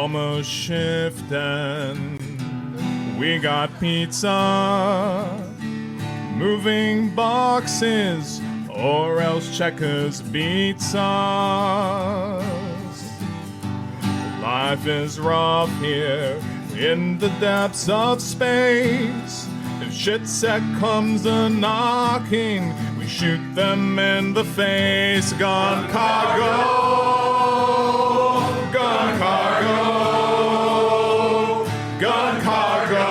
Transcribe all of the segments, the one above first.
almost shifting. We got pizza, moving boxes, or else Checkers beats us. Life is rough here in the depths of space. If shit set comes a-knocking, we shoot them in the face. Gun cargo, gun cargo, gun cargo,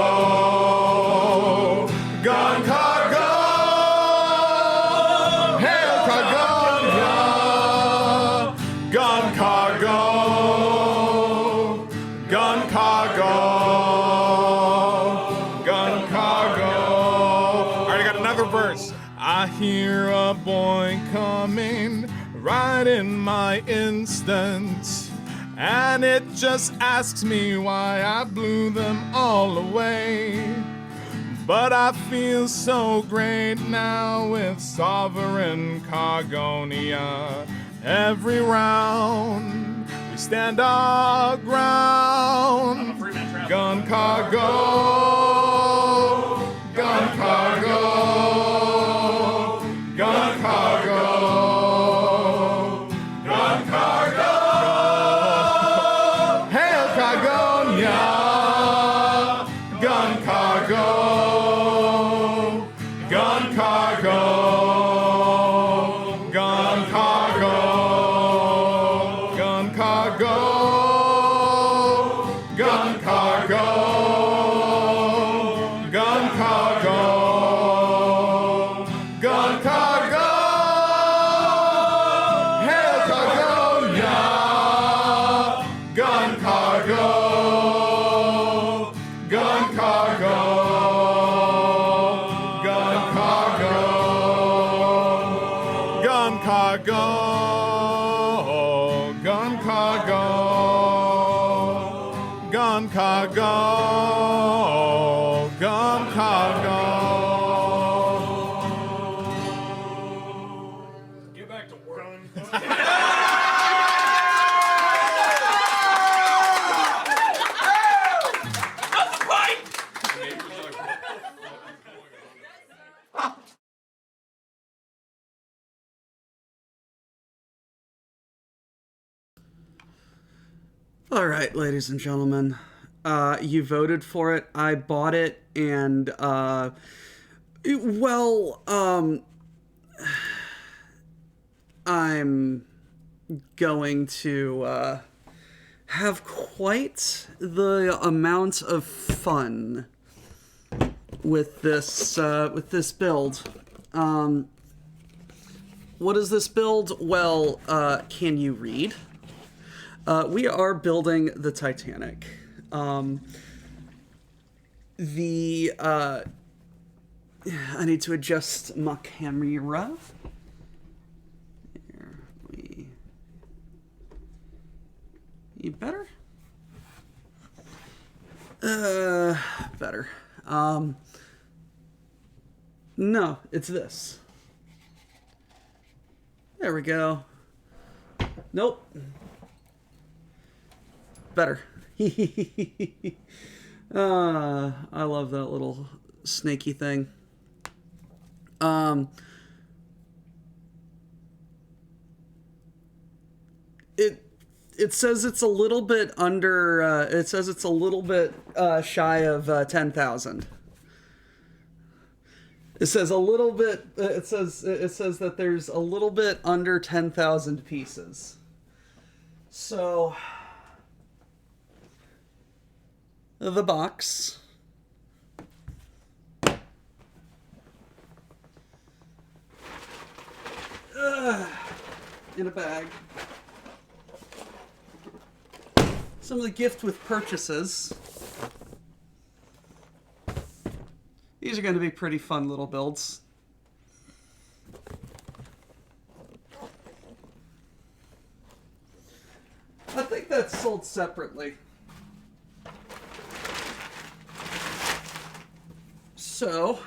gun cargo. Hail Cargonia, gun cargo, gun cargo, gun cargo. All right, I got another verse. I hear a boy coming right in my instant, and it just asks me why I blew them all away. But I feel so great now with Sovereign Cargonia. Every round we stand our ground. Gun cargo, gun cargo, gun cargo, gun cargo. Hail Cargonia, gun cargo. Gun cargo, gun cargo, gun cargo, gun cargo, gun cargo, gun cargo. Hail Cargonia, gun cargo, gun cargo. Gun cargo, gun cargo, gun cargo, gun cargo. Get back to work. That's the fight! All right, ladies and gentlemen, you voted for it. I bought it, and I'm going to have quite the amount of fun with this build. What is this build? Well, can you read? We are building the Titanic. I need to adjust my camera. Here we. You better? Better. No, it's this. There we go. Nope. Better. I love that little snaky thing. It says it's a little bit under. It says it's a little bit shy of 10,000. It says a little bit. It says that there's a little bit under 10,000 pieces. So. The box. In a bag. Some of the gift with purchases. These are going to be pretty fun little builds. I think that's sold separately. So,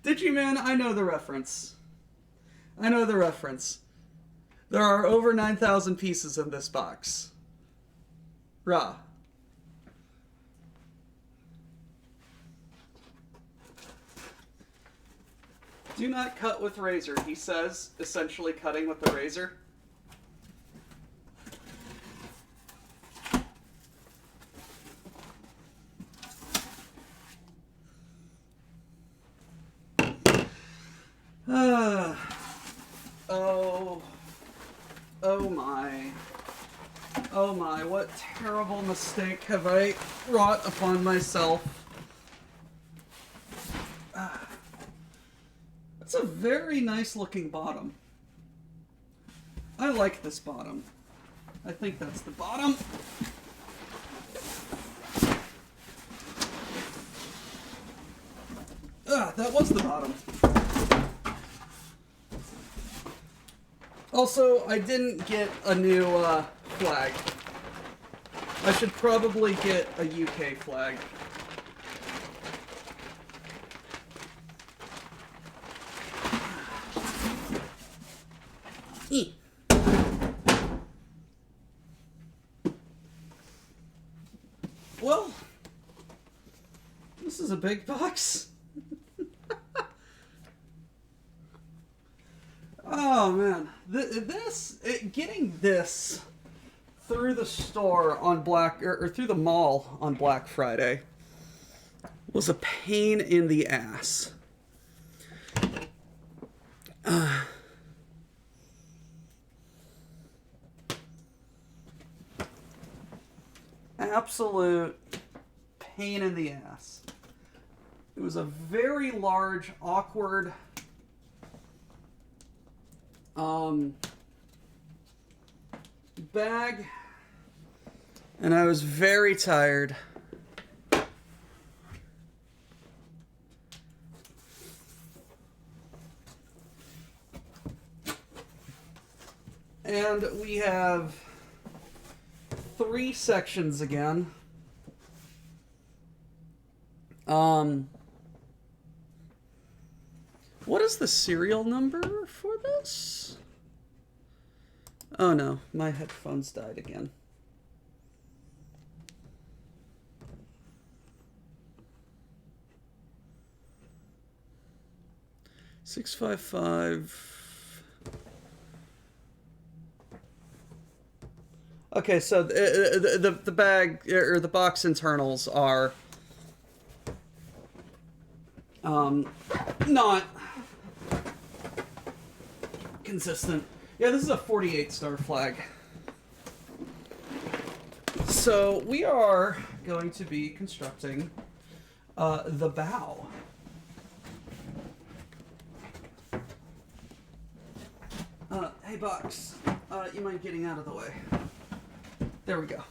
Digiman, I know the reference. I know the reference. There are over 9,000 pieces in this box. Rah. Do not cut with razor, he says, essentially cutting with the razor. Oh my, what terrible mistake have I wrought upon myself. That's a very nice looking bottom. I like this bottom. I think that's the bottom. That was the bottom. Also, I didn't get a new flag. I should probably get a UK flag. Well, this is a big box. Oh man, getting this through the store on or through the mall on Black Friday was a pain in the ass. Absolute pain in the ass. It was a very large, awkward bag, and I was very tired. And we have 3 sections again. What is the serial number for this? Oh no, my headphones died again. $655. Okay, so the bag or the box internals are not consistent. Yeah, this is a 48-star flag. So we are going to be constructing the bow. Hey, box, you mind getting out of the way? There we go.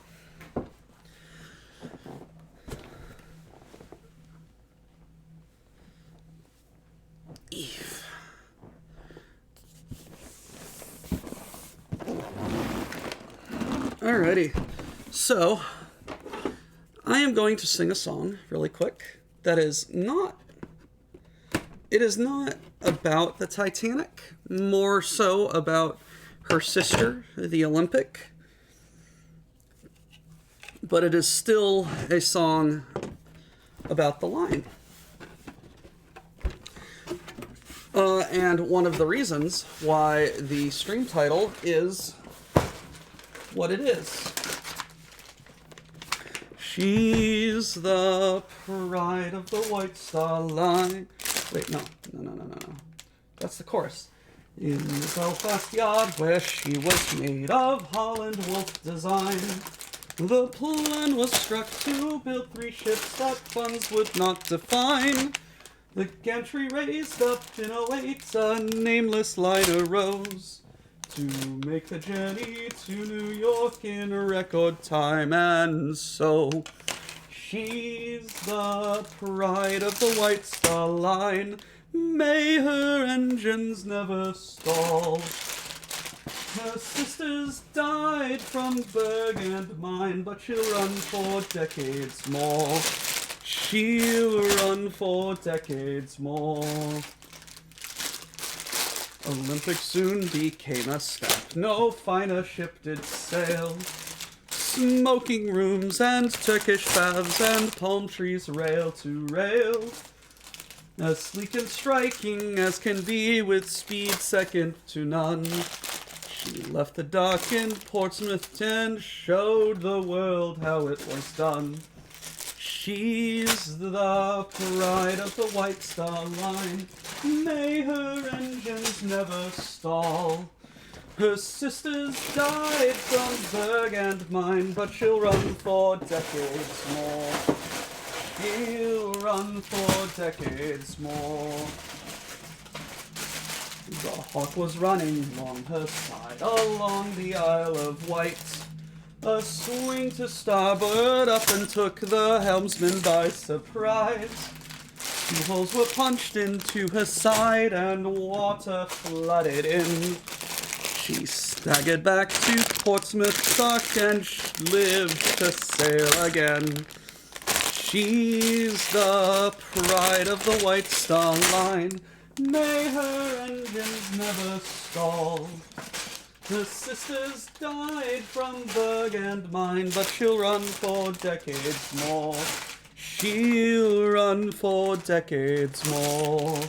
Eve. Alrighty, so I am going to sing a song really quick that is not, it is not about the Titanic, more so about her sister, the Olympic, but it is still a song about the line. And one of the reasons why the stream title is what it is. She's the pride of the White Star Line. Wait, no. That's the chorus. In the Belfast yard where she was made of Holland wolf design, the plan was struck to build 3 ships that funds would not define. The gantry raised up in a wait, a nameless light arose to make the journey to New York in a record time. And so she's the pride of the White Star Line. May her engines never stall. Her sisters died from Berg and mine, but she'll run for decades more. She'll run for decades more. Olympic soon became a step. No finer ship did sail. Smoking rooms and Turkish baths and palm trees rail to rail. As sleek and striking as can be, with speed second to none. She left the darkened Portsmouth and showed the world how it was done. She's the pride of the White Star Line. May her engines never stall. Her sisters died from Berg and mine, but she'll run for decades more. She'll run for decades more. The Hawk was running along her side, along the Isle of Wight. A swing to starboard up and took the helmsman by surprise. 2 holes were punched into her side and water flooded in. She staggered back to Portsmouth Dock and lived to sail again. She's the pride of the White Star Line. May her engines never stall. Her sisters died from Berg and mine, but she'll run for decades more. She'll run for decades more.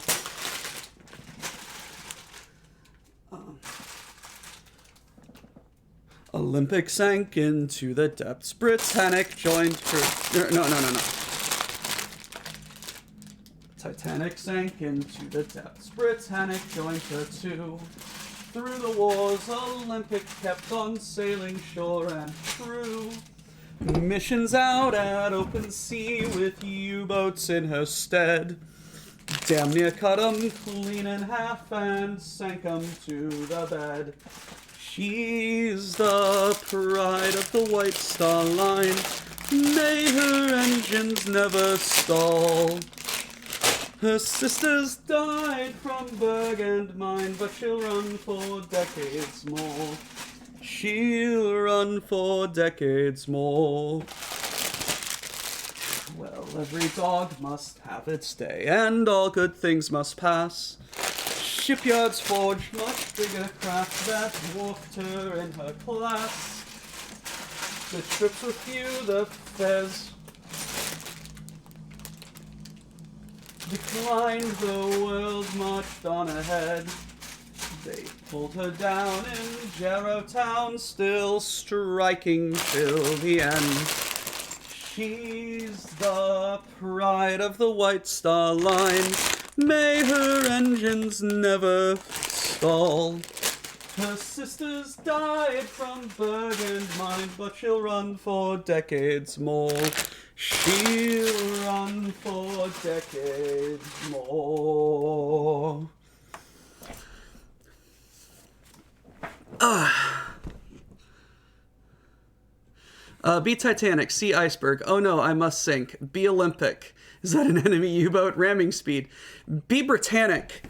Olympic sank into the depths. Britannic joined her. No. Titanic sank into the depths. Britannic joined her too. Through the wars, Olympic kept on sailing shore and true. Missions out at open sea with U-boats in her stead. Damn near cut 'em clean in half and sank 'em to the bed. She's the pride of the White Star Line. May her engines never stall. Her sisters died from Berg and mine, but she'll run for decades more. She'll run for decades more. Well, every dog must have its day, and all good things must pass. Shipyards forge much bigger craft that dwarfed her in her class. The trips were few, the fares declined, the world marched on ahead. They pulled her down in Jarrow Town, still striking till the end. She's the pride of the White Star Line. May her engines never stall. Her sisters died from Berg and mine, but she'll run for decades more. She'll run for decades more. B Titanic, C iceberg. Oh no, I must sink. B Olympic. Is that an enemy U-boat? Ramming speed. B Britannic.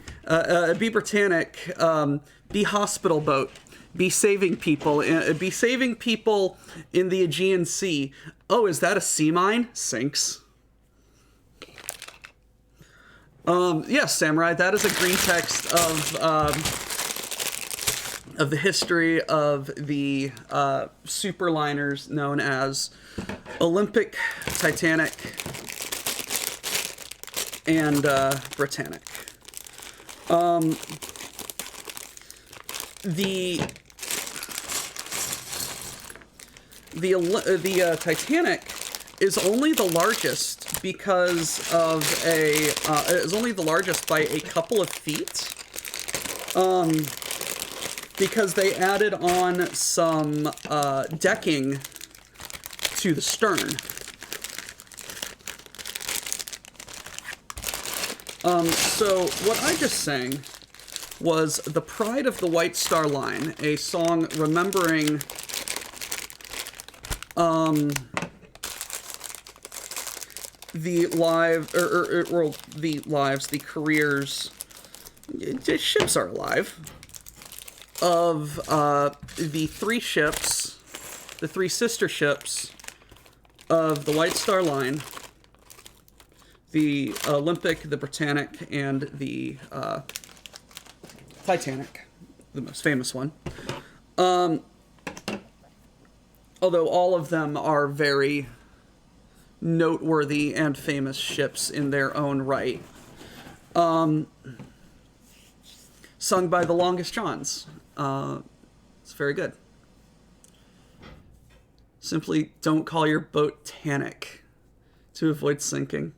B hospital boat. Be saving people. Be saving people in the Aegean Sea. Oh, is that a sea mine? Sinks. Yes, Samurai. That is a green text of the history of the superliners known as Olympic, Titanic, and Britannic. The Titanic is only the largest because of is only the largest by a couple of feet. Because they added on some decking to the stern. So what I just sang was The Pride of the White Star Line, a song remembering the the careers, ships are alive, of the 3 ships, the 3 sister ships of the White Star Line, the Olympic, the Britannic, and the Titanic, the most famous one. Although all of them are very noteworthy and famous ships in their own right. Sung by the Longest Johns. It's very good. Simply don't call your boat Titanic to avoid sinking.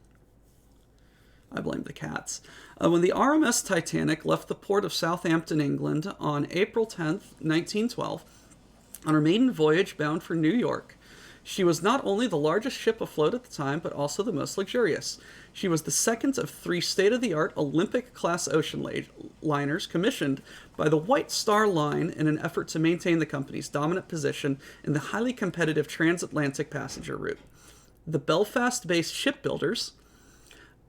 I blame the cats. When the RMS Titanic left the port of Southampton, England on April 10th, 1912, on her maiden voyage bound for New York, she was not only the largest ship afloat at the time, but also the most luxurious. She was the second of 3 state-of-the-art Olympic-class ocean liners commissioned by the White Star Line in an effort to maintain the company's dominant position in the highly competitive transatlantic passenger route. The Belfast-based shipbuilders,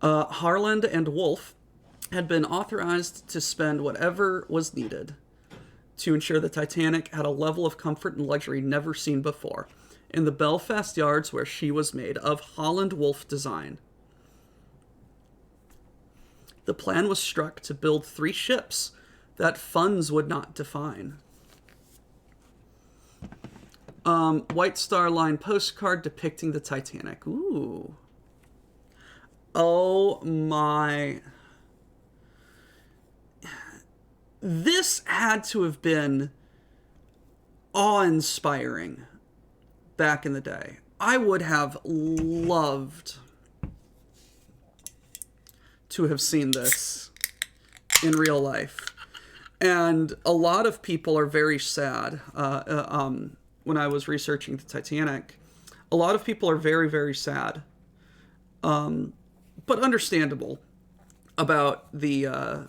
Harland and Wolff, had been authorized to spend whatever was needed to ensure the Titanic had a level of comfort and luxury never seen before, in the Belfast yards where she was made, of Holland-Wolff design. The plan was struck to build 3 ships that funds would not define. White Star Line postcard depicting the Titanic. Ooh. Oh my. This had to have been awe-inspiring back in the day. I would have loved to have seen this in real life. And a lot of people are very sad. When I was researching the Titanic, a lot of people are very, very sad. But understandable about the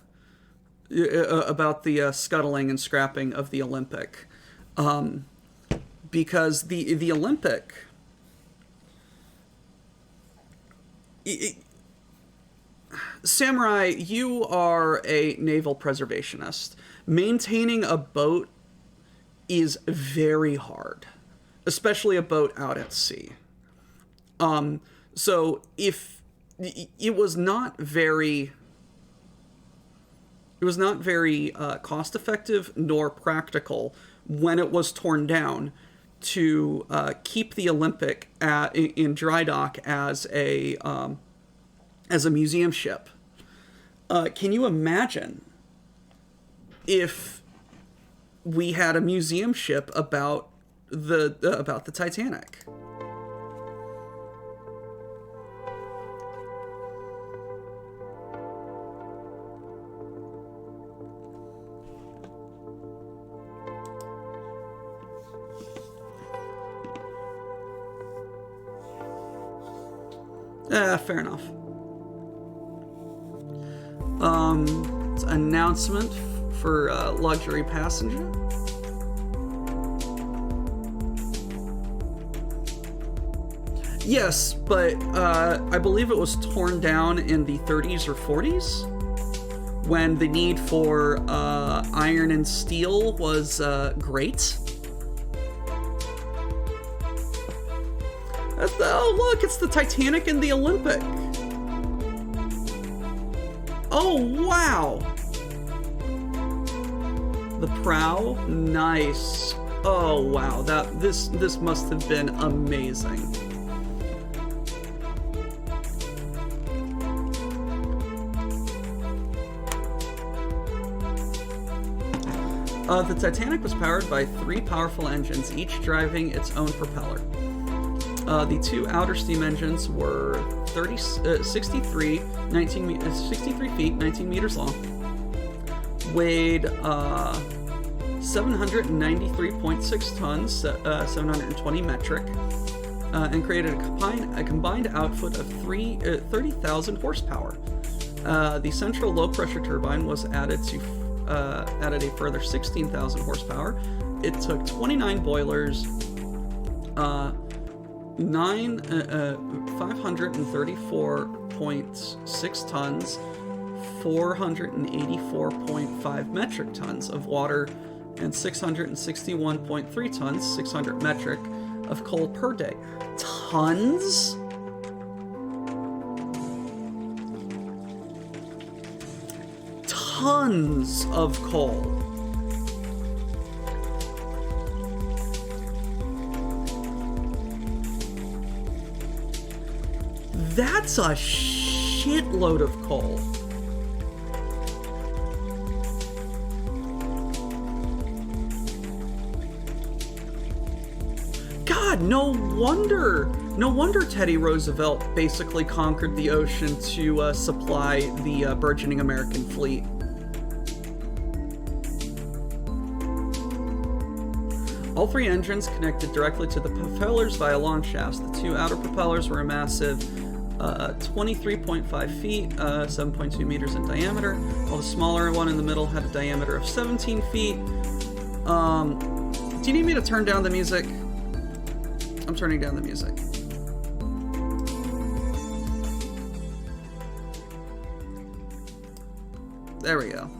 scuttling and scrapping of the Olympic. Because the Olympic, Samurai, you are a naval preservationist. Maintaining a boat is very hard, especially a boat out at sea. So if it was not very cost effective nor practical when it was torn down to keep the Olympic in dry dock as a museum ship. Can you imagine if we had a museum ship about the Titanic? Fair enough. Announcement for luxury passenger. Yes, but I believe it was torn down in the 30s or 40s when the need for iron and steel was great. Oh, look, it's the Titanic and the Olympic. Oh, wow. The prow, nice. Oh, wow, this must have been amazing. The Titanic was powered by 3 powerful engines, each driving its own propeller. The 2 outer steam engines were 63 feet, 19 meters long, weighed 793.6 tons, 720 metric, and created a combined output of 30,000 horsepower. The central low-pressure turbine was added a further 16,000 horsepower. It took 29 boilers, 534.6 tons, 484.5 metric tons of water, and 661.3 tons, 600 metric, of coal per day. Tons? tons of coal. That's a shitload of coal. God, no wonder Teddy Roosevelt basically conquered the ocean to supply the burgeoning American fleet. All three engines connected directly to the propellers via long shafts. The two outer propellers were a massive 23.5 feet, 7.2 meters in diameter, while the smaller one in the middle had a diameter of 17 feet. Do you need me to turn down the music? I'm turning down the music. There we go.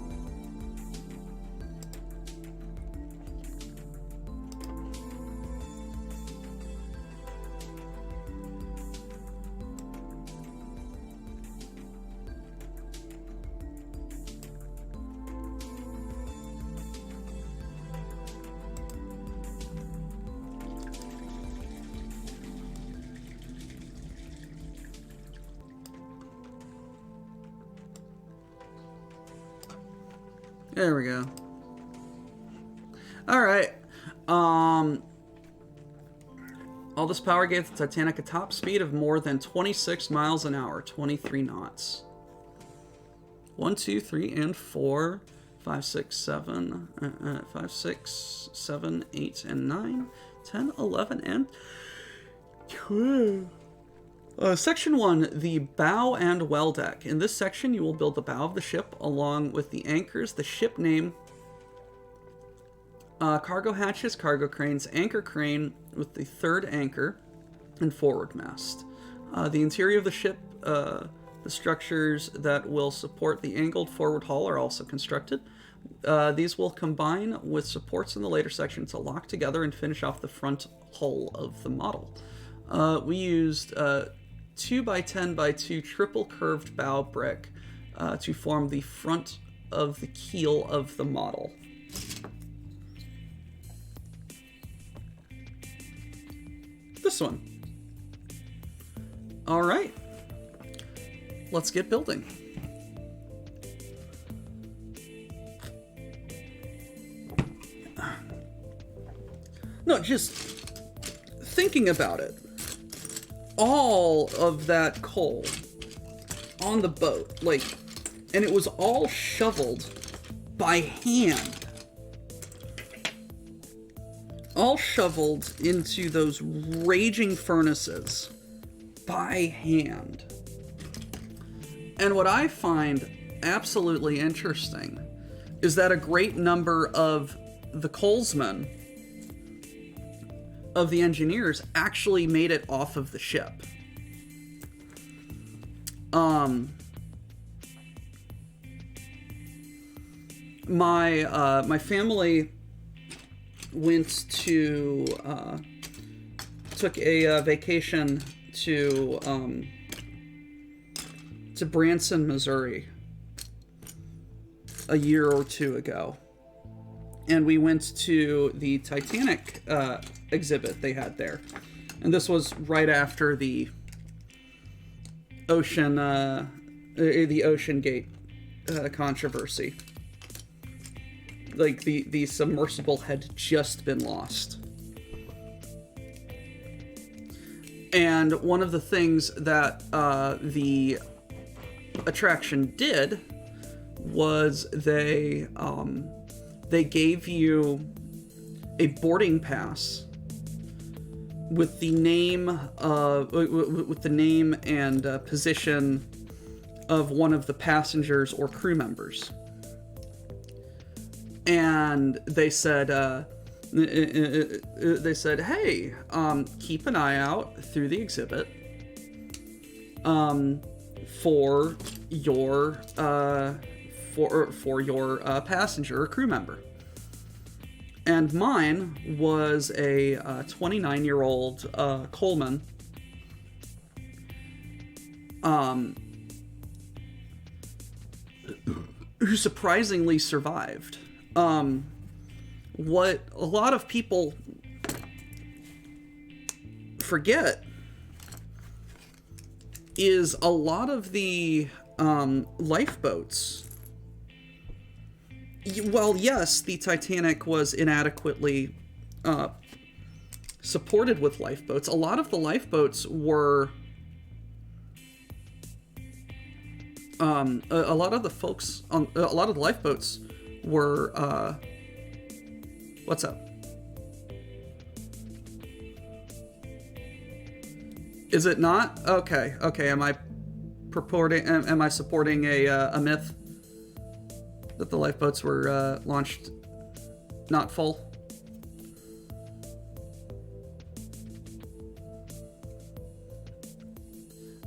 There we go. All right. All this power gave the Titanic a top speed of more than 26 miles an hour, 23 knots. 1, 2, 3, and 4, 5, 6, 7, 5, 6, 7, 8, and 9, 10, 11, and 12. Section 1, the bow and well deck. In this section, you will build the bow of the ship along with the anchors, the ship name, cargo hatches, cargo cranes, anchor crane with the third anchor, and forward mast. The interior of the ship, the structures that will support the angled forward hull are also constructed. These will combine with supports in the later section to lock together and finish off the front hull of the model. We used 2 by 10 by 2 triple curved bow brick to form the front of the keel of the model. This one. All right. Let's get building. No, just thinking about it. All of that coal on the boat, like, and it was all shoveled by hand. All shoveled into those raging furnaces by hand. And what I find absolutely interesting is that a great number of the coalsmen, of the engineers, actually made it off of the ship. My family went to took a vacation to Branson, Missouri a year or two ago. And we went to the Titanic exhibit they had there. And this was right after the Ocean Gate controversy. Like, the submersible had just been lost. And one of the things that the attraction did was they gave you a boarding pass with the name and position of one of the passengers or crew members. And they said, hey, keep an eye out through the exhibit for your passenger or crew member. And mine was a 29-year-old Coleman. who surprisingly survived. What a lot of people forget is a lot of the lifeboats. Well, yes, the Titanic was inadequately supported with lifeboats. A lot of the lifeboats were a lot of the folks on a lot of the lifeboats were what's up? Is it not? Okay. Am I supporting a myth that the lifeboats were launched not full?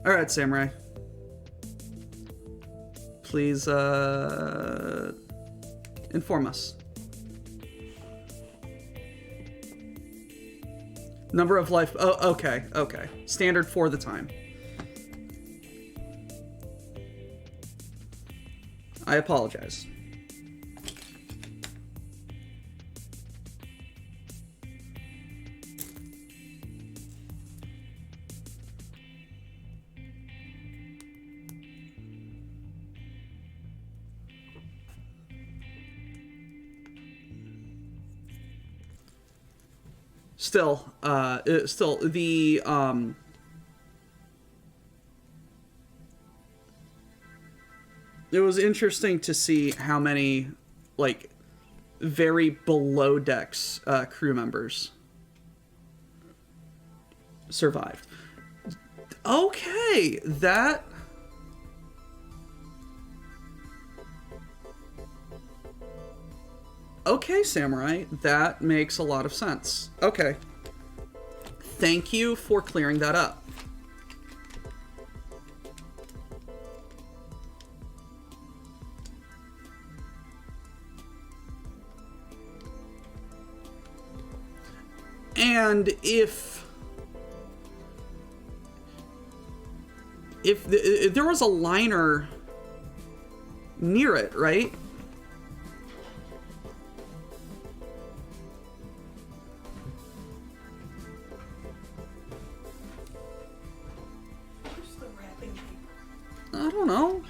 All right, Samurai. Please inform us. Number of life. Oh, okay. Standard for the time. I apologize. Still, the it was interesting to see how many, like, very below decks crew members survived. Okay, that. Okay, Samurai, that makes a lot of sense. Okay. Thank you for clearing that up. And if there was a liner near it, right? I don't know.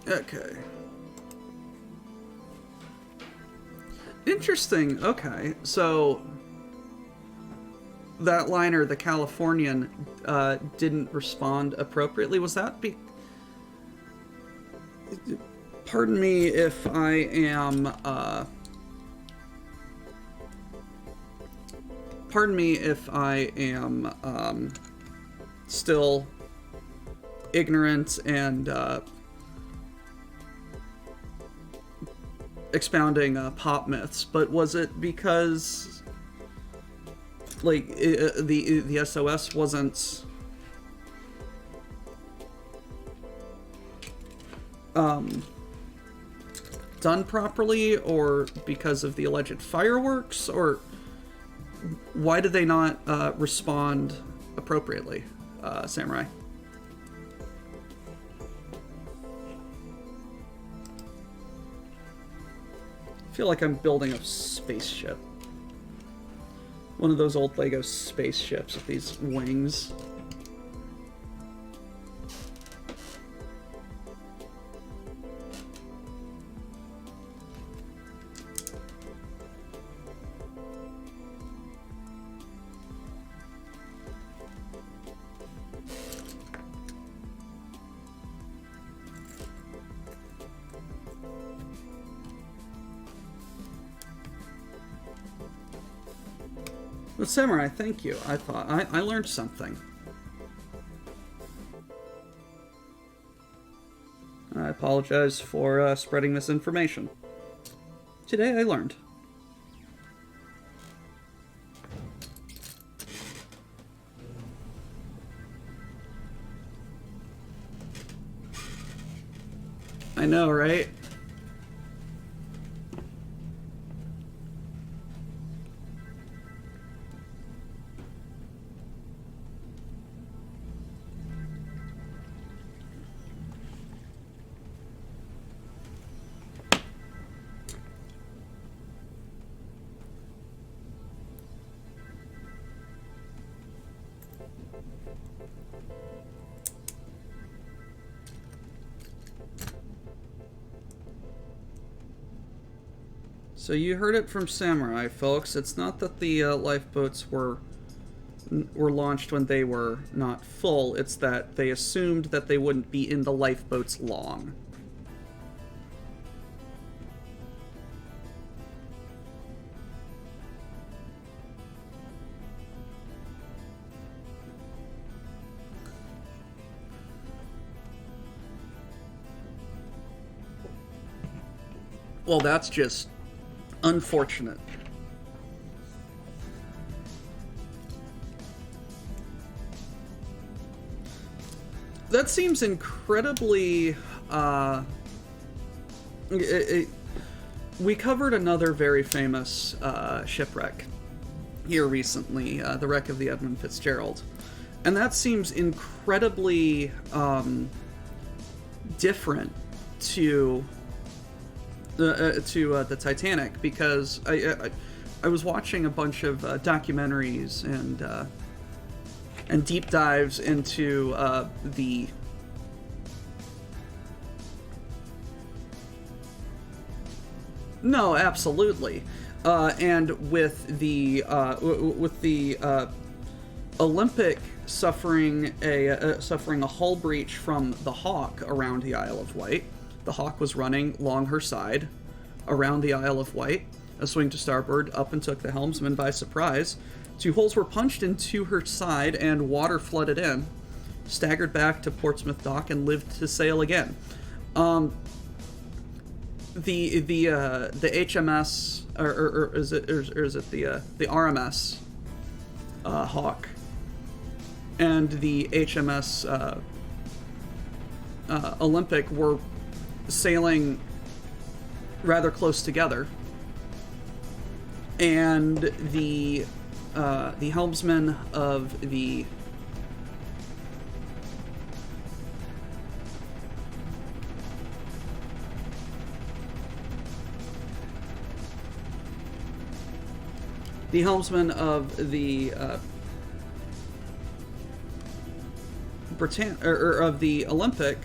Okay. Interesting. Okay. So that liner, the Californian, didn't respond appropriately. Was that pardon me if I am still ignorant and expounding pop myths, but was it because, like, the SOS wasn't done properly, or because of the alleged fireworks, or why did they not respond appropriately, Samurai? I feel like I'm building a spaceship. One of those old Lego spaceships with these wings. But Samurai, thank you. I learned something. I apologize for spreading misinformation. Today I learned. I know, right? So you heard it from Samurai, folks. It's not that the lifeboats were launched when they were not full. It's that they assumed that they wouldn't be in the lifeboats long. Well, that's just unfortunate. That seems incredibly... we covered another very famous shipwreck here recently, the wreck of the Edmund Fitzgerald. And that seems incredibly different to the Titanic, because I was watching a bunch of documentaries and deep dives into the no, absolutely, and with the Olympic suffering a hull breach from the Hawk around the Isle of Wight. The Hawk was running along her side around the Isle of Wight. A swing to starboard up and took the helmsman by surprise. 2 holes were punched into her side and water flooded in. Staggered back to Portsmouth dock and lived to sail again. The HMS or is it the RMS Hawk and the HMS Olympic were sailing rather close together, and the helmsman of the of the Olympic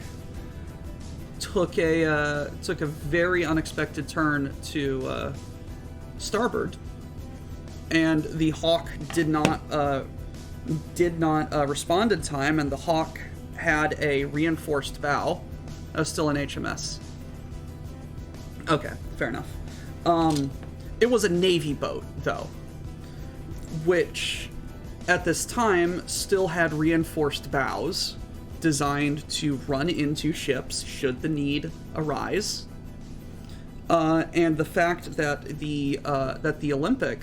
took a very unexpected turn to starboard, and the Hawk did not respond in time, and the Hawk had a reinforced bow. That was still an HMS. Okay, fair enough. It was a Navy boat, though, which at this time still had reinforced bows designed to run into ships should the need arise. And the fact that the Olympic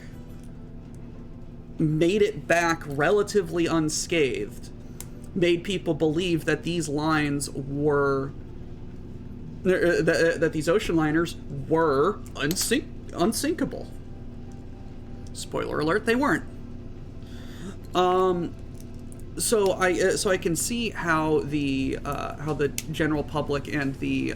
made it back relatively unscathed made people believe that these lines were that these ocean liners were unsinkable. Spoiler alert, they weren't. So I can see how the general public and the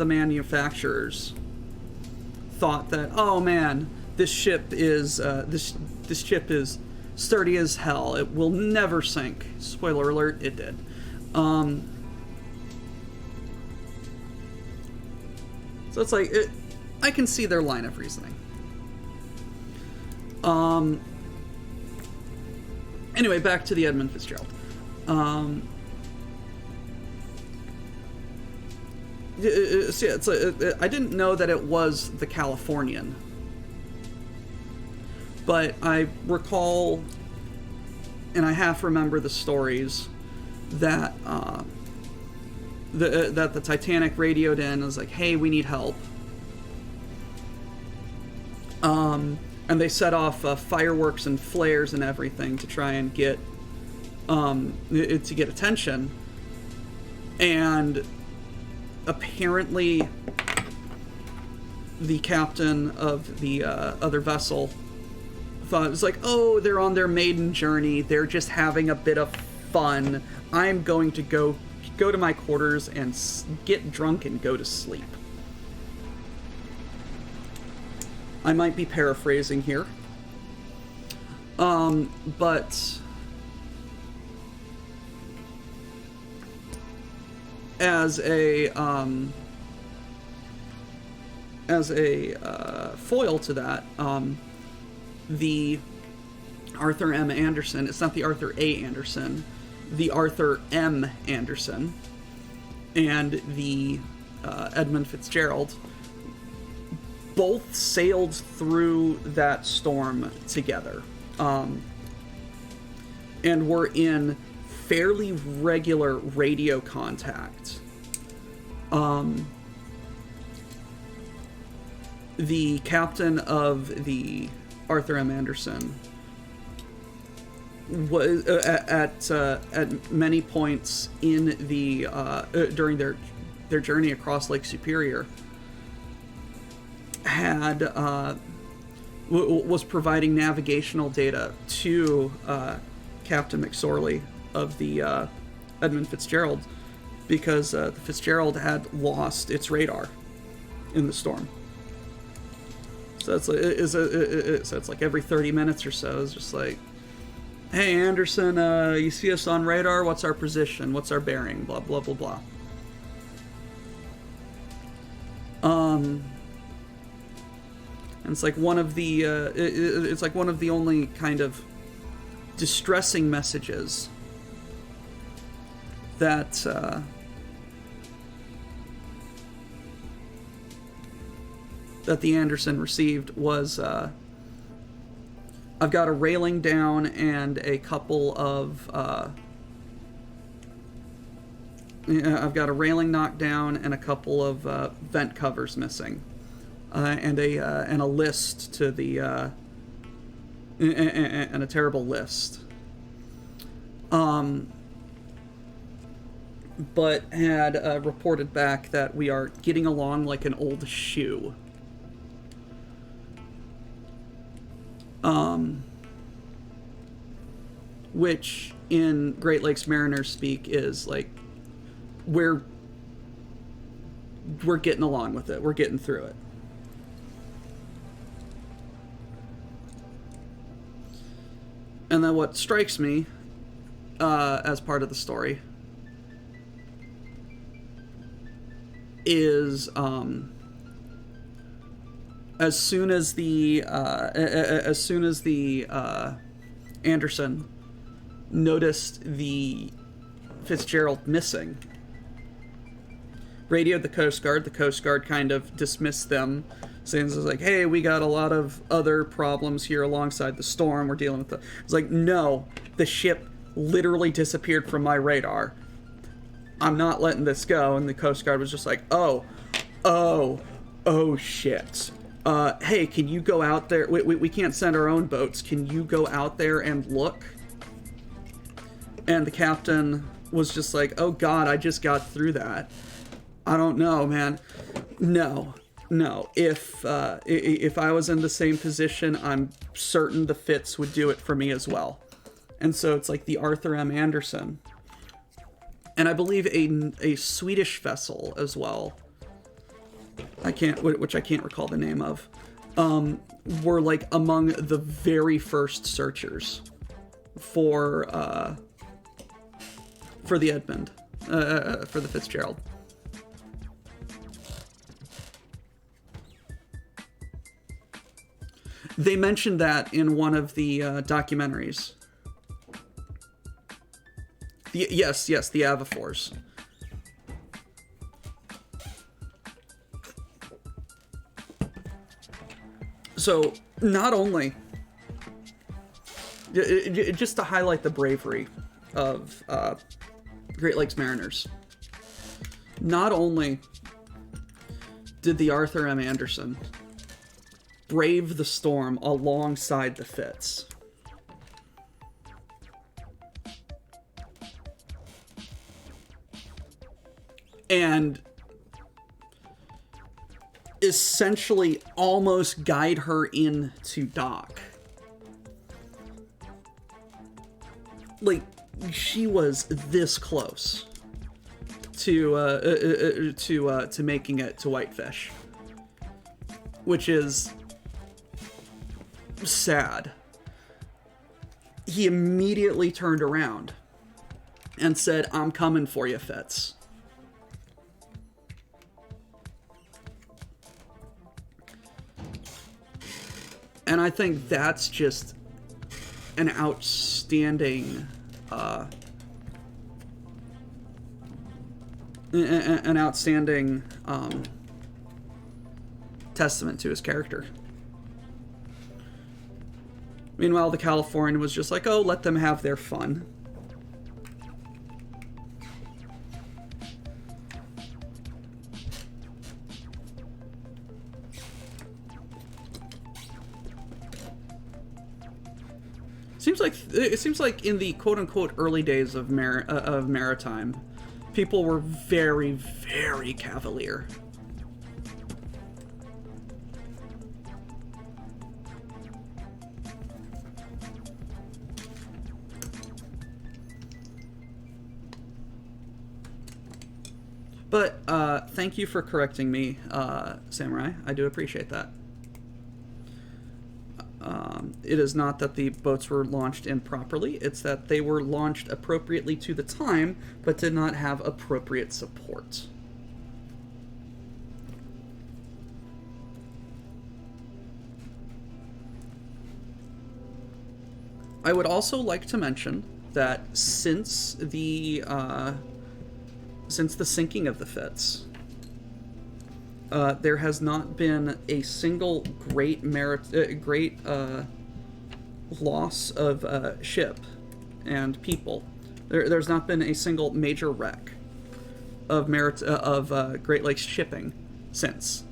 manufacturers thought that, oh man, this ship is sturdy as hell. It will never sink. Spoiler alert, it did. So it's like, I can see their line of reasoning. Anyway, back to the Edmund Fitzgerald. See, I didn't know that it was the Californian, but I recall, and I half remember the stories that that the Titanic radioed in and was like, "Hey, we need help." And they set off fireworks and flares and everything to try and get attention. And apparently, the captain of the other vessel thought it was like, "Oh, they're on their maiden journey. They're just having a bit of fun. I'm going to go to my quarters and get drunk and go to sleep." I might be paraphrasing here. But as a foil to that, the Arthur M. Anderson, it's not the Arthur A. Anderson, the Arthur M. Anderson, and the Edmund Fitzgerald both sailed through that storm together, and were in fairly regular radio contact. The captain of the Arthur M. Anderson was at many points in the during their journey across Lake Superior had was providing navigational data to Captain McSorley of the Edmund Fitzgerald, because the Fitzgerald had lost its radar in the storm. So it's like every 30 minutes or so, it's just like, "Hey, Anderson, you see us on radar? What's our position? What's our bearing? Blah, blah, blah, blah." And it's like one of the it's like one of the only kind of distressing messages that that the Anderson received was, "I've got a railing down and a couple of I've got a railing knocked down and a couple of vent covers missing, and a list to the and a terrible list." But had reported back that we are getting along like an old shoe. Which in Great Lakes Mariner speak is like, we're getting along with it. We're getting through it. And then what strikes me as part of the story is as soon as the Anderson noticed the Fitzgerald missing, radioed the Coast Guard. The Coast Guard kind of dismissed them, saying, "It's like, hey, we got a lot of other problems here alongside the storm. We're dealing with the..." It's like, "No, the ship literally disappeared from my radar. I'm not letting this go." And the Coast Guard was just like, oh shit. Hey, can you go out there? We can't send our own boats. Can you go out there and look? And the captain was just like, "Oh God, I just got through that. I don't know, man. No. If I was in the same position, I'm certain the Fitz would do it for me as well." And so it's like the Arthur M. Anderson, and I believe a Swedish vessel as well, which I can't recall the name of, were like among the very first searchers for the Edmund, for the Fitzgerald. They mentioned that in one of the documentaries. Yes, the Avafors. So, not only, just to highlight the bravery of Great Lakes Mariners, not only did the Arthur M. Anderson brave the storm alongside the Fitz, and essentially almost guide her into dock. Like, she was this close to making it to Whitefish, which is sad. He immediately turned around and said, "I'm coming for you, Fitz." And I think that's just an outstanding, testament to his character. Meanwhile, the Californian was just like, oh, let them have their fun. It seems like in the quote-unquote early days of maritime, people were very, very cavalier. But thank you for correcting me, Samurai. I do appreciate that. It is not that the boats were launched improperly, it's that they were launched appropriately to the time, but did not have appropriate support. I would also like to mention that since the sinking of the Fitz, there has not been a single great loss of ship and people. There's not been a single major wreck of Great Lakes shipping since.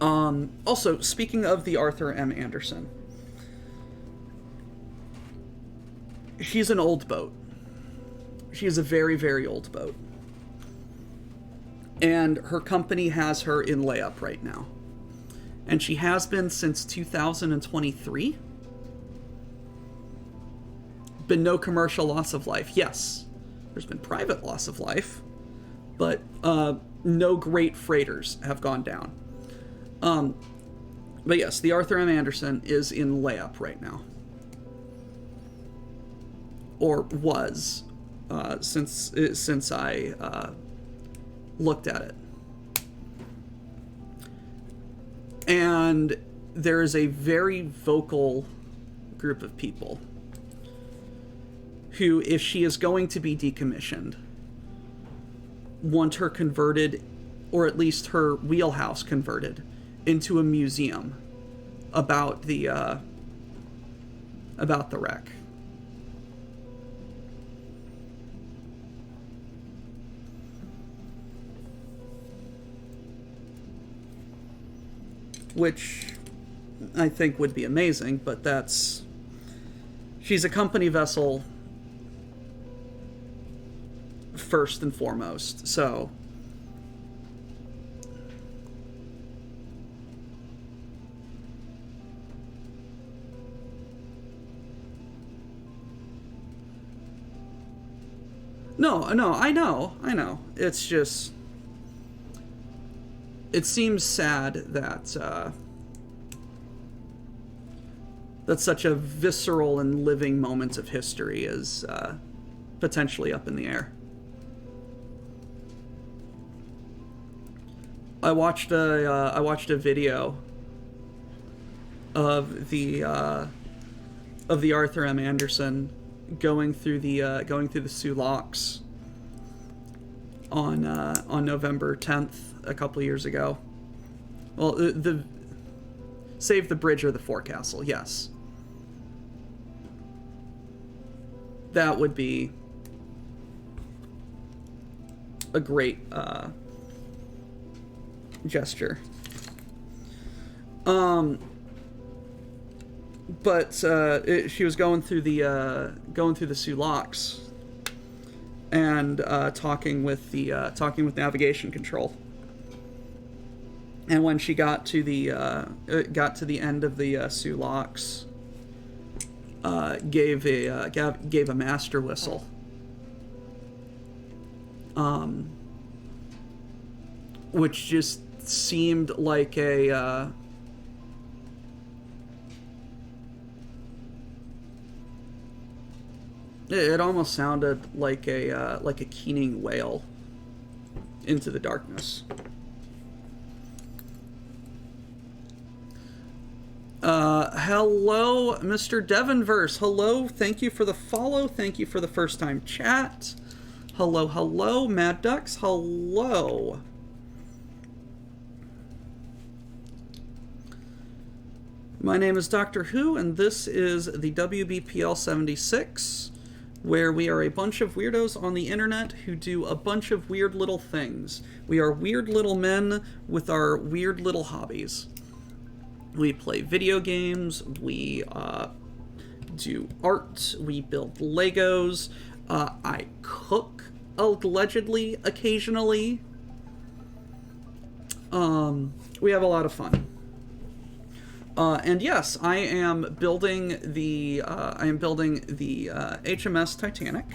Also, speaking of the Arthur M. Anderson, she's an old boat. She is a very, very old boat. And her company has her in layup right now. And she has been since 2023. Been no commercial loss of life. Yes, there's been private loss of life, but no great freighters have gone down. But yes, the Arthur M. Anderson is in layup right now. Or was, since I looked at it. And there is a very vocal group of people who, if she is going to be decommissioned, want her converted, or at least her wheelhouse converted, into a museum about the wreck. Which I think would be amazing, but she's a company vessel first and foremost, so no, I know. It's just, it seems sad that that such a visceral and living moment of history is potentially up in the air. I watched a video of the Arthur M. Anderson going through the Soo Locks, on November 10th a couple years ago. Well, the Save the Bridge or the Forecastle, yes. That would be a great gesture. But she was going through the Sulaks and talking with navigation control. And when she got to the end of the Sulaks, gave a master whistle. Which just seemed like a it almost sounded like a keening wail into the darkness. Hello, Mr. Devonverse. Hello, thank you for the follow. Thank you for the first time chat. Hello, hello, Mad Ducks. Hello. My name is Dr. Who, and this is the WBPL 76, where we are a bunch of weirdos on the internet who do a bunch of weird little things. We are weird little men with our weird little hobbies. We play video games, we do art, we build Legos, I cook, allegedly, occasionally. We have a lot of fun. And yes, I am building the HMS Titanic.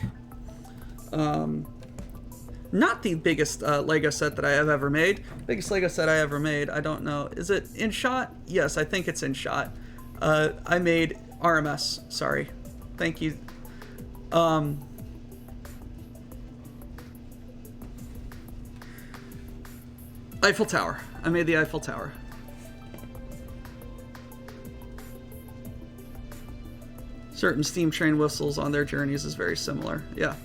Not the biggest Lego set that I have ever made. Biggest Lego set I ever made. I don't know. Is it in shot? Yes, I think it's in shot. I made RMS. Sorry. Thank you. Eiffel Tower. I made the Eiffel Tower. Certain steam train whistles on their journeys is very similar. Yeah.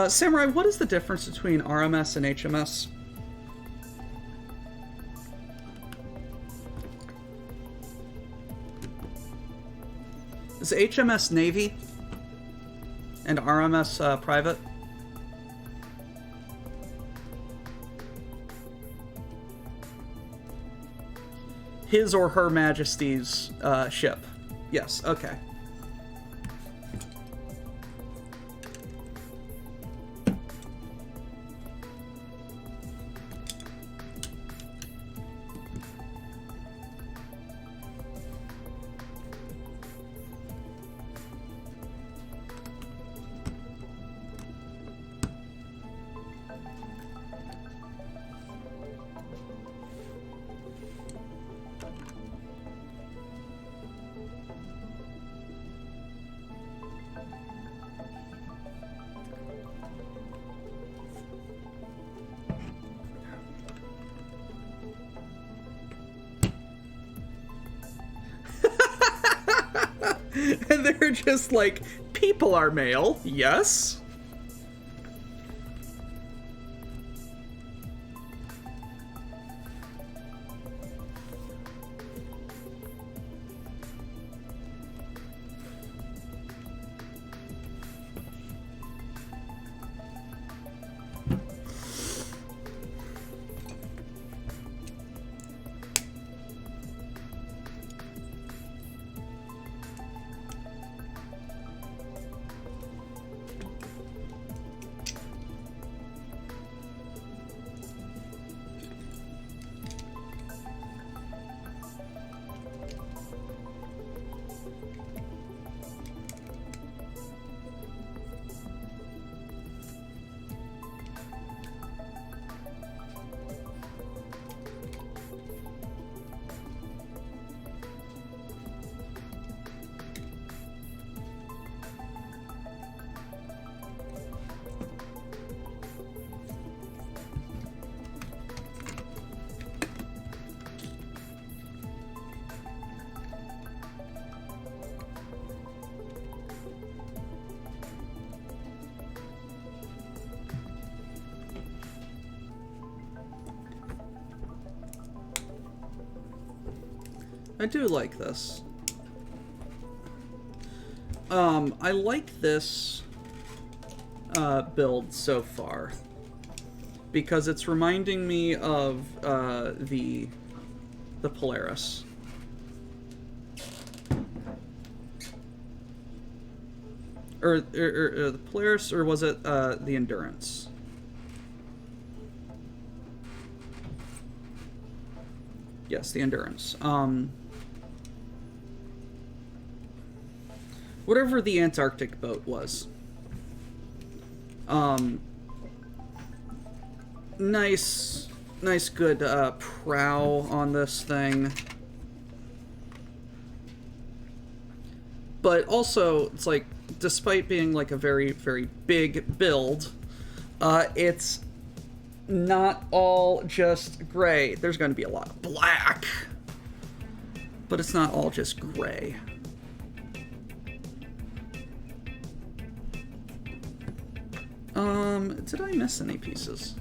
Samurai, what is the difference between RMS and HMS? Is HMS Navy and RMS private? His or Her Majesty's ship. Yes, okay. And they're just like, people are male, yes. I do like this. I like this build so far because it's reminding me of the Polaris. Or the Polaris, or was it the Endurance? Yes, the Endurance. Whatever the Antarctic boat was. Nice, good prow on this thing. But also, it's like, despite being like a very, very big build, it's not all just gray. There's going to be a lot of black, but it's not all just gray. Did I miss any pieces?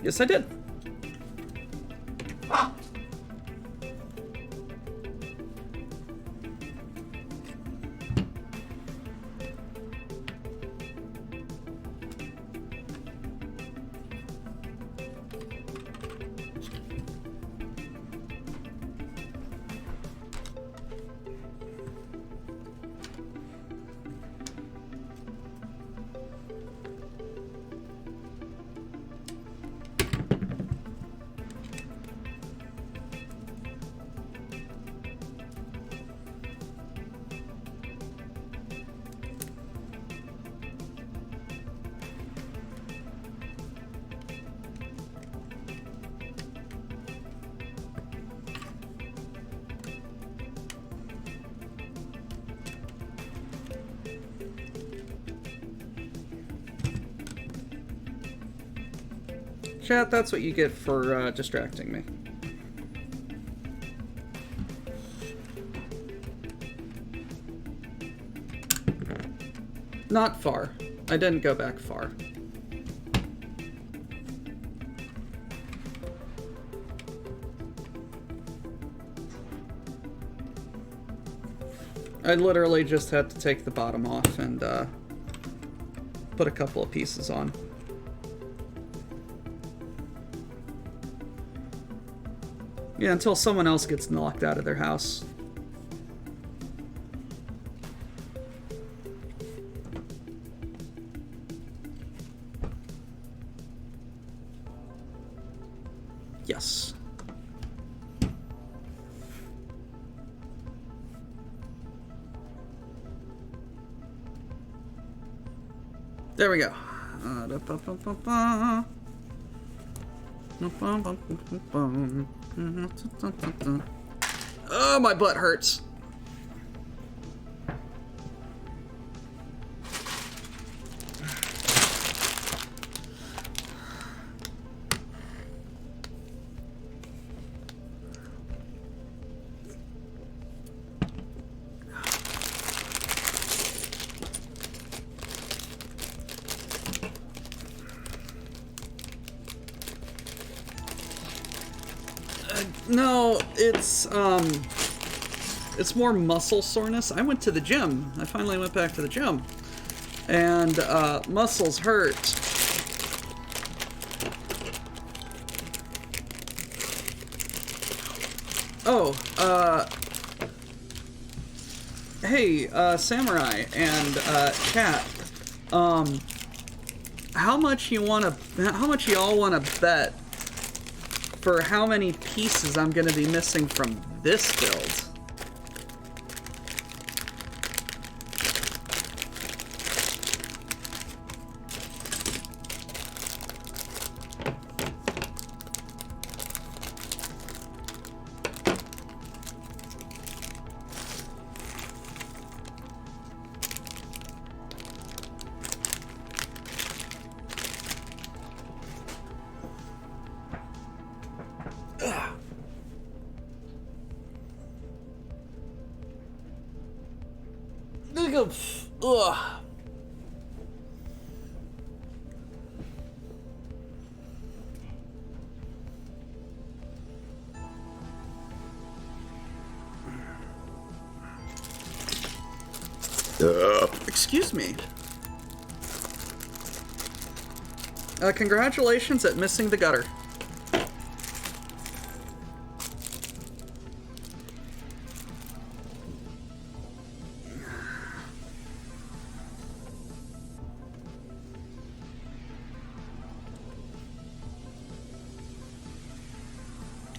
Yes, I did. Chat, that's what you get for distracting me. Not far. I didn't go back far. I literally just had to take the bottom off and put a couple of pieces on. Yeah, until someone else gets knocked out of their house. Yes. There we go. Oh, my butt hurts. No, it's more muscle soreness. I went to the gym. I finally went back to the gym. And, muscles hurt. Oh, hey, Samurai and, Chat. How much y'all wanna bet for how many pieces I'm gonna be missing from this build? Ugh. Excuse me. Congratulations at missing the gutter.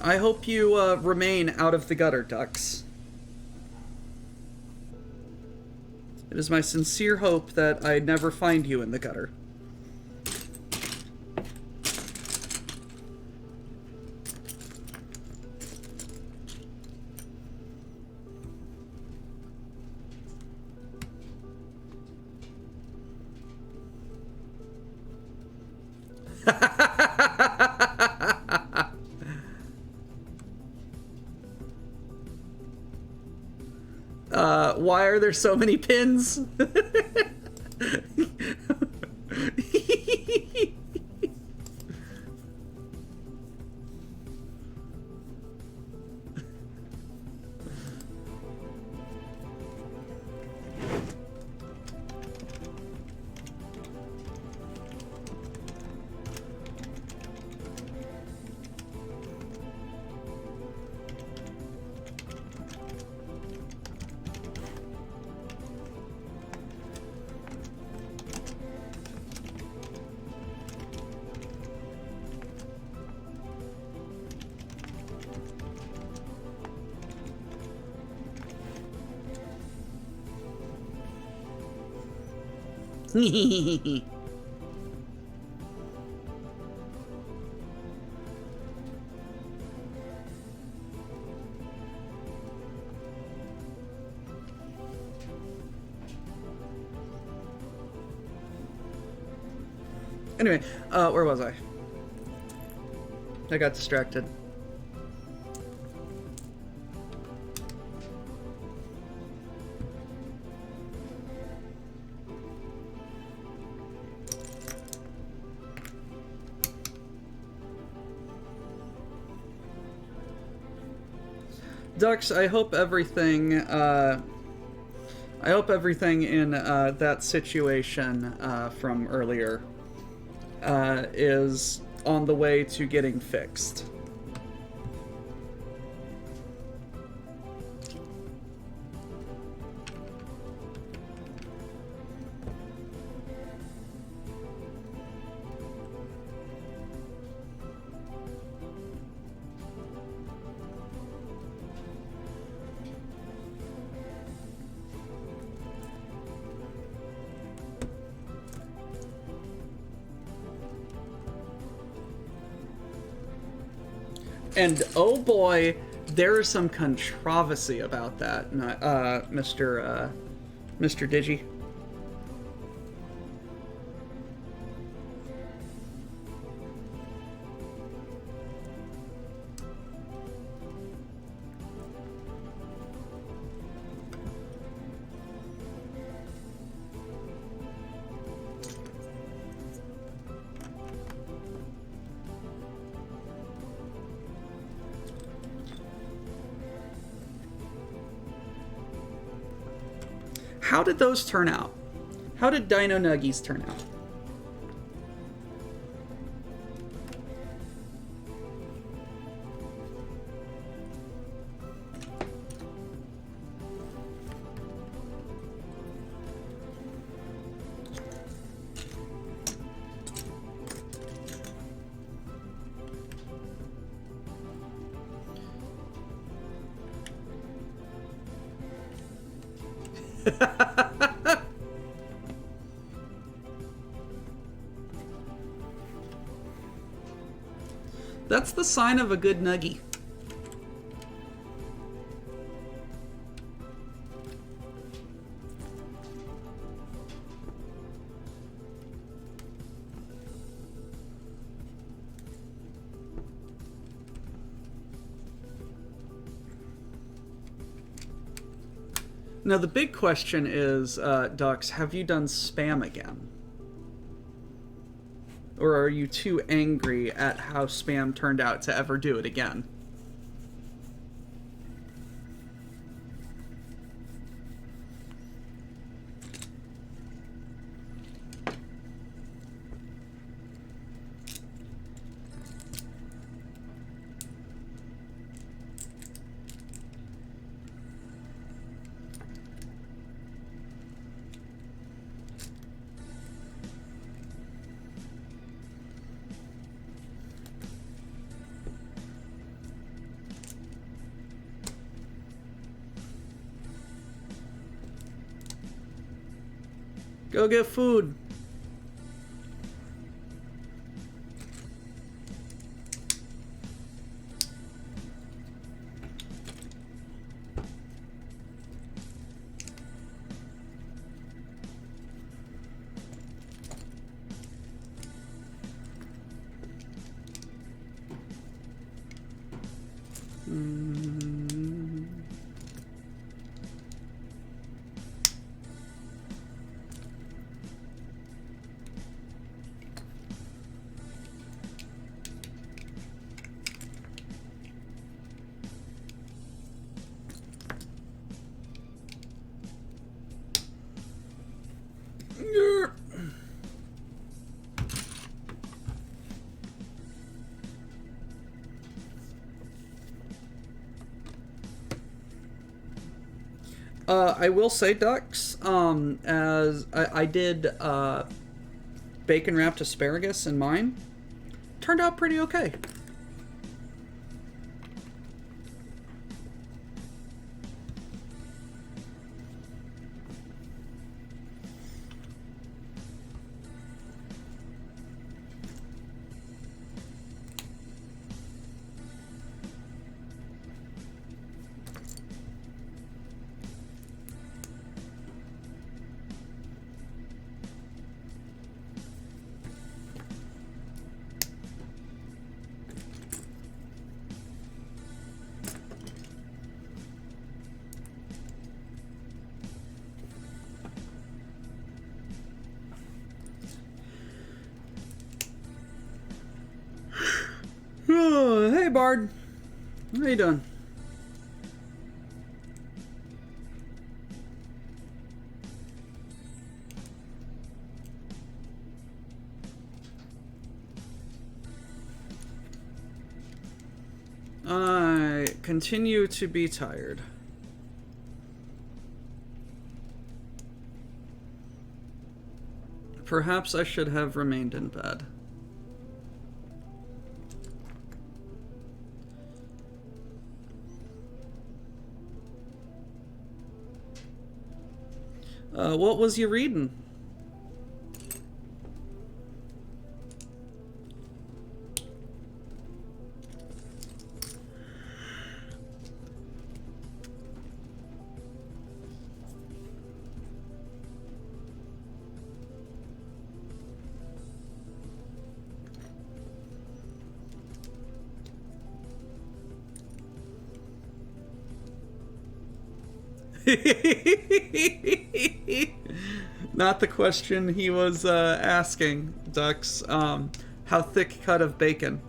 I hope you remain out of the gutter, ducks. It is my sincere hope that I never find you in the gutter. Why are there so many pins? Anyway, where was I? I got distracted. Ducks, I hope everything in that situation from earlier is on the way to getting fixed. And oh boy, there is some controversy about that, Mr. Digi. How did those turn out? How did Dino Nuggies turn out? That's the sign of a good nuggie. Now the big question is, Dux, have you done spam again? Or are you too angry at how spam turned out to ever do it again? Go get food. I will say, Dux, as I did bacon wrapped asparagus in mine, turned out pretty okay. Oh, hey, Bard. How you doing? I continue to be tired. Perhaps I should have remained in bed. What was you reading? Not the question he was asking, Dux. How thick cut of bacon?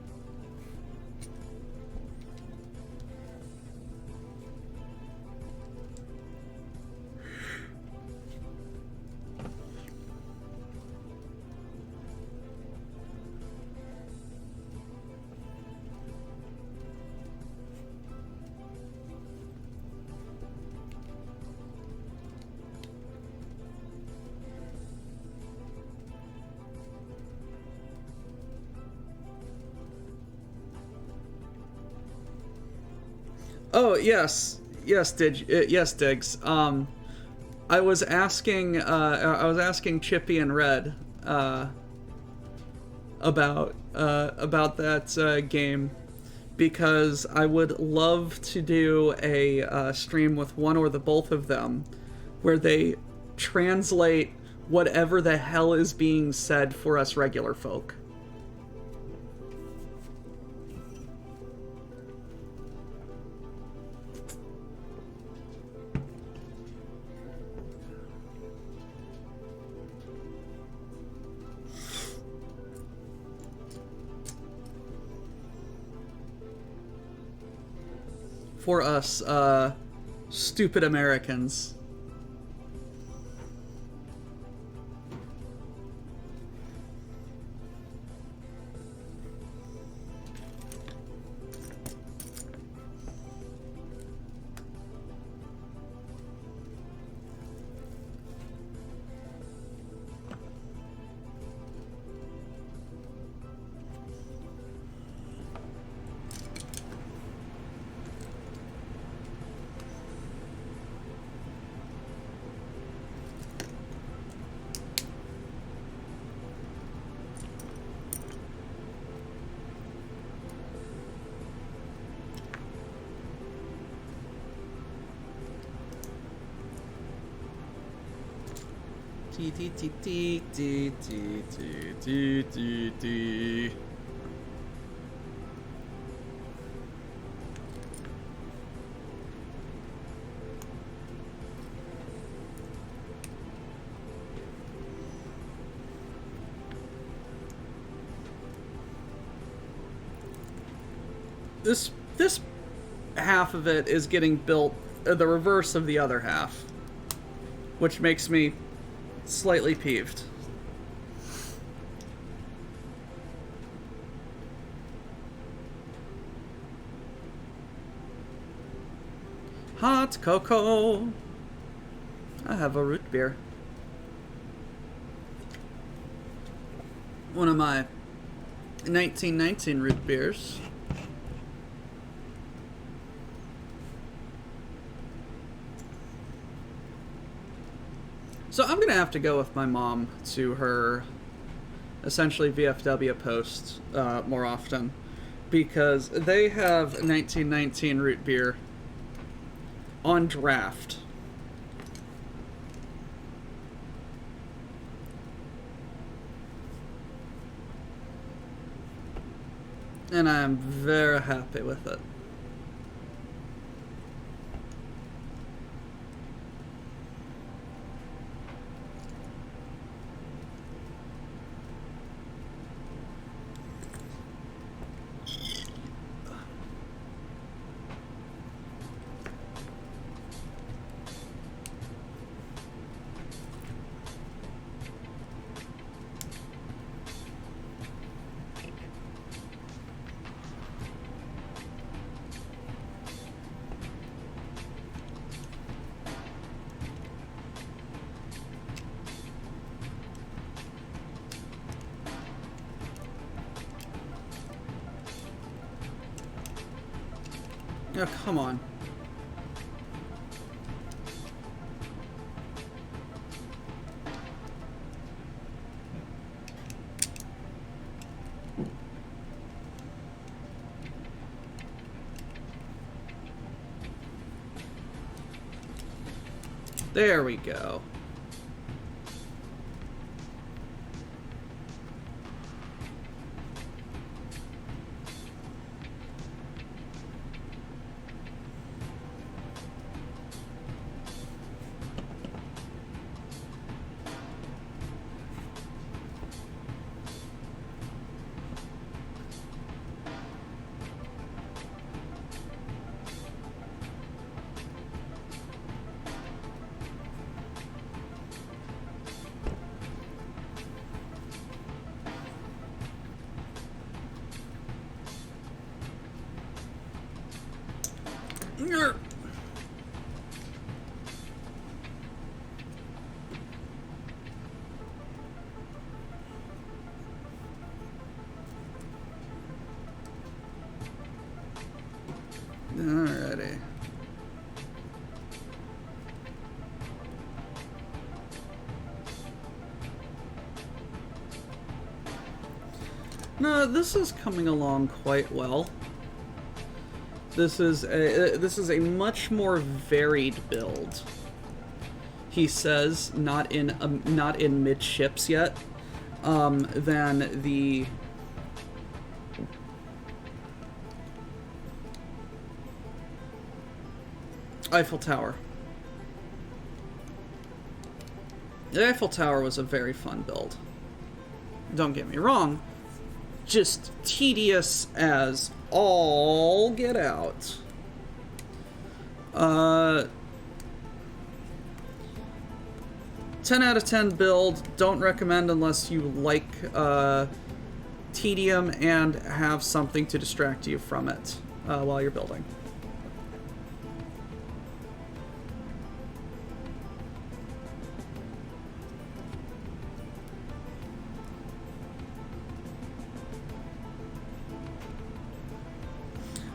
Oh, yes. Yes, yes, Diggs. I was asking Chippy and Red about that game because I would love to do a stream with one or the both of them where they translate whatever the hell is being said for us regular folk. for us, stupid Americans. This half of it is getting built the reverse of the other half, which makes me slightly peeved. Hot cocoa. I have a root beer. One of my 1919 root beers. So I'm going to have to go with my mom to her, essentially, VFW post more often, because they have 1919 root beer on draft. And I'm very happy with it. Oh, come on. There we go. Alrighty. No, this is coming along quite well. This is a much more varied build. He says not in midships yet, than the Eiffel Tower. The Eiffel Tower was a very fun build. Don't get me wrong, just tedious as all get out. 10 out of 10 build. Don't recommend unless you like tedium and have something to distract you from it while you're building.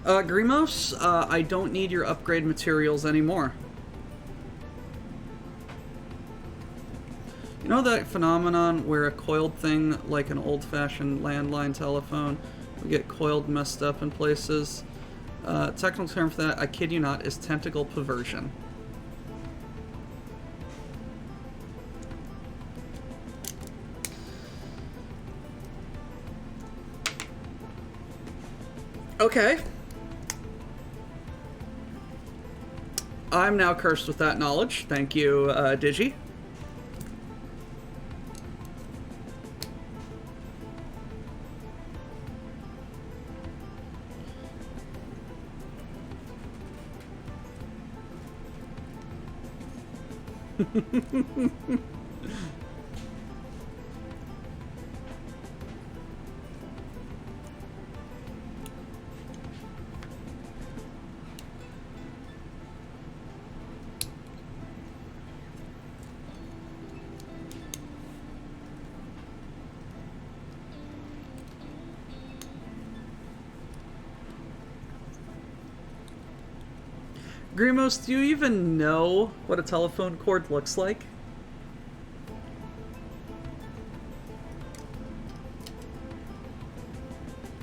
Grimos, I don't need your upgrade materials anymore. You know that phenomenon where a coiled thing, like an old-fashioned landline telephone, will get coiled, messed up in places? Technical term for that, I kid you not, is tentacle perversion. Okay. I'm now cursed with that knowledge. Thank you, Digi. Grimos, do you even know what a telephone cord looks like?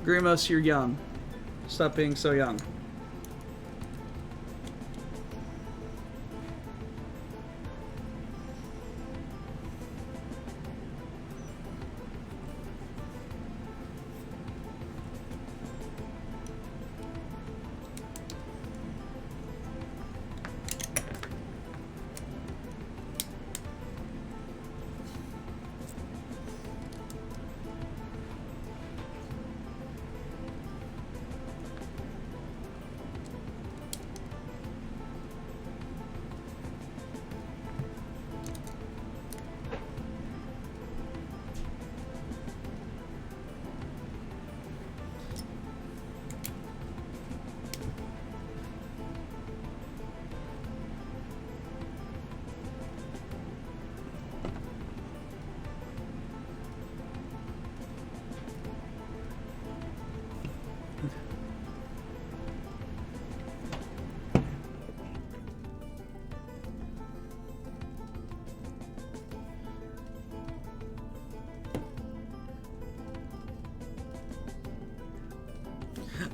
Grimos, you're young. Stop being so young.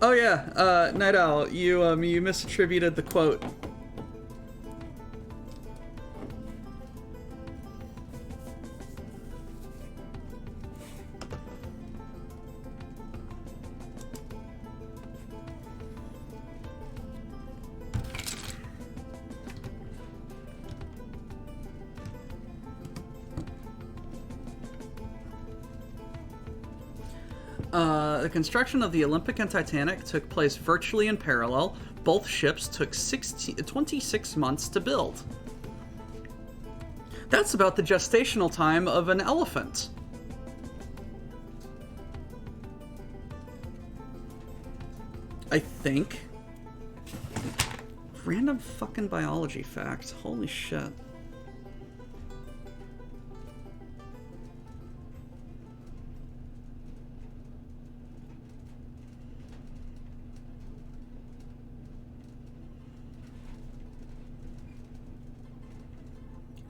Oh yeah, Night Owl, you misattributed the quote. The construction of the Olympic and Titanic took place virtually in parallel. Both ships took 26 months to build. That's about the gestational time of an elephant. I think. Random fucking biology fact. Holy shit.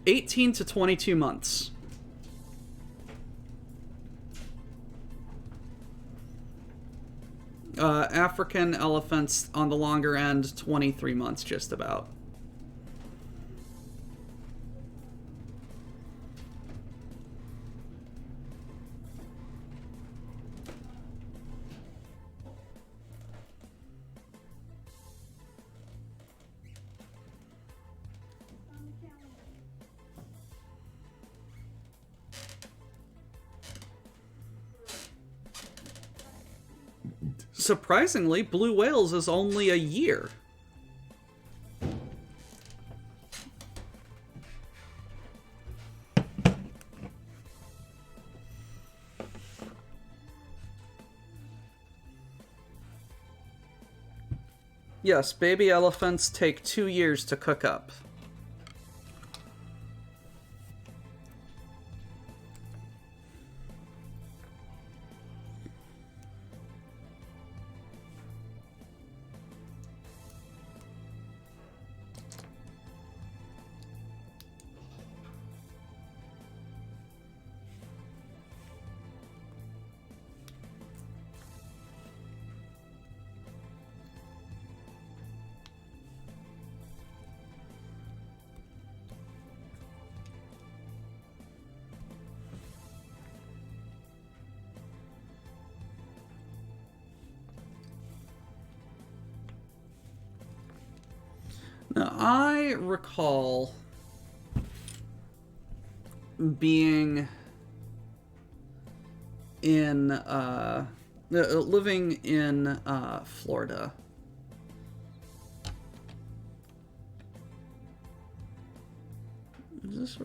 $18 to 22 months. African elephants on the longer end, 23 months just about. Surprisingly, blue whales is only a year. Yes, baby elephants take 2 years to cook up. Now, I recall being in, living in Florida. Is this...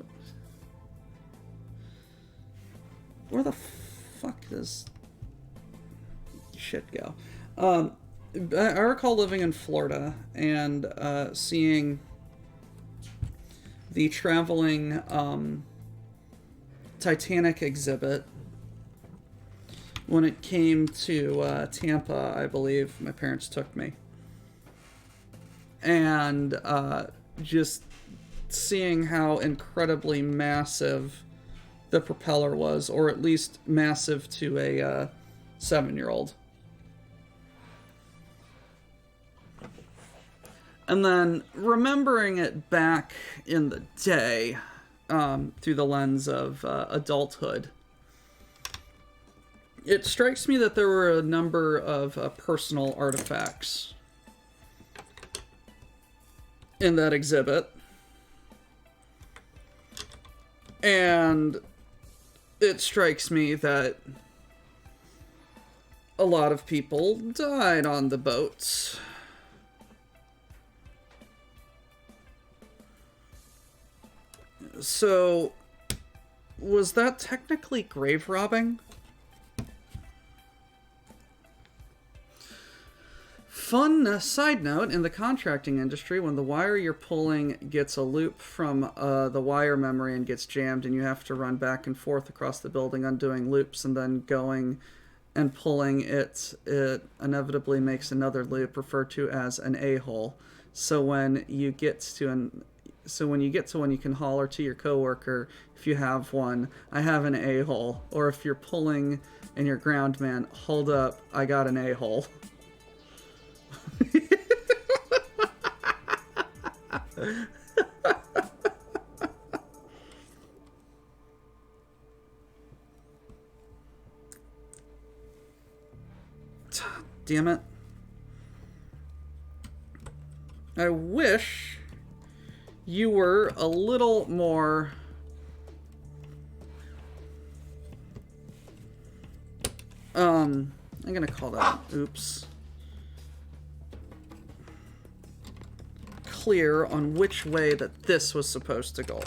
Where the fuck does shit go? I recall living in Florida and seeing the traveling Titanic exhibit when it came to Tampa, I believe. My parents took me. And just seeing how incredibly massive the propeller was, or at least massive to a 7-year-old. And then remembering it back in the day through the lens of adulthood, it strikes me that there were a number of personal artifacts in that exhibit. And it strikes me that a lot of people died on the boats. So, was that technically grave robbing? Fun side note, in the contracting industry, when the wire you're pulling gets a loop from the wire memory and gets jammed, and you have to run back and forth across the building undoing loops and then going and pulling it, it inevitably makes another loop referred to as an a-hole. So when you get to one, you can holler to your coworker if you have one, I have an a-hole. Or if you're pulling and you're ground man, hold up, I got an a-hole. Damn it. I wish you were a little more I'm gonna call that oops clear on which way that this was supposed to go.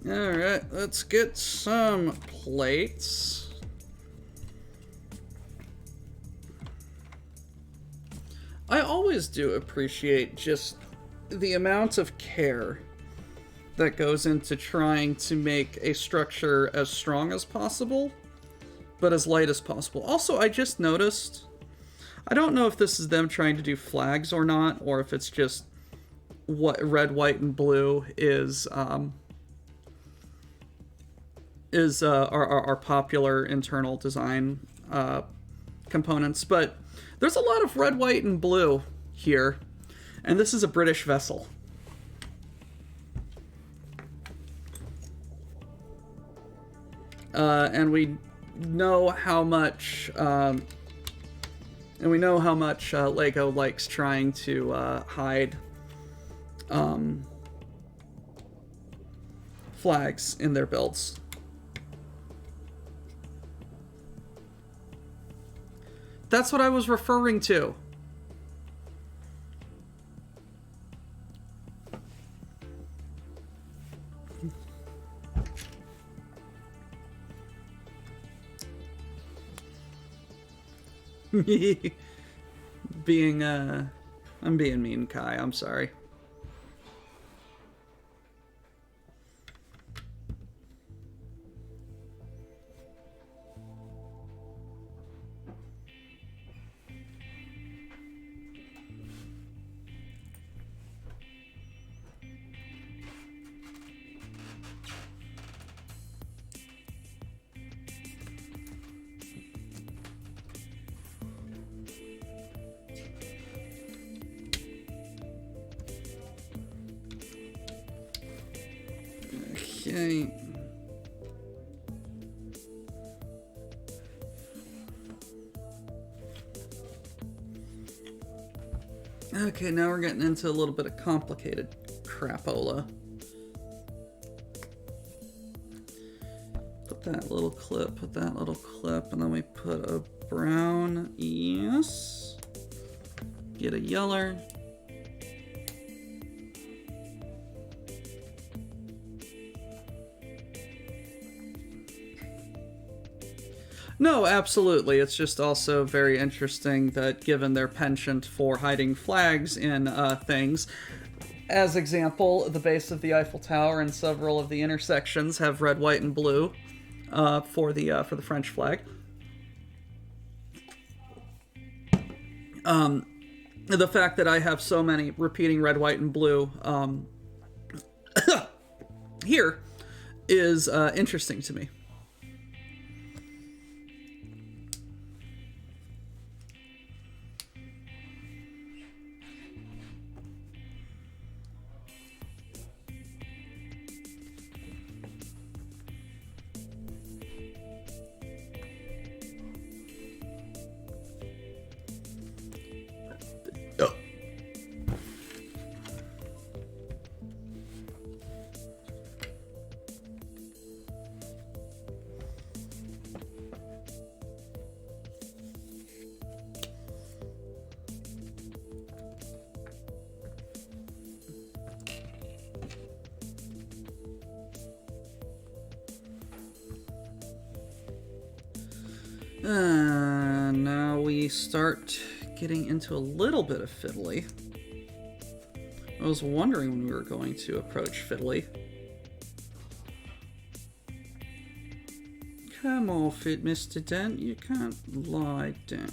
Alright, let's get some plates. I always do appreciate just the amount of care that goes into trying to make a structure as strong as possible, but as light as possible. Also, I just noticed, I don't know if this is them trying to do flags or not, or if it's just what red, white, and blue is is our popular internal design components, but there's a lot of red, white, and blue here, and this is a British vessel. And we know how much Lego likes trying to hide flags in their builds. That's what I was referring to. I'm being mean, Kai. I'm sorry. Okay. Okay, now we're getting into a little bit of complicated crapola. Put that little clip, and then we put a brown, yes. Get a yeller. No, absolutely. It's just also very interesting that given their penchant for hiding flags in things, as example, the base of the Eiffel Tower and several of the intersections have red, white, and blue for the French flag. The fact that I have so many repeating red, white, and blue here is interesting to me. Now we start getting into a little bit of fiddly. I was wondering when we were going to approach fiddly. Come off it, Mr. Dent. You can't lie down.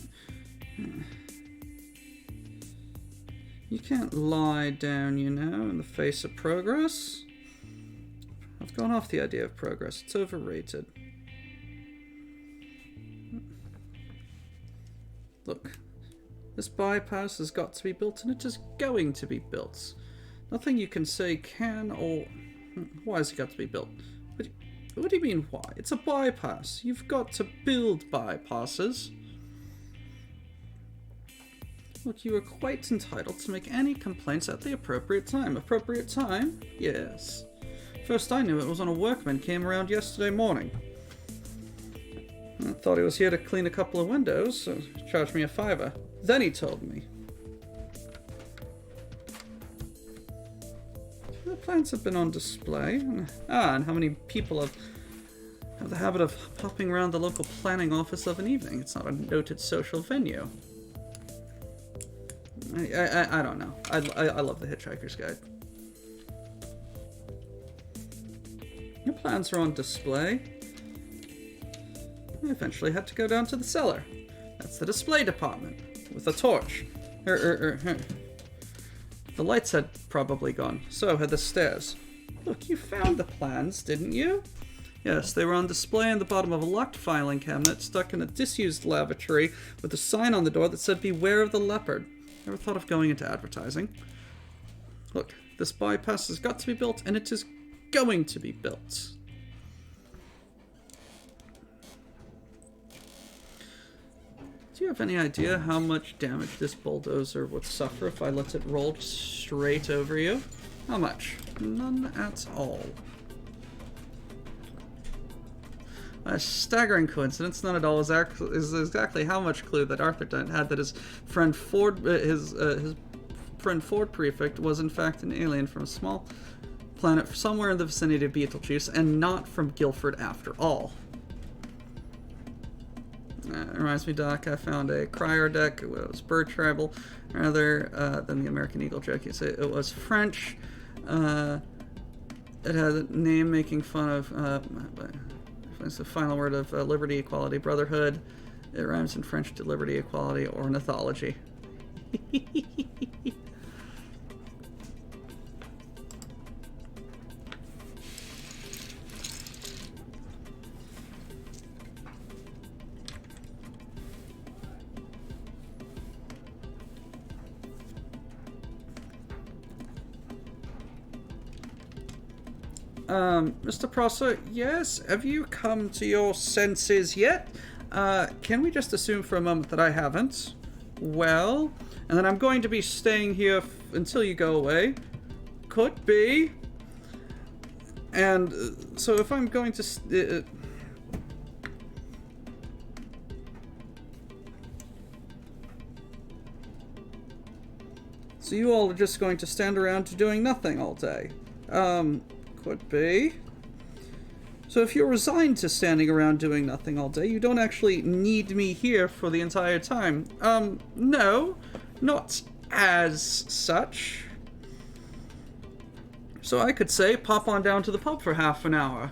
You can't lie down, you know, in the face of progress. I've gone off the idea of progress. It's overrated. Look, this bypass has got to be built, and it is going to be built. Nothing you can say can or... Why has it got to be built? What do you mean, why? It's a bypass. You've got to build bypasses. Look, you are quite entitled to make any complaints at the appropriate time. Appropriate time? Yes. First I knew it was when a workman came around yesterday morning. I thought he was here to clean a couple of windows, so charged me a $5. Then he told me. The plans have been on display. And how many people have the habit of popping around the local planning office of an evening? It's not a noted social venue. I don't know. I love the Hitchhiker's Guide. Your plans are on display. I eventually had to go down to the cellar. That's the display department, with a torch. The lights had probably gone, so had the stairs. Look, you found the plans, didn't you? Yes, they were on display in the bottom of a locked filing cabinet stuck in a disused lavatory with a sign on the door that said, "Beware of the leopard." Never thought of going into advertising. Look, this bypass has got to be built, and it is going to be built. Do you have any idea how much damage this bulldozer would suffer if I let it roll straight over you? How much? None at all. A staggering coincidence, none at all, is exactly how much clue that Arthur Dent had that his friend Ford, his friend Ford Prefect, was in fact an alien from a small planet somewhere in the vicinity of Betelgeuse, and not from Guildford after all. It reminds me, Doc, I found a crier deck. It was bird tribal rather than the American Eagle joke. You say it was French. It had a name making fun of it's the final word of liberty, equality, brotherhood. It rhymes in French to liberty, equality, ornithology. Mr. Prosser, yes? Have you come to your senses yet? Can we just assume for a moment that I haven't? Well, and then I'm going to be staying here until you go away. Could be. And so if I'm going to... so you all are just going to stand around doing nothing all day? Could be. So if you're resigned to standing around doing nothing all day, you don't actually need me here for the entire time. No, not as such. So I could say, pop on down to the pub for half an hour.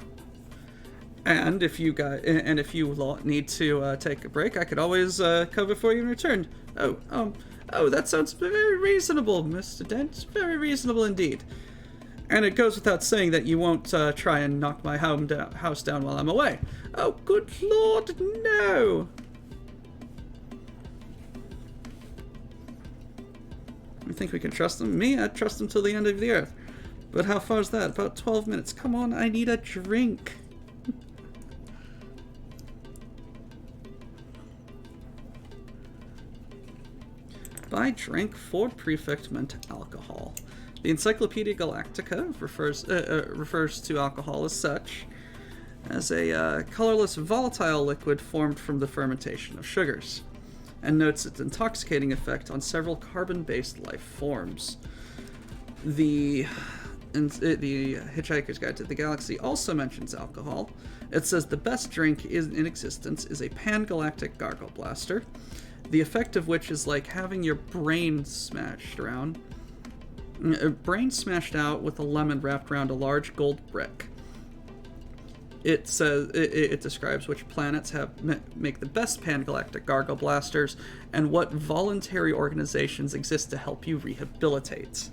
And if you lot need to take a break, I could always cover for you in return. Oh, that sounds very reasonable, Mr. Dent. Very reasonable indeed. And it goes without saying that you won't try and knock my house down while I'm away. Oh, good Lord, no! You think we can trust them? Me? I'd trust them till the end of the earth. But how far is that? About 12 minutes. Come on, I need a drink. By drink, Ford Prefect meant alcohol. The Encyclopedia Galactica refers to alcohol as such, as a colorless volatile liquid formed from the fermentation of sugars, and notes its intoxicating effect on several carbon-based life forms. The Hitchhiker's Guide to the Galaxy also mentions alcohol. It says the best drink in existence is a pan-galactic gargle blaster, the effect of which is like having your brain smashed around. A brain smashed out with a lemon wrapped around a large gold brick. It says it describes which planets make the best pan-galactic gargle blasters and what voluntary organizations exist to help you rehabilitate.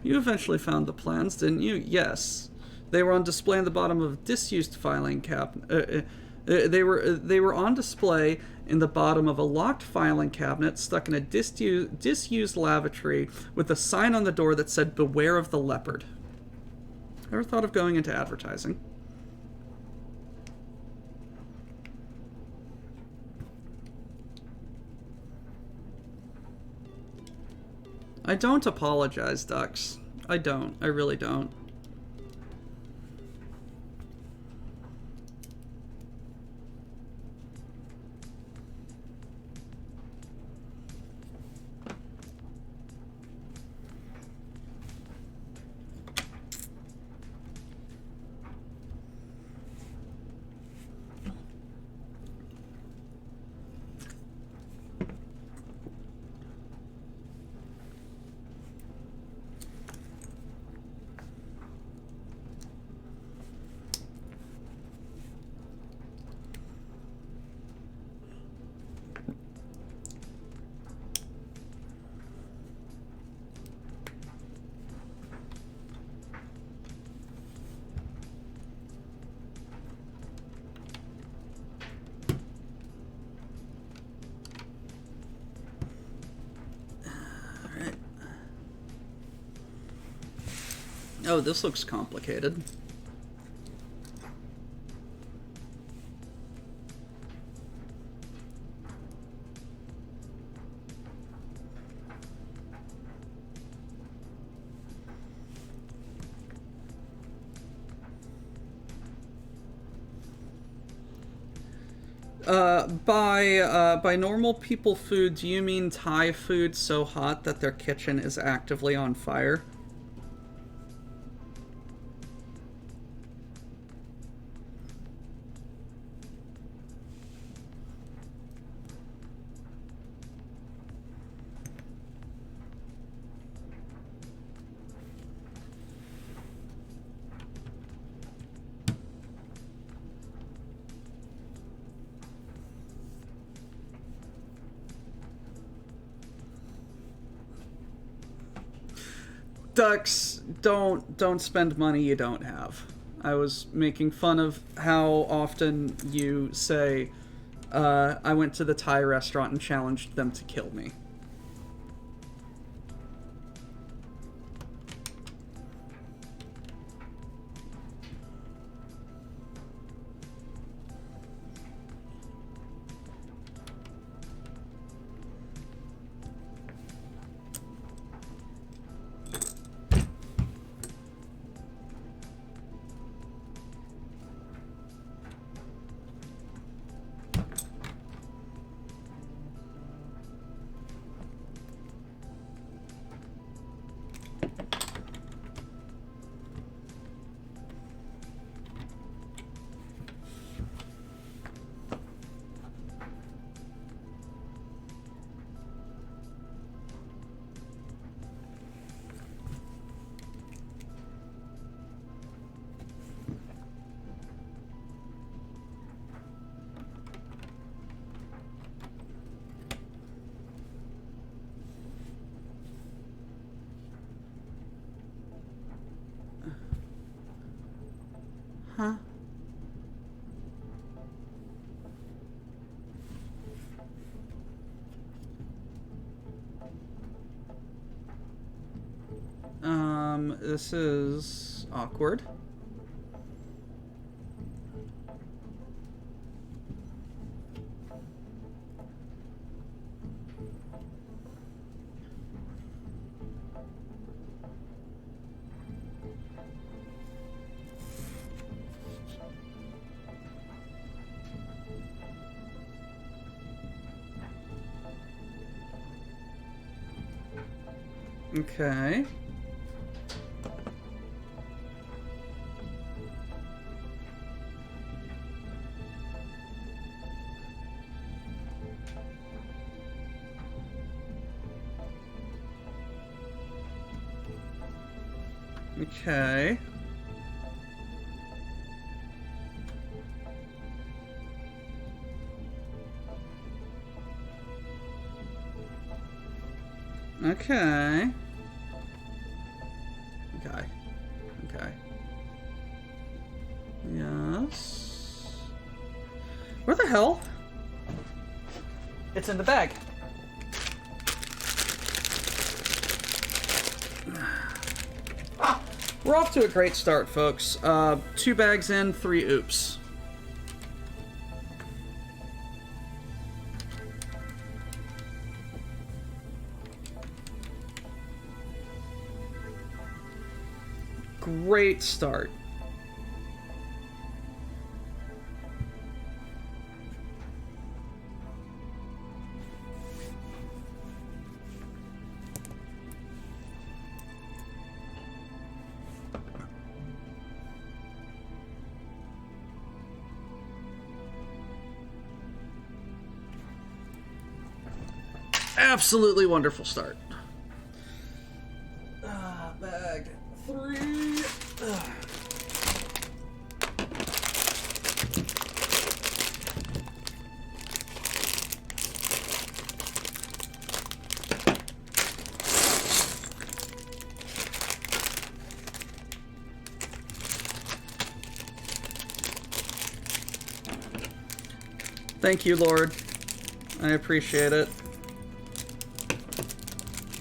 You eventually found the plans, didn't you? Yes. They were on display in the bottom of a disused filing cabinet. They were on display in the bottom of a locked filing cabinet stuck in a disused lavatory with a sign on the door that said, "Beware of the leopard." Ever thought of going into advertising? I don't apologize, Ducks. I don't. I really don't. Oh, this looks complicated. By normal people food, do you mean Thai food so hot that their kitchen is actively on fire? Ducks, don't spend money you don't have. I was making fun of how often you say, I went to the Thai restaurant and challenged them to kill me. Huh? This is awkward. Okay. Okay. Okay. Okay. Okay. Yes. Where the hell? It's in the bag. We're off to a great start, folks. 2 bags in, 3 oops. Great start. Absolutely wonderful start. Bag 3. Thank you, Lord. I appreciate it.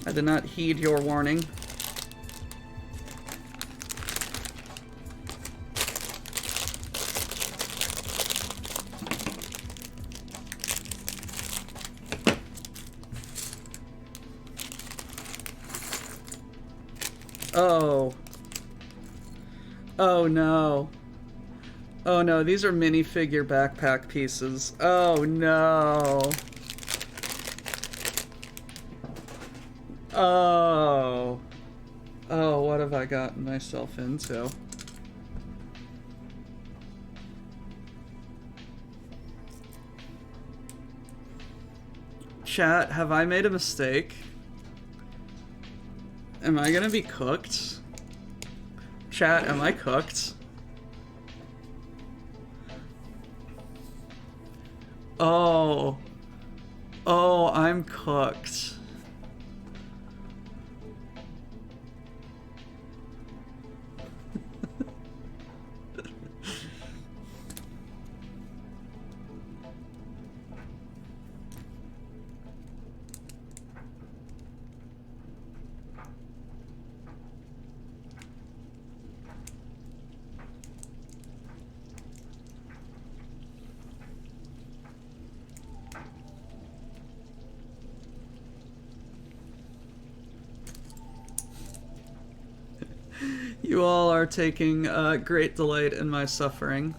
I did not heed your warning. Oh. Oh no. Oh no, these are minifigure backpack pieces. Oh no. Oh. Oh, what have I gotten myself into? Chat, have I made a mistake? Am I gonna be cooked? Chat, am I cooked? Oh. Oh, I'm cooked. You all are taking great delight in my suffering.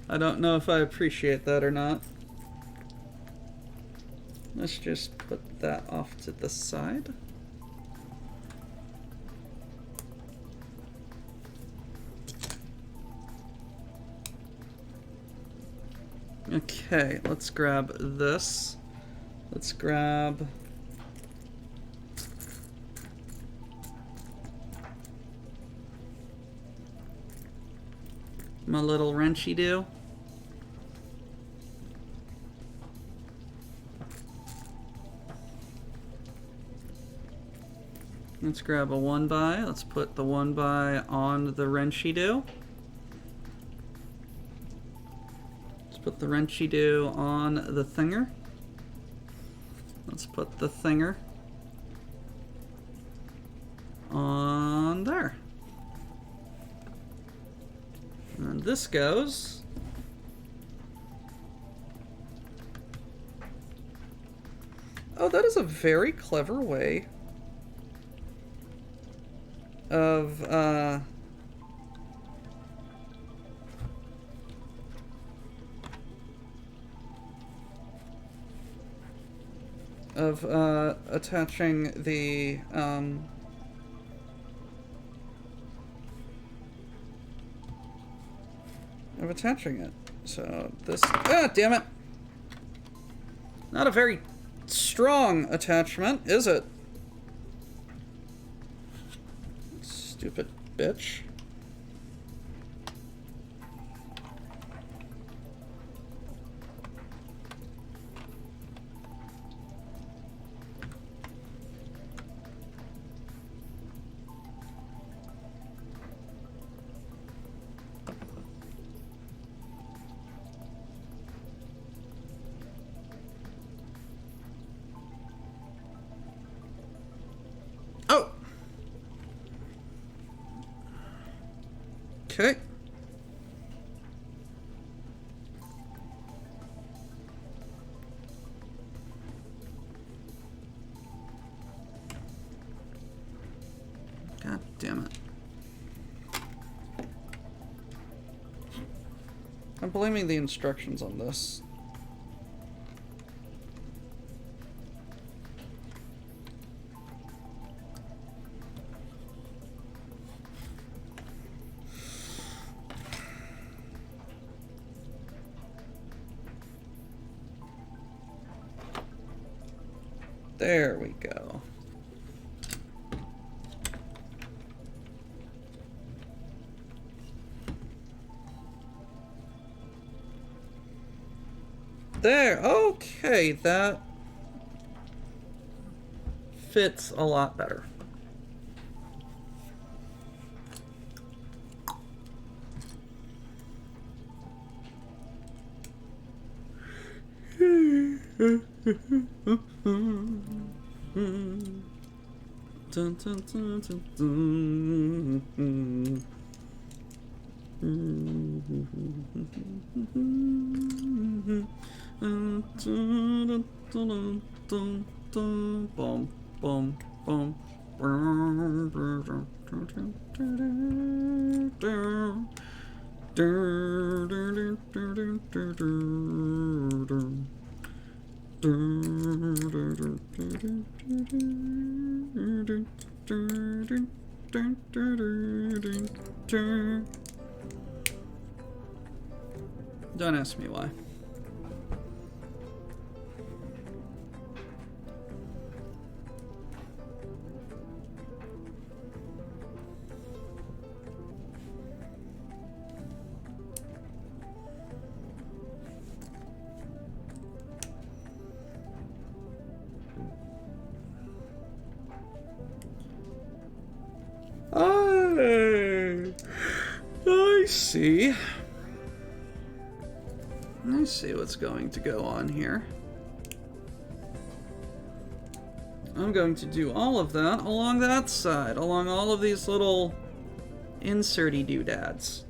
I don't know if I appreciate that or not. Let's just put that off to the side. Okay, let's grab this. Let's grab... my little wrenchy-do. Let's grab a 1x. Let's put the 1x on the wrenchy-do. Let's put the wrenchy-do on the thinger. Let's put the thinger on there. And this goes oh, that is a very clever way of attaching the of attaching it. So this, damn it. Not a very strong attachment, is it? Stupid bitch. Oh! Okay. God damn it. I'm blaming the instructions on this. There we go. There, okay, that fits a lot better. Dun, dun, dun, dun, dun. Boom, boom, boom. Don't ask me why. I see. I see what's going to go on here. I'm going to do all of that along that side, along all of these little inserty doodads.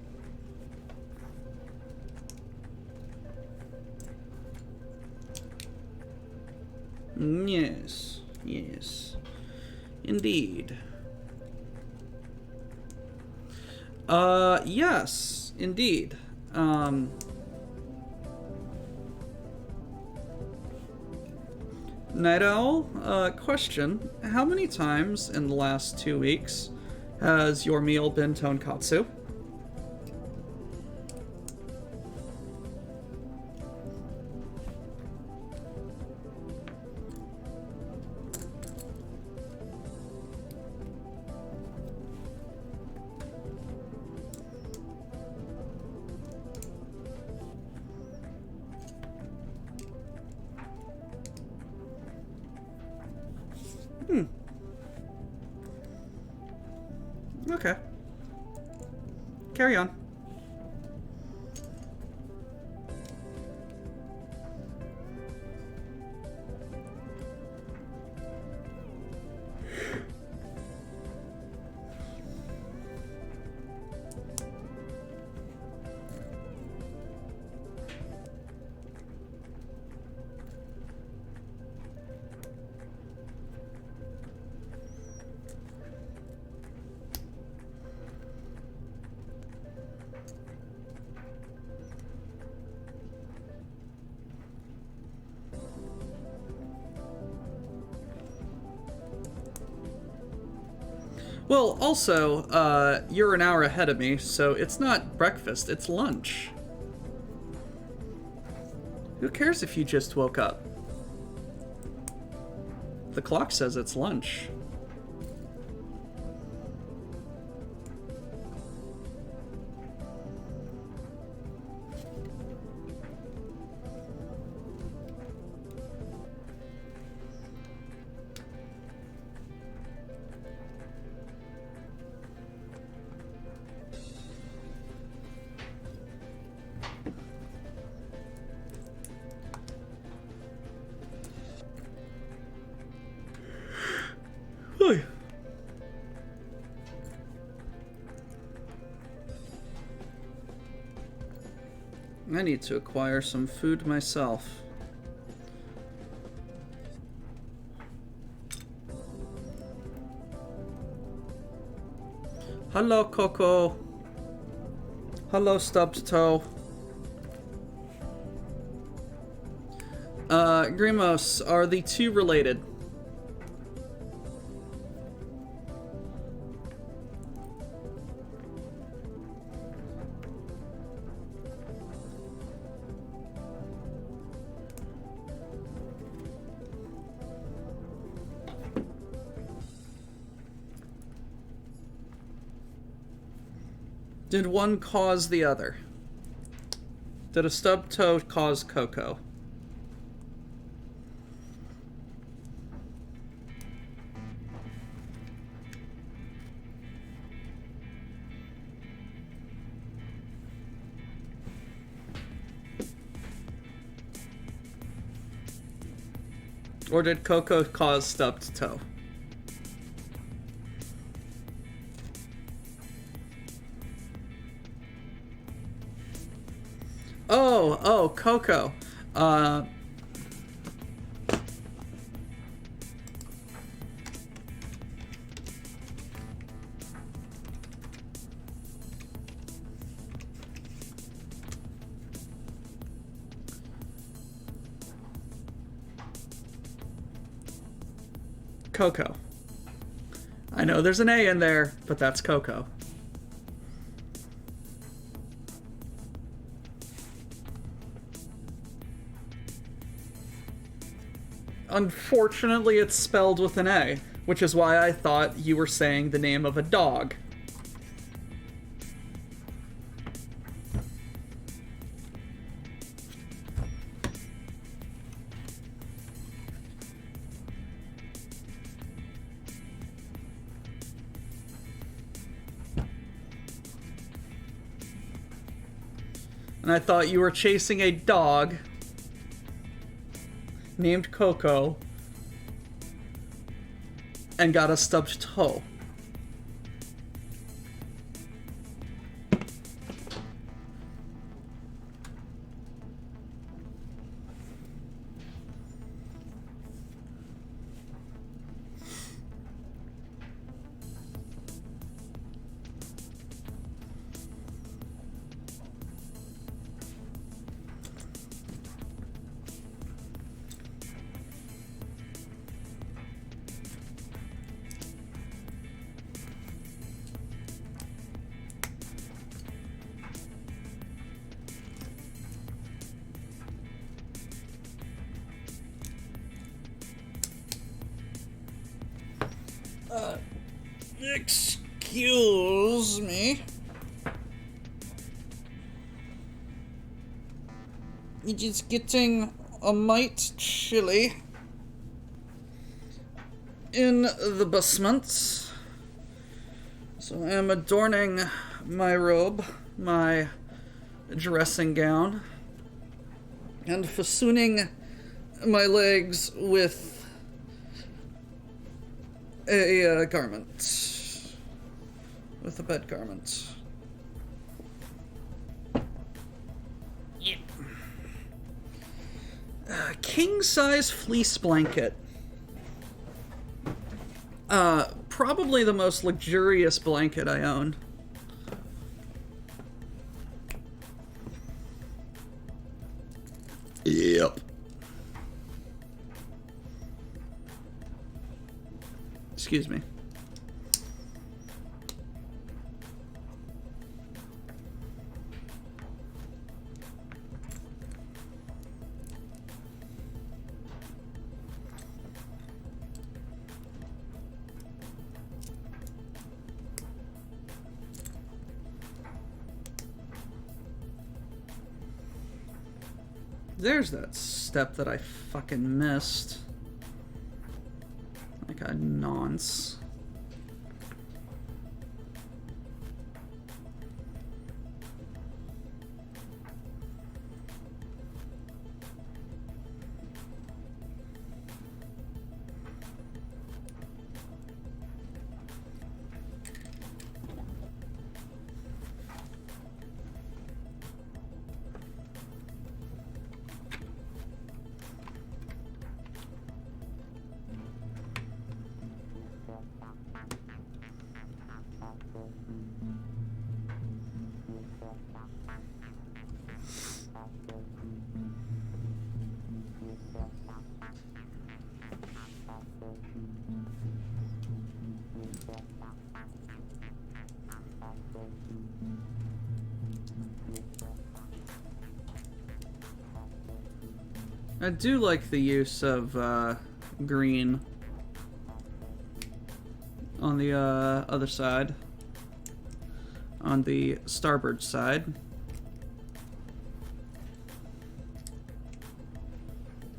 Yes, yes, indeed. Yes, indeed. Night Owl, question. How many times in the last 2 weeks has your meal been tonkatsu? Okay. Carry on. Well, also, you're an hour ahead of me, so it's not breakfast, it's lunch. Who cares if you just woke up? The clock says it's lunch. I need to acquire some food myself. Hello, Coco. Hello, Stubbed Toe. Grimos, are the two related? Did one cause the other? Did a stub toe cause Coco? Or did Coco cause stubbed toe? Oh, Coco. Coco. I know there's an A in there, but that's Coco. Unfortunately, it's spelled with an A, which is why I thought you were saying the name of a dog. And I thought you were chasing a dog named Coco and got a stubbed toe. Excuse me. It is getting a mite chilly in the basement. So I am adorning my robe, my dressing gown, and festooning my legs with a garment. With a bed garment. Yep. King-size fleece blanket. Probably the most luxurious blanket I own. Yep. Excuse me. There's that step that I fucking missed. Like a nonce. I do like the use of green on the other side, on the starboard side.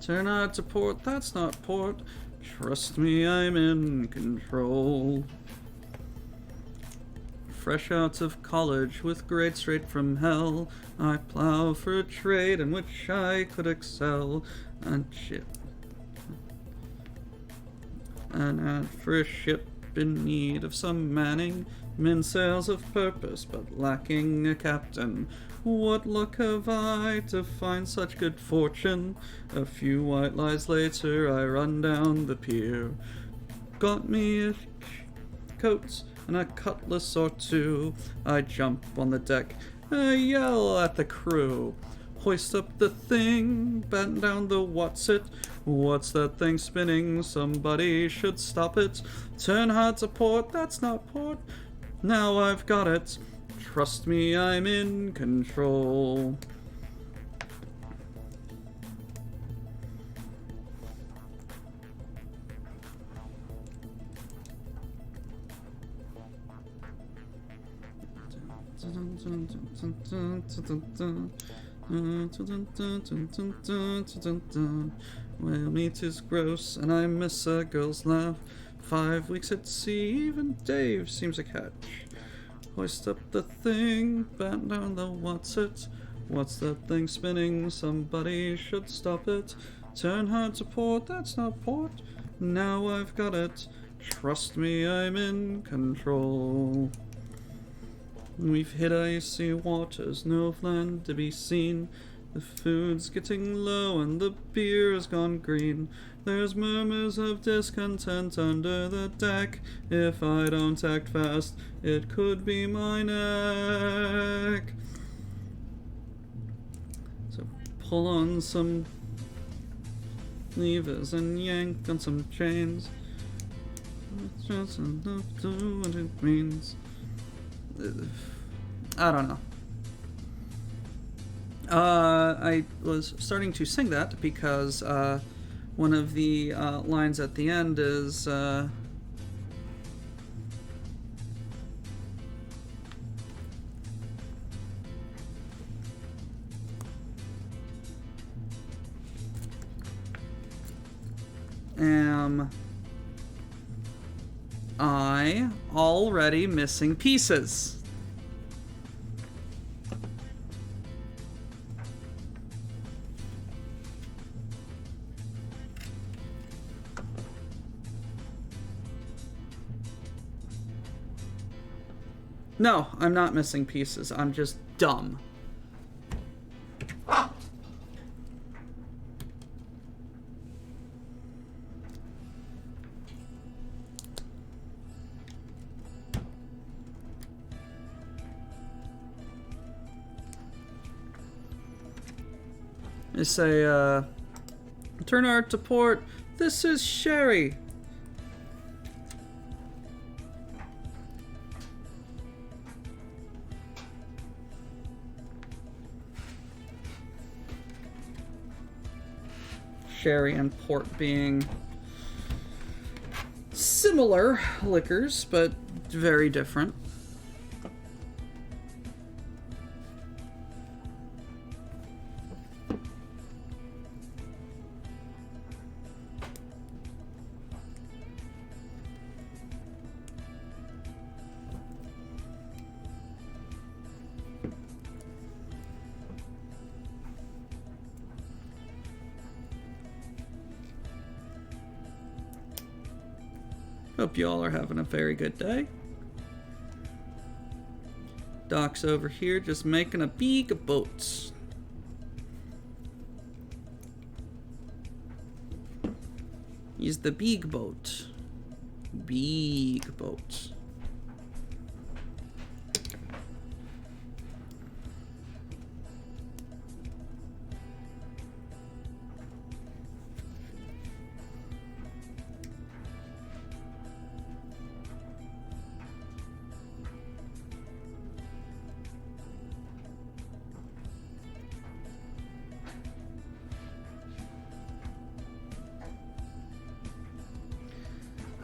Turn out to port, that's not port. Trust me, I'm in control. Fresh out of college with grades straight from hell, I plow for a trade in which I could excel. And shit. And for a ship in need of some manning, mainsails of purpose, but lacking a captain. What luck have I to find such good fortune? A few white lies later, I run down the pier. Got me a coat and a cutlass or two. I jump on the deck, I yell at the crew. Hoist up the thing, batten down the what's it? What's that thing spinning? Somebody should stop it. Turn hard to port, that's not port. Now I've got it. Trust me, I'm in control. Well, meat is gross, and I miss a girl's laugh. 5 weeks at sea, even Dave seems a catch. Hoist up the thing, batten down the what's it? What's that thing spinning? Somebody should stop it. Turn hard to port, that's not port. Now I've got it. Trust me, I'm in control. We've hit icy waters, no land to be seen. The food's getting low and the beer's gone green. There's murmurs of discontent under the deck. If I don't act fast, it could be my neck. So pull on some levers and yank on some chains. It's just enough to do what it means. I don't know. I was starting to sing that because one of the lines at the end is am I already missing pieces? No, I'm not missing pieces. I'm just dumb. They say, turn hard to port. This is Sherry. Sherry and port being similar liquors, but very different. Hope you all are having a very good day. Doc's over here just making a BEEG of boats. He's the BEEG boat. BEEG boat.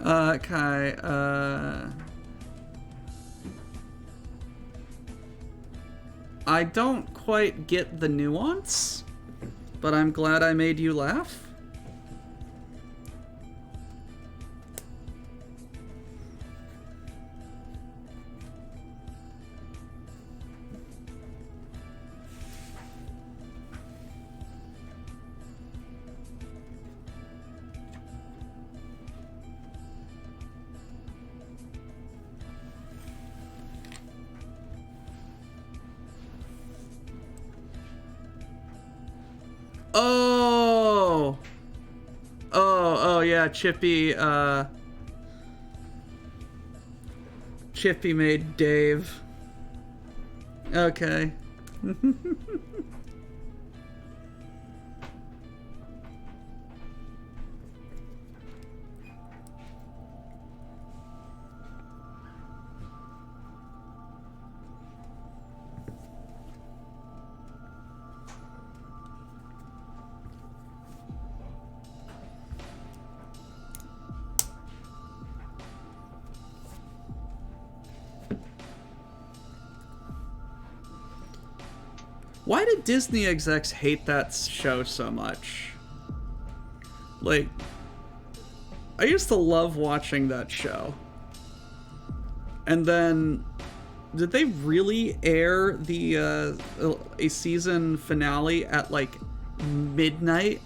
Okay, I don't quite get the nuance, but I'm glad I made you laugh. Oh! Oh, yeah, Chippy, Chippy made Dave. Okay. Why did Disney execs hate that show so much? Like, I used to love watching that show. And then, did they really air the a season finale at like midnight?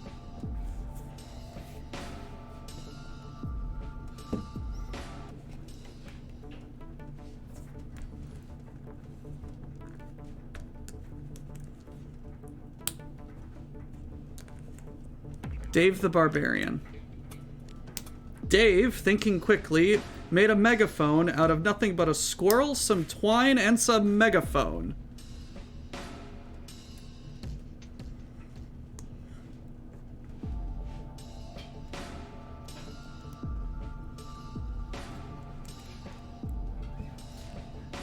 Dave the Barbarian. Dave, thinking quickly, made a megaphone out of nothing but a squirrel, some twine, and some megaphone.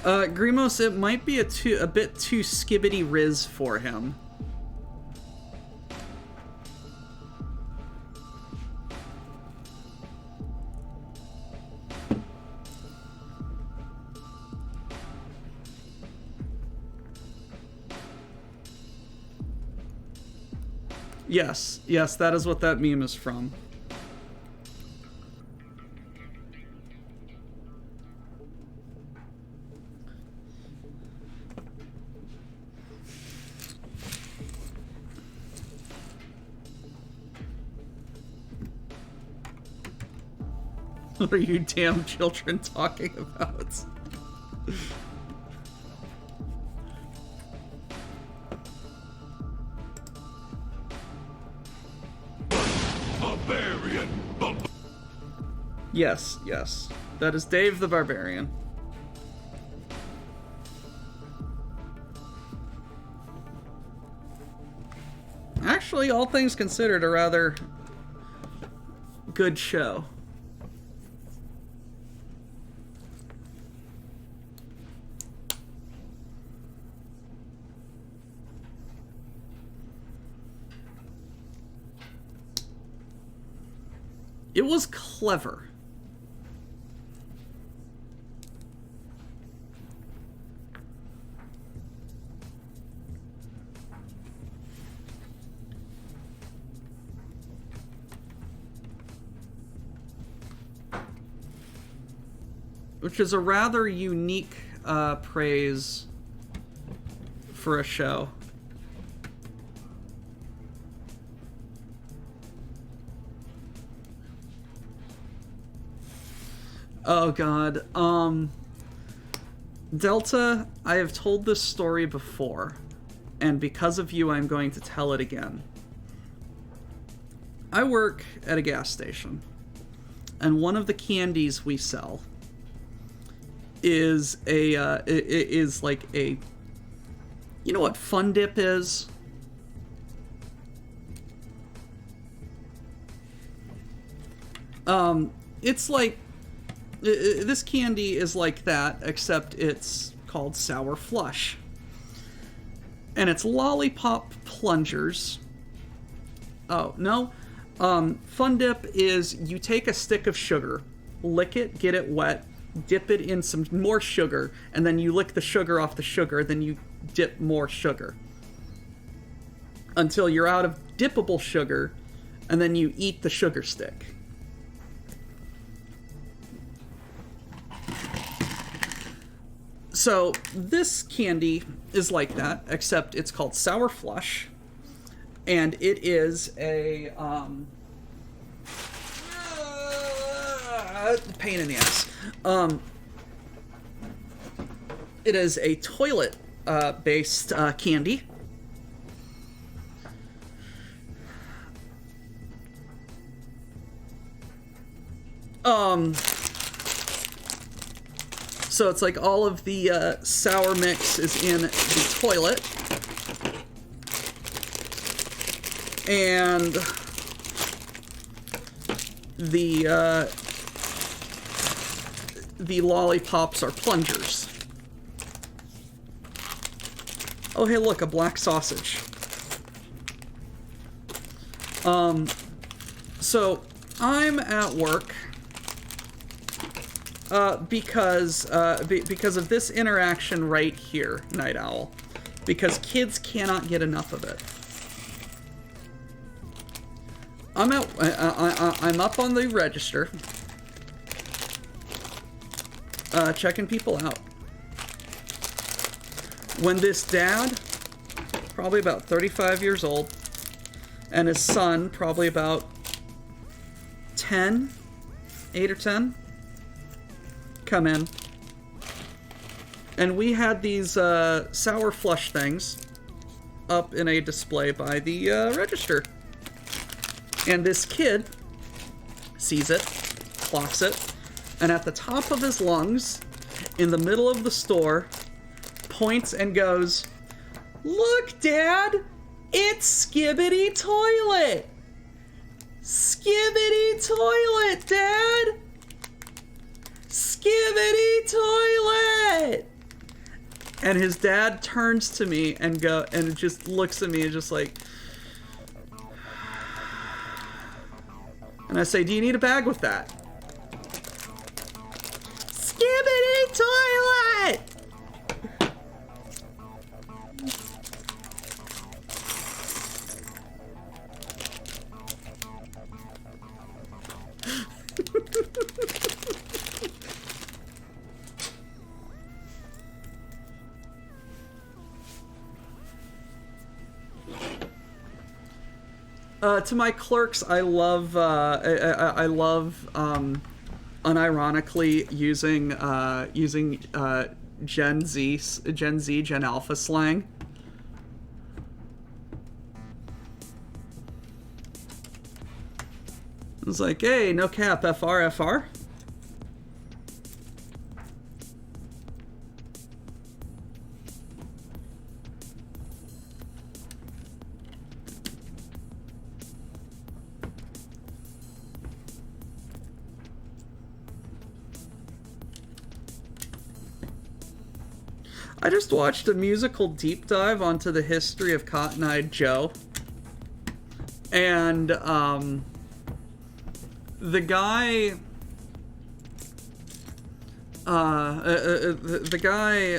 Grimos, it might be a bit too skibbity riz for him. Yes, yes, that is what that meme is from. What are you damn children talking about? Yes, yes. That is Dave the Barbarian. Actually, all things considered, a rather good show. It was clever. Which is a rather unique praise for a show. Oh god. Delta, I have told this story before, and because of you, I'm going to tell it again. I work at a gas station, and one of the candies we sell is is like a, you know what Fun Dip is? It's like, this candy is like that, except it's called Sour Flush. And it's lollipop plungers. Oh, no. Fun Dip is you take a stick of sugar, lick it, get it wet, dip it in some more sugar, and then you lick the sugar off the sugar, then you dip more sugar. Until you're out of dippable sugar, and then you eat the sugar stick. So, this candy is like that, except it's called Sour Flush, and it is a, pain in the ass. It is a toilet based candy. So it's like all of the sour mix is in the toilet. And the lollipops are plungers. Oh, hey, look, a black sausage. So I'm at work because of this interaction right here, Night Owl. Because kids cannot get enough of it. I'm up on the register, checking people out. When this dad, probably about 35 years old, and his son, probably about 10, 8 or 10, come in. And we had these sour flush things up in a display by the register. And this kid sees it, clocks it, and at the top of his lungs, in the middle of the store, points and goes, "Look, Dad! It's Skibbity Toilet! Skibbity Toilet, Dad! Skibbity Toilet!" And his dad turns to me and just looks at me and just like... And I say, "Do you need a bag with that?" Skibbity Toilet! To my clerks, I love unironically using Gen Alpha slang. It's like, "Hey, no cap, FR. I just watched a musical deep dive onto the history of Cotton Eye Joe. And, the guy... the guy,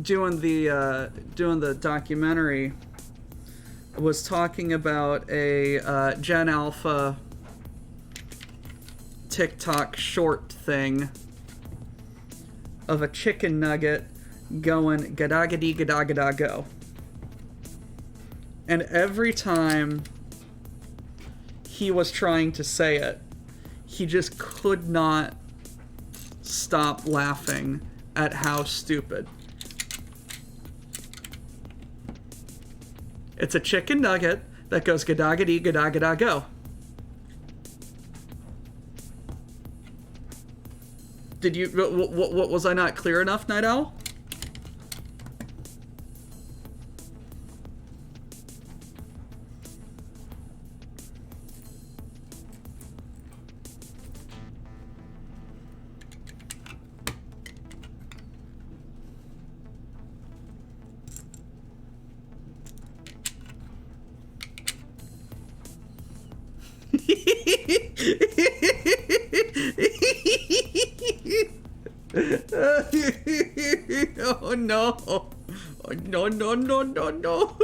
doing the documentary was talking about a, Gen Alpha TikTok short thing of a chicken nugget going gadagadi gadagada go. And every time he was trying to say it, he just could not stop laughing at how stupid. It's a chicken nugget that goes gadagadi gadagada go. Did you... What was I not clear enough, Night Owl? Oh no. Oh, no, no, no, no, no.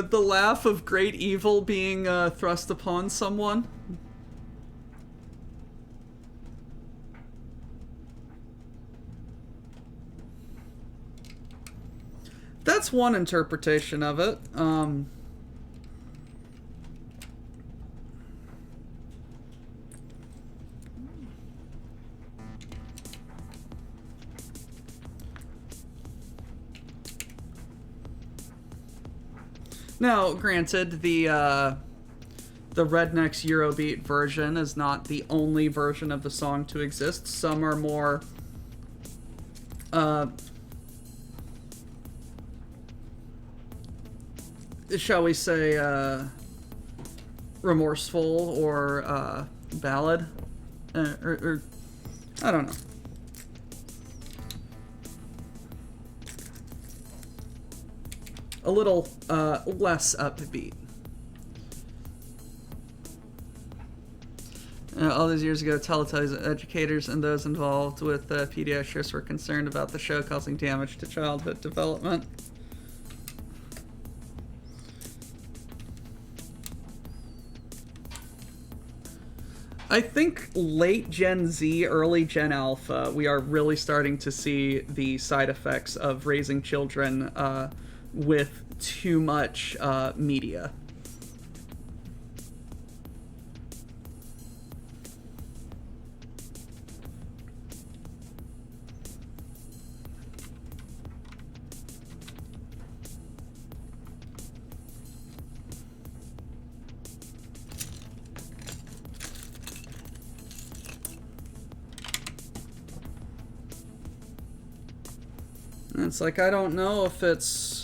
The laugh of great evil being thrust upon someone. That's one interpretation of it. Now, granted, the Rednex Eurobeat version is not the only version of the song to exist. Some are more shall we say, remorseful or ballad, or I don't know. A little less upbeat. All these years ago, Teletubbies educators and those involved with pediatrics were concerned about the show causing damage to childhood development. I think late Gen Z, early Gen Alpha, we are really starting to see the side effects of raising children with too much media. It's like, I don't know if it's...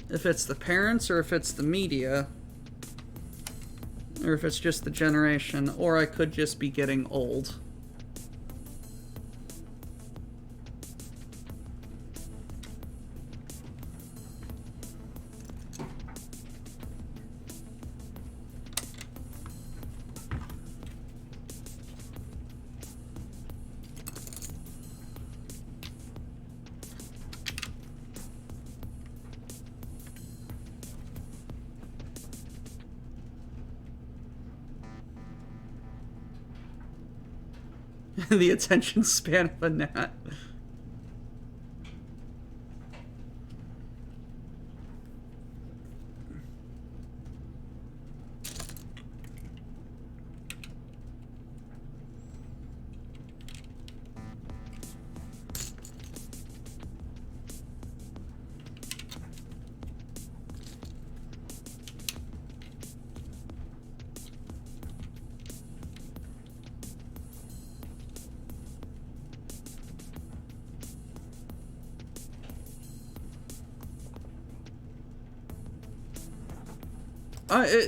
if it's the parents, or if it's the media, or if it's just the generation, or I could just be getting old. The attention span of a gnat.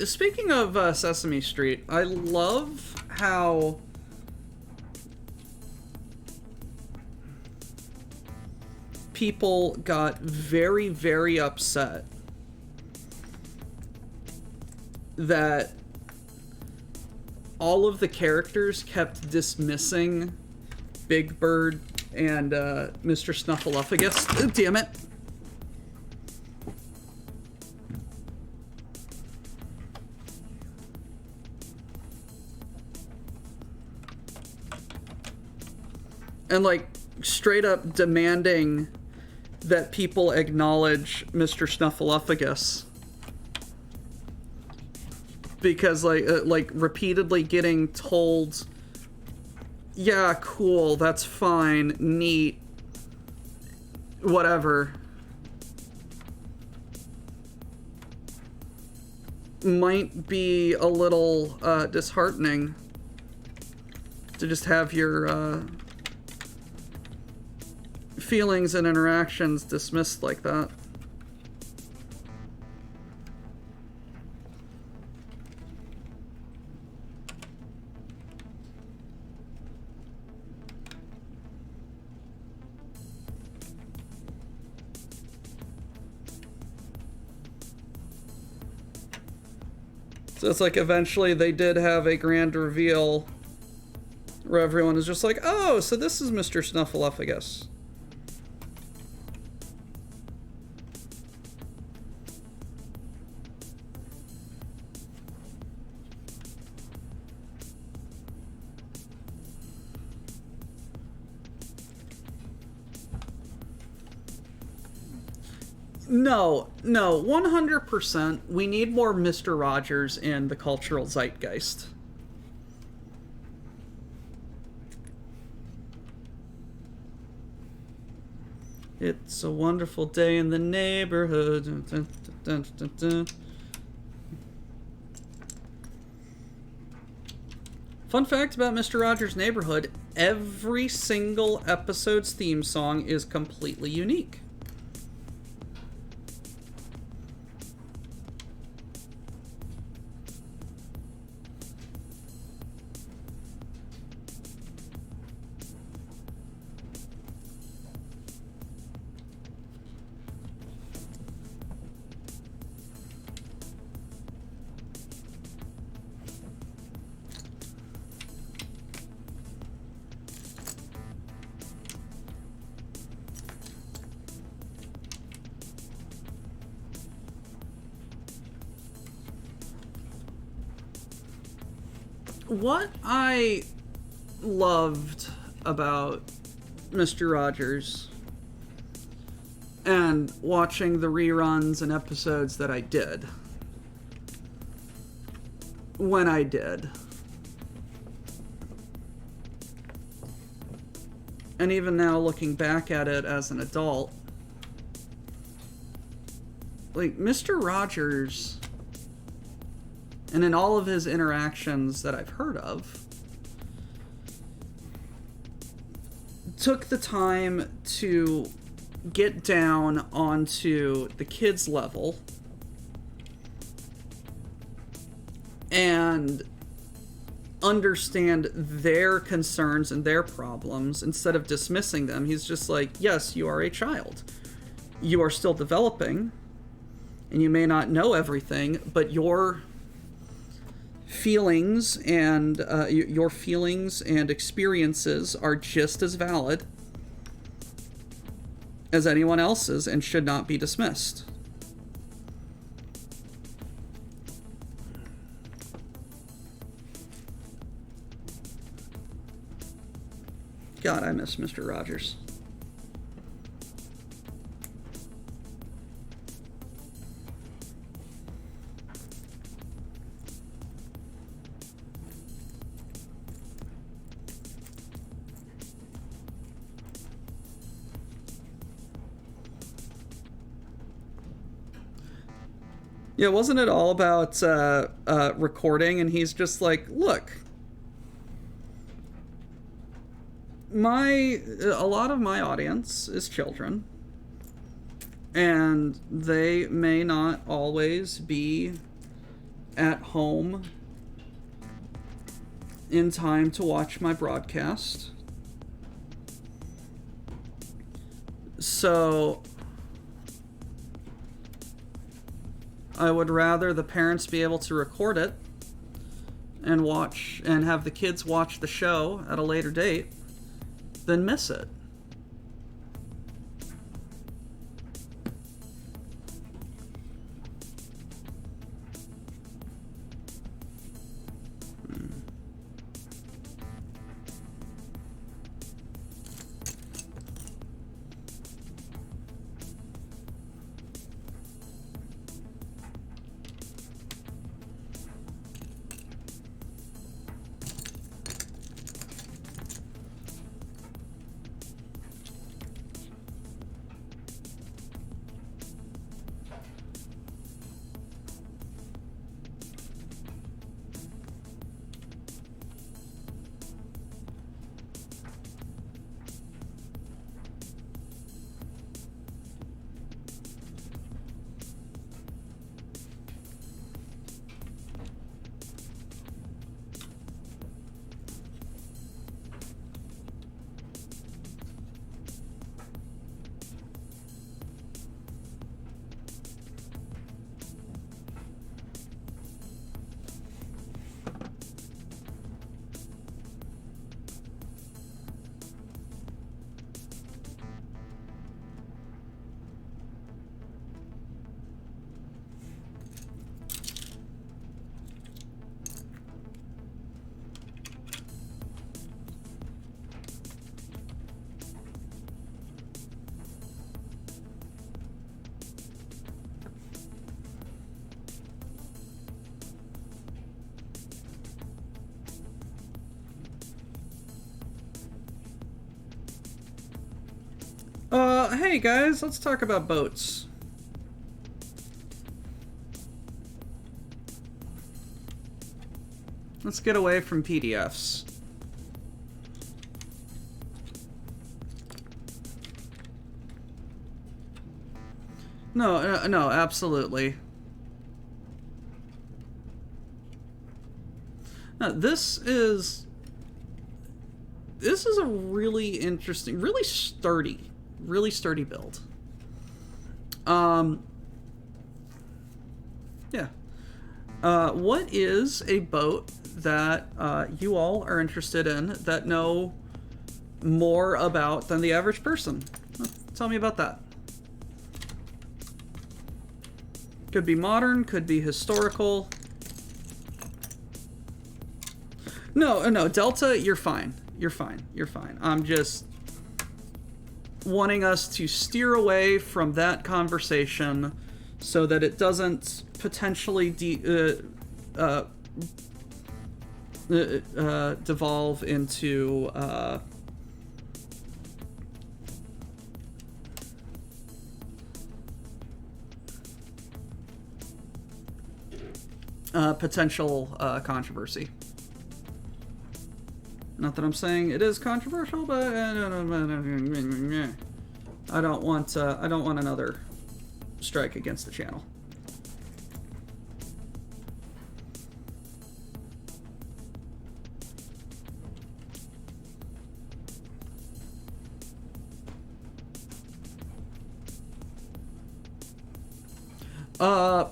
Speaking of Sesame Street, I love how people got very, very upset that all of the characters kept dismissing Big Bird and Mr. Snuffleupagus. Oh, damn it. And, like, straight up demanding that people acknowledge Mr. Snuffleupagus. Because, like repeatedly getting told, yeah, cool, that's fine, neat, whatever, might be a little disheartening to just have your feelings and interactions dismissed like that. So it's like eventually they did have a grand reveal where everyone is just like, oh, so this is Mr. Snuffleupagus. No, 100%. We need more Mr. Rogers in the cultural zeitgeist. It's a wonderful day in the neighborhood. Dun, dun, dun, dun. Fun fact about Mr. Rogers' Neighborhood, every single episode's theme song is completely unique. What I loved about Mr. Rogers and watching the reruns and episodes that I did, when I did, and even now looking back at it as an adult, like, Mr. Rogers, and in all of his interactions that I've heard of, took the time to get down onto the kids' level and understand their concerns and their problems instead of dismissing them. He's just like, yes, you are a child. You are still developing, and you may not know everything, but your feelings and experiences are just as valid as anyone else's and should not be dismissed. God, I miss Mr. Rogers. Yeah, wasn't it all about recording? And he's just like, look, a lot of my audience is children, and they may not always be at home in time to watch my broadcast. So I would rather the parents be able to record it and watch and have the kids watch the show at a later date than miss it. Hey guys, let's talk about boats. Let's get away from PDFs. No, absolutely. No, this is a really interesting, really sturdy build. Yeah. What is a boat that you all are interested in that know more about than the average person? Tell me about that. Could be modern, could be historical. No, Delta, you're fine. You're fine. I'm just wanting us to steer away from that conversation so that it doesn't potentially devolve into potential controversy. Not that I'm saying it is controversial, but I don't want another strike against the channel.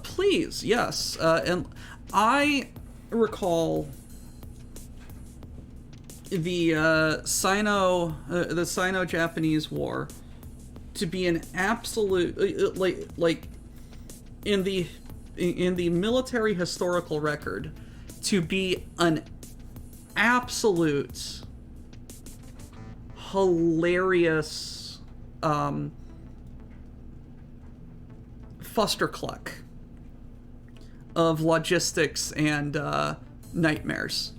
Please, yes. And I recall the Sino-Japanese War to be an absolute like in the military historical record to be an absolute hilarious fustercluck of logistics and nightmares.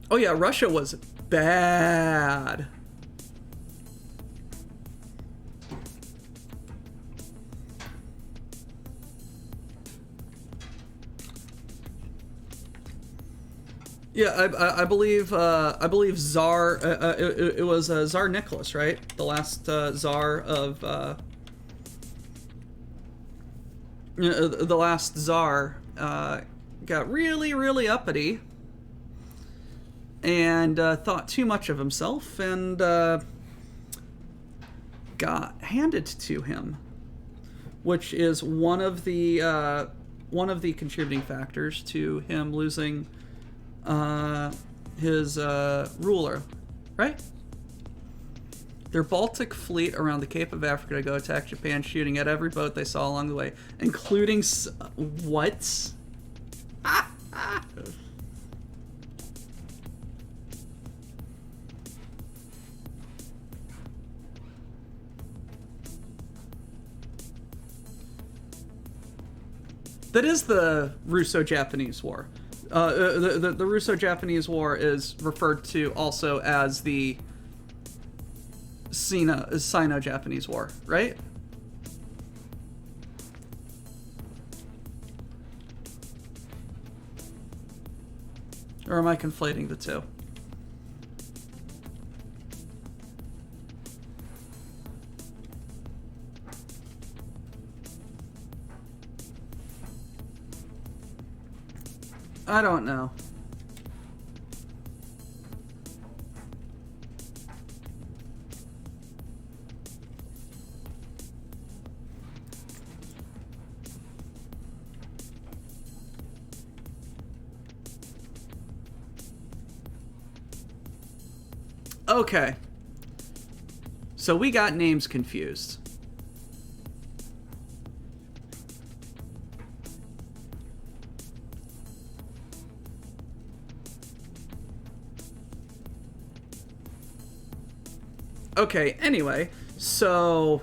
Oh yeah, Russia was bad. Yeah, I believe Tsar. It was Tsar Nicholas, right? The last Tsar of the last Tsar got really uppity and thought too much of himself and got handed to him, which is one of the contributing factors to him losing his ruler, right? Their Baltic fleet around the Cape of Africa to go attack Japan, shooting at every boat they saw along the way, including what? That is the Russo-Japanese War. The Russo-Japanese War is referred to also as the Sino-Japanese War, right? Or am I conflating the two? I don't know. Okay. So we got names confused. Okay, anyway, so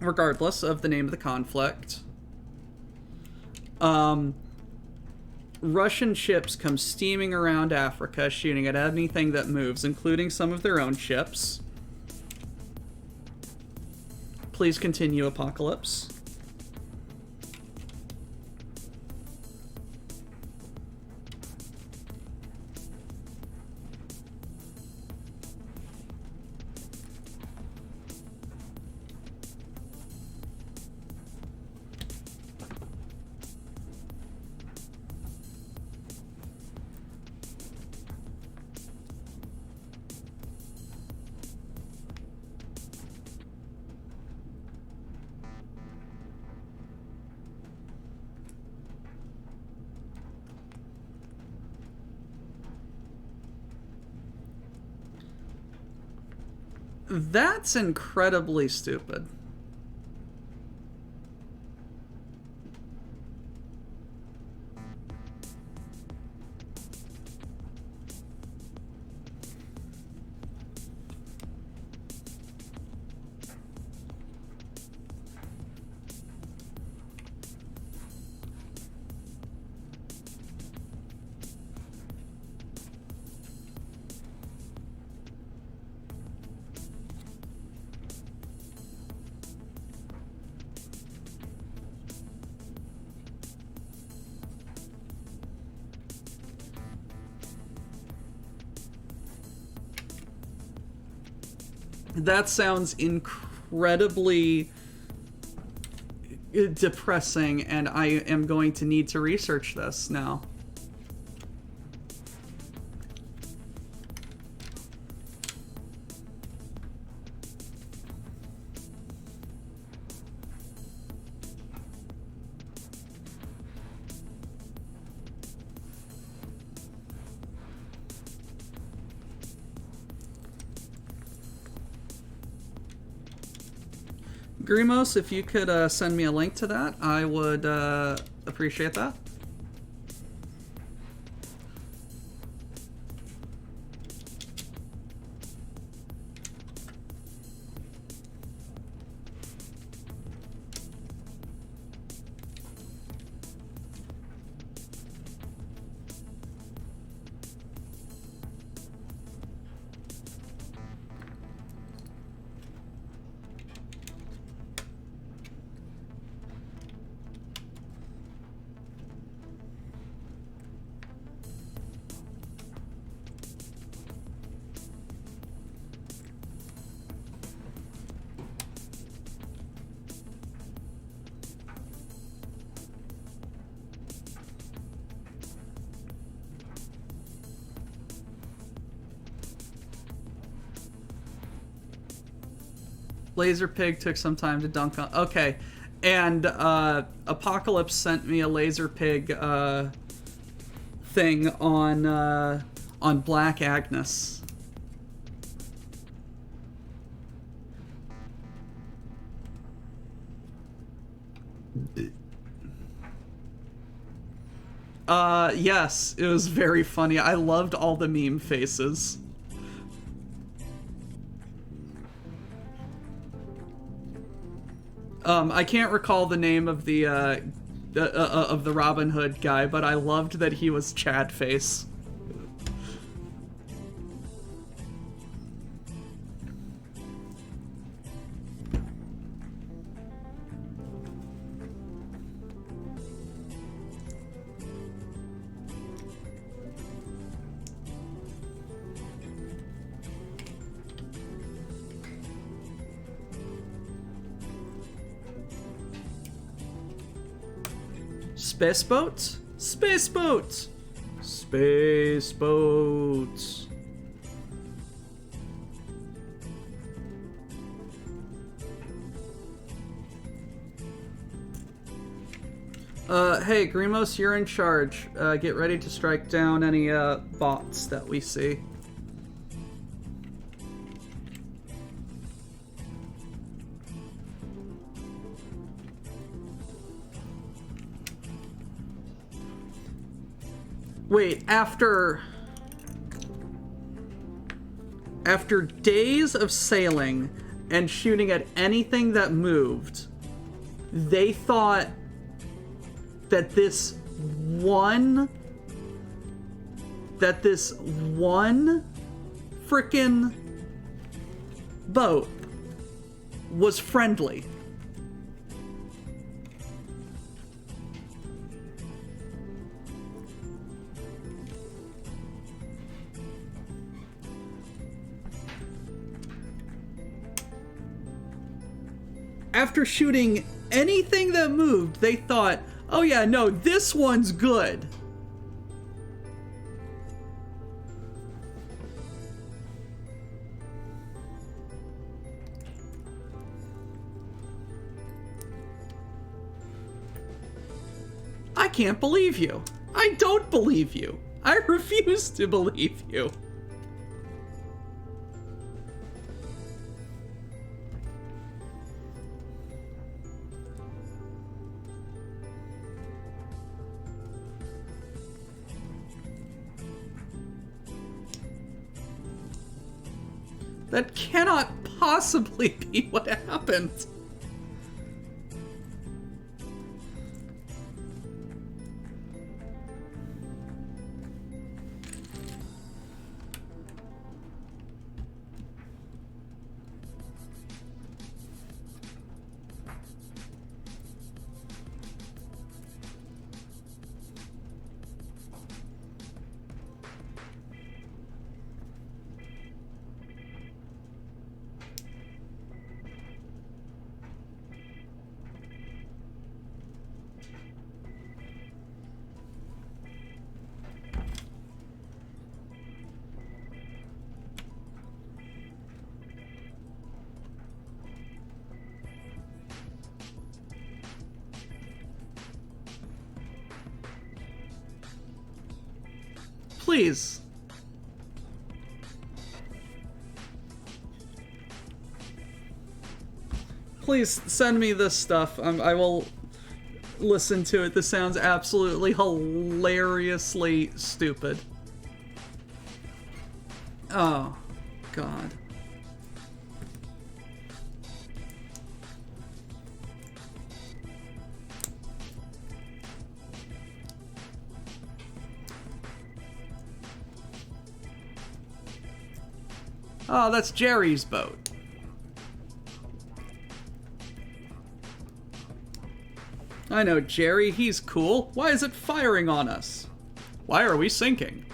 regardless of the name of the conflict, Russian ships come steaming around Africa, shooting at anything that moves, including some of their own ships. Please continue, Apocalypse. That's incredibly stupid. That sounds incredibly depressing, and I am going to need to research this now. Grimos, if you could send me a link to that, I would appreciate that. Laser Pig took some time to dunk on. Okay, and Apocalypse sent me a Laser Pig thing on Black Agnes. Yes, it was very funny. I loved all the meme faces. I can't recall the name of the Robin Hood guy, but I loved that he was Chad Face. Space boat? Space boat! Space boat. Hey, Grimos, you're in charge. Get ready to strike down any, bots that we see. Wait, after days of sailing and shooting at anything that moved, they thought that this one frickin' boat was friendly. After shooting anything that moved, they thought, oh yeah, no, this one's good. I can't believe you. I don't believe you. I refuse to believe you. That cannot possibly be what happened. Please. Please send me this stuff. I will listen to it. This sounds absolutely hilariously stupid. Oh, God. Oh, that's Jerry's boat. I know Jerry, he's cool. Why is it firing on us? Why are we sinking?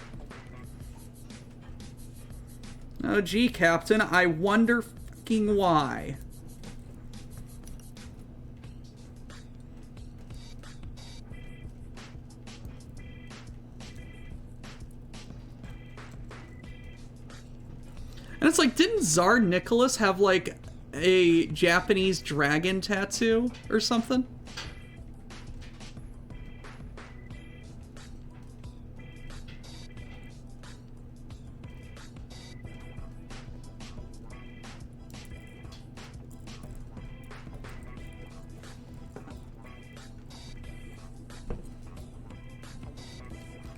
Oh, gee, Captain, I wonder fucking why. And it's like, didn't Tsar Nicholas have, like, a Japanese dragon tattoo or something?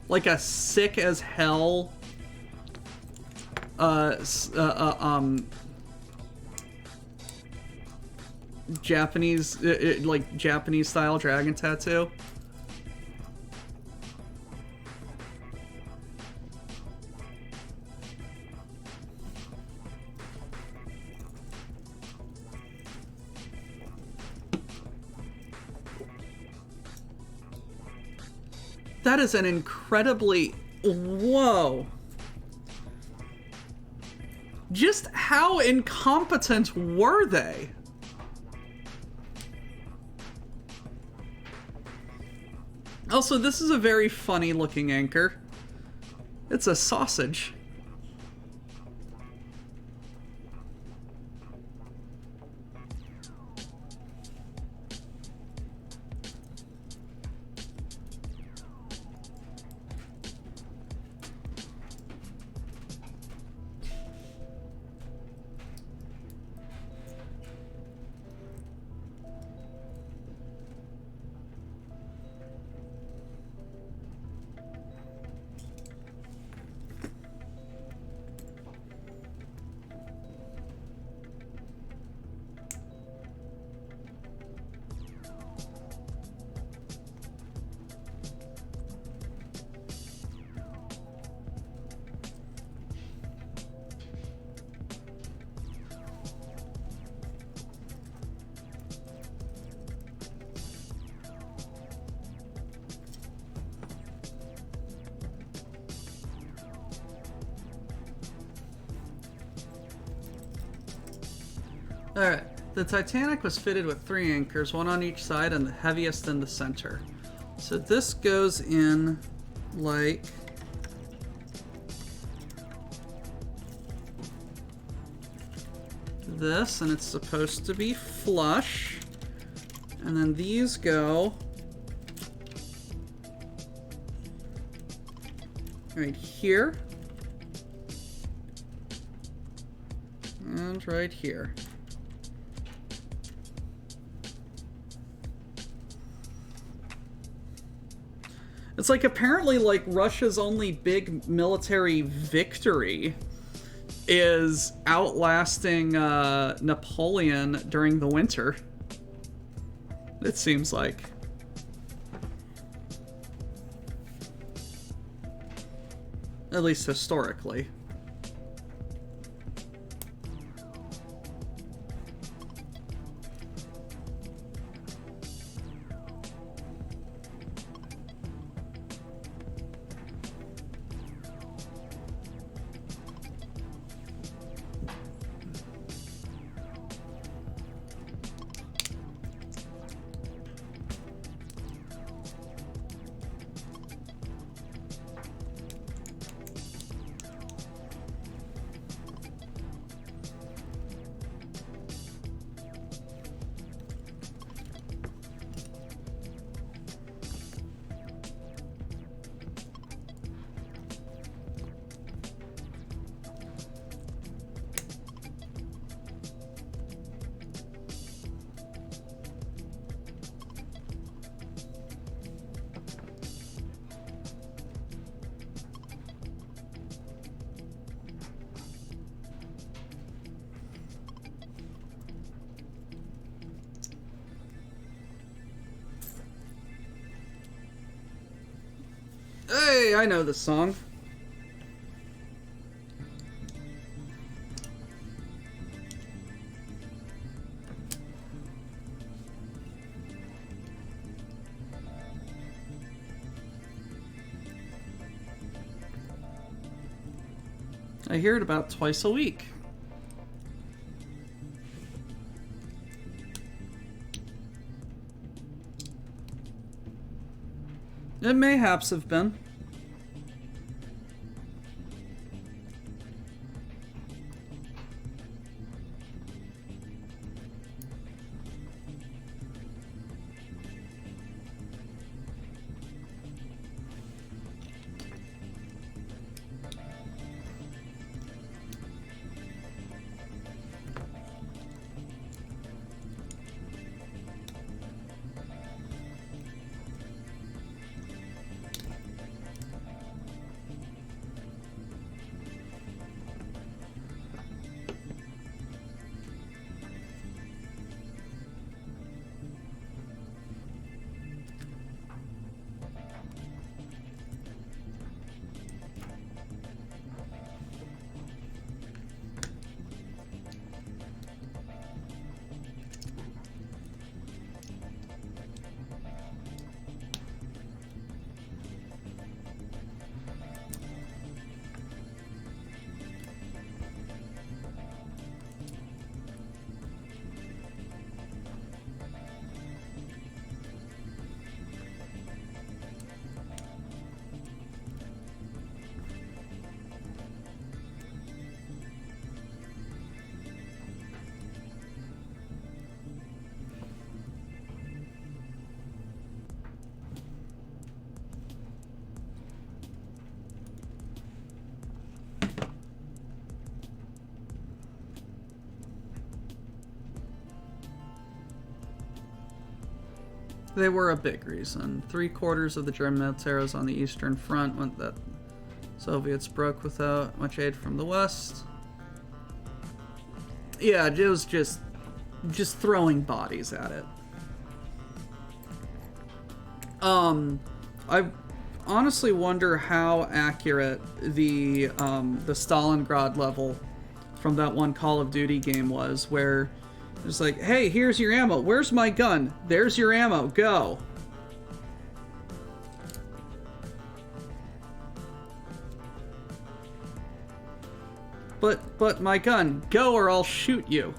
Like a sick as hell Japanese, like Japanese style dragon tattoo. That is an incredibly... Whoa. Just how incompetent were they? Also, this is a very funny looking anchor. It's a sausage. Alright. The Titanic was fitted with 3 anchors, one on each side and the heaviest in the center. So this goes in like this, and it's supposed to be flush. And then these go right here and right here. It's like apparently like Russia's only big military victory is outlasting Napoleon during the winter. It seems like. At least historically. Hey, I know this song. I hear it about twice a week. It mayhaps have been. They were a big reason. 3/4 of the German military was on the Eastern Front when the Soviets broke without much aid from the West. Yeah, it was just throwing bodies at it. I honestly wonder how accurate the Stalingrad level from that one Call of Duty game was, where it's like, hey, here's your ammo. Where's my gun? There's your ammo. Go. But my gun. Go or I'll shoot you.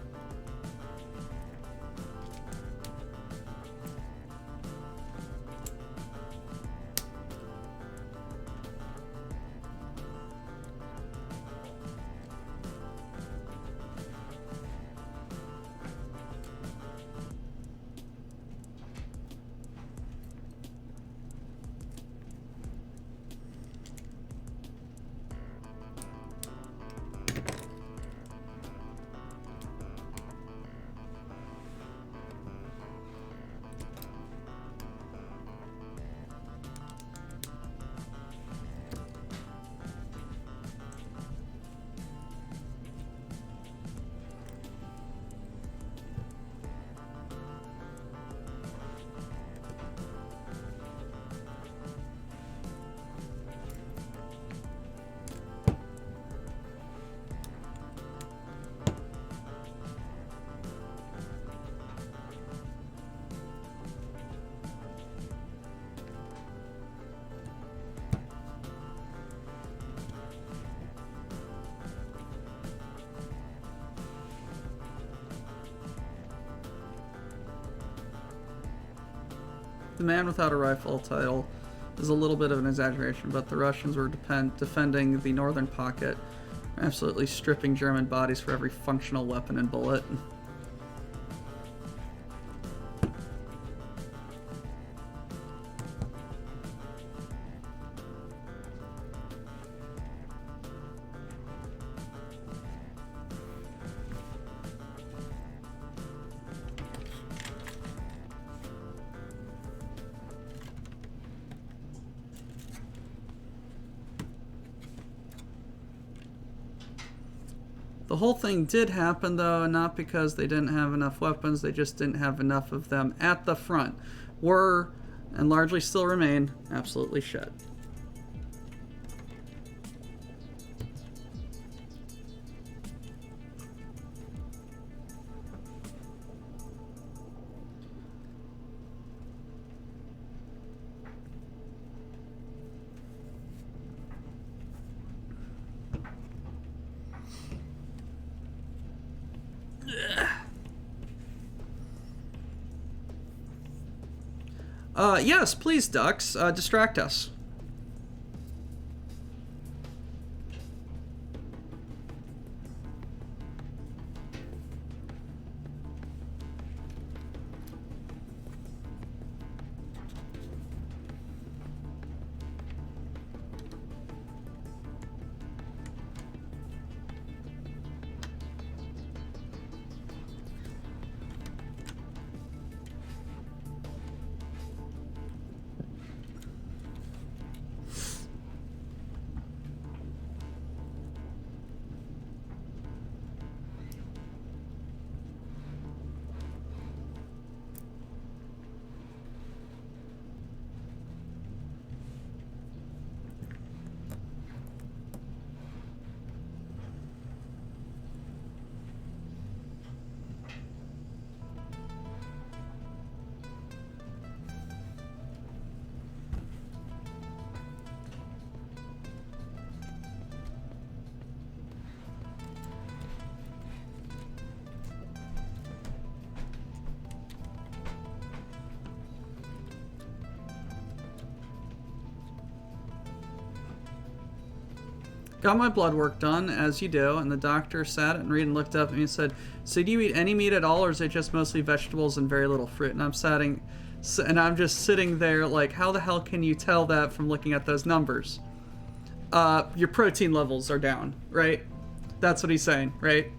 the man without a rifle title is a little bit of an exaggeration, but the Russians were defending the northern pocket, absolutely stripping German bodies for every functional weapon and bullet. The whole thing did happen, though, not because they didn't have enough weapons, they just didn't have enough of them at the front. Were, and largely still remain, absolutely shit. Yes, please, ducks. Distract us. Got my blood work done, as you do, and the doctor sat and Reed and looked up at me and said, "So do you eat any meat at all, or is it just mostly vegetables and very little fruit?" And I'm just sitting there like, how the hell can you tell that from looking at those numbers? Your protein levels are down, right? That's what he's saying, right?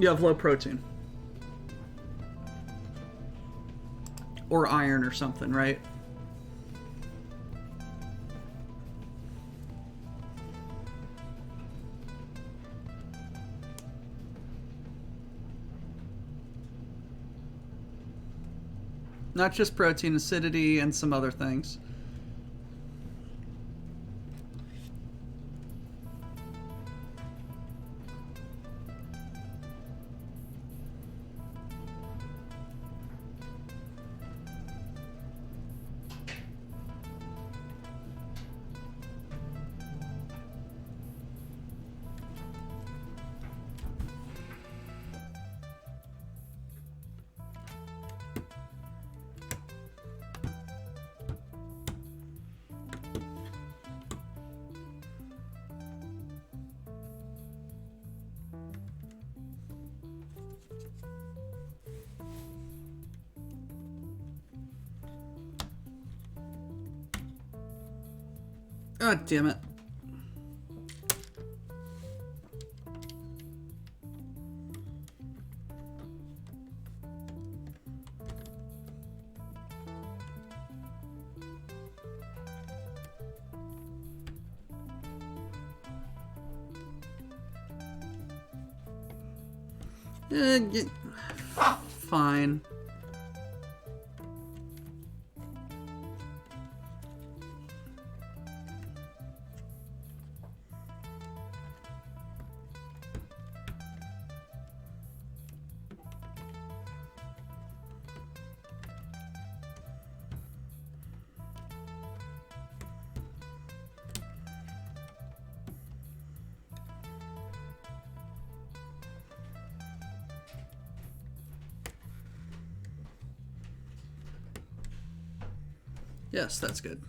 You have low protein. Or iron or something, right? Not just protein, acidity, and some other things. God damn it. Fine. Yes, that's good.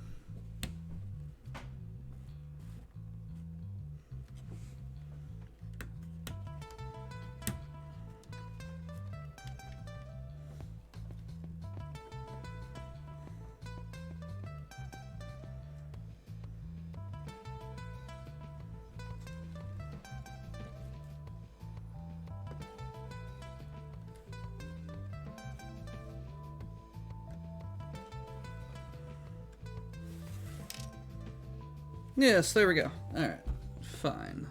Yes, there we go. Alright, fine.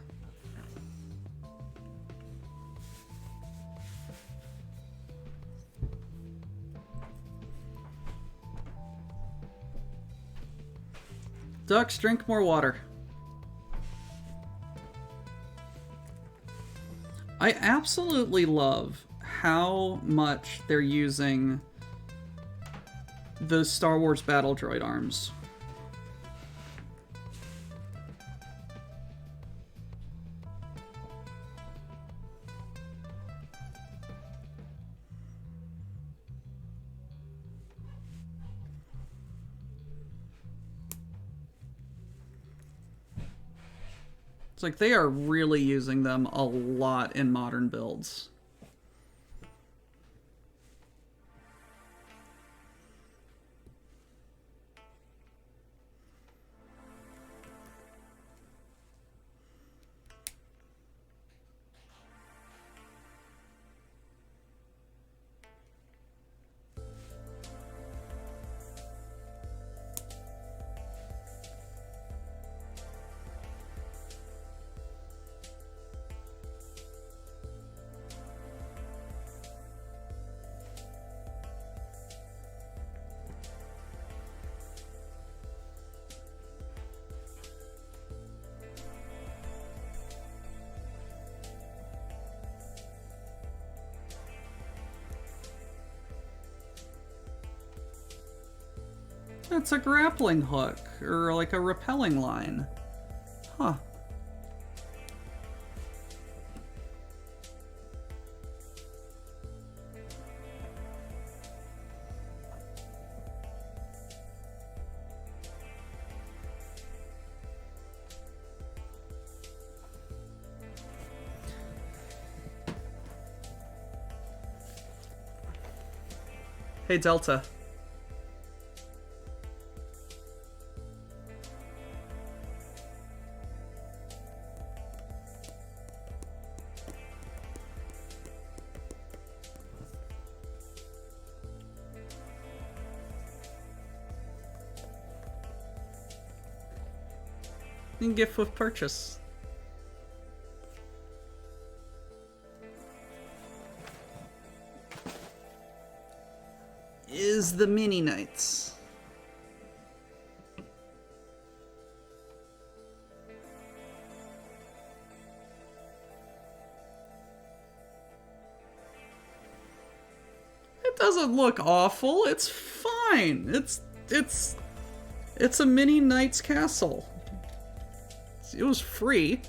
Ducks, drink more water. I absolutely love how much they're using the Star Wars battle droid arms. It's like they are really using them a lot in modern builds. That's a grappling hook, or like a rappelling line. Huh. Hey, Delta. Gift with purchase. Is the Mini Knights. It doesn't look awful. It's fine. It's a Mini Knights castle. It was free.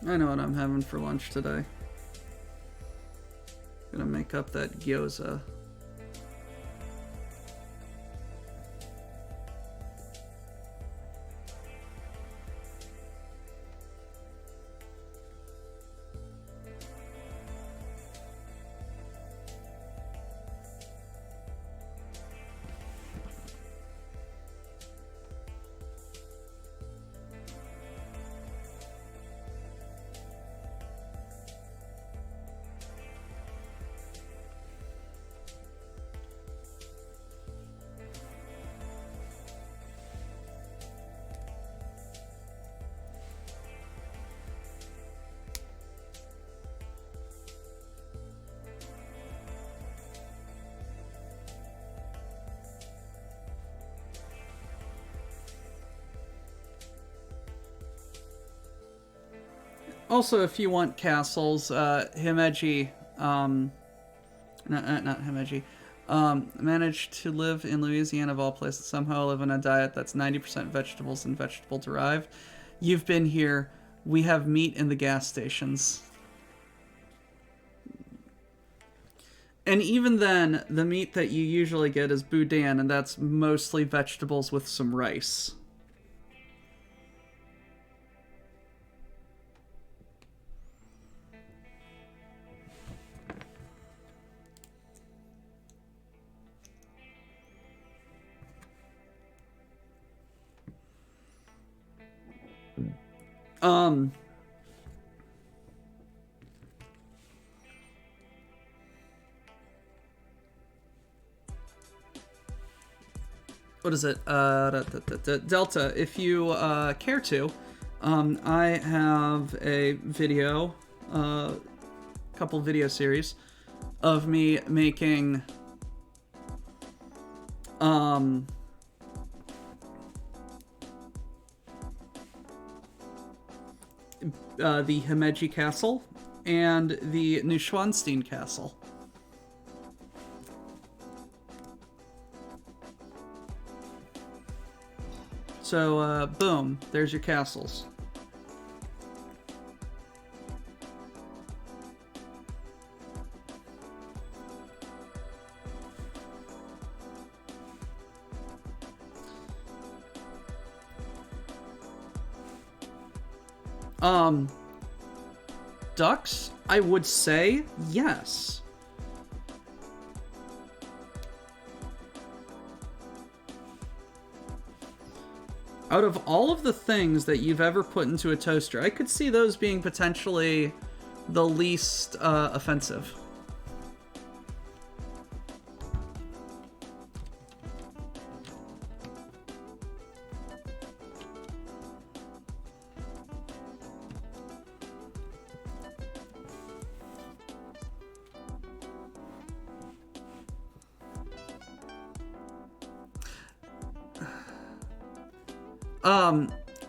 I know what I'm having for lunch today. Gonna make up that gyoza. Also, if you want castles, Himeji Not Himeji. Managed to live in Louisiana of all places. Somehow live on a diet that's 90% vegetables and vegetable derived. You've been here. We have meat in the gas stations. And even then, the meat that you usually get is boudin, and that's mostly vegetables with some rice. What is it? Delta, if you care to, I have a video, couple video series of me making the Himeji Castle and the Neuschwanstein Castle. So, boom, there's your castles. Ducks? I would say yes. Out of all of the things that you've ever put into a toaster, I could see those being potentially the least offensive.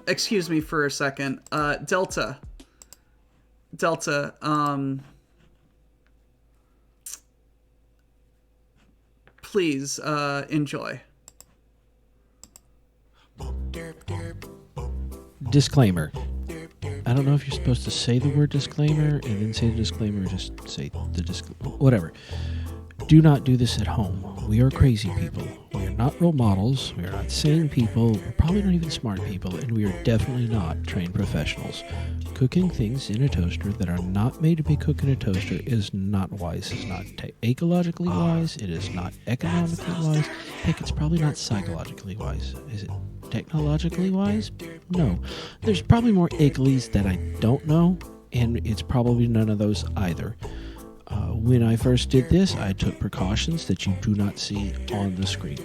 Excuse me for a second. Delta, please, enjoy. Disclaimer. I don't know if you're supposed to say the word disclaimer and then say the disclaimer, or just say the disclaimer. Whatever. Do not do this at home. We are crazy people. We are not role models. We are not sane people. We're probably not even smart people, and we are definitely not trained professionals. Cooking things in a toaster that are not made to be cooked in a toaster is not wise. It's not ecologically wise. It is not economically wise. Heck, it's probably not psychologically wise. Is it technologically wise? No. There's probably more ecolies that I don't know, and it's probably none of those either. When I first did this, I took precautions that you do not see on the screen.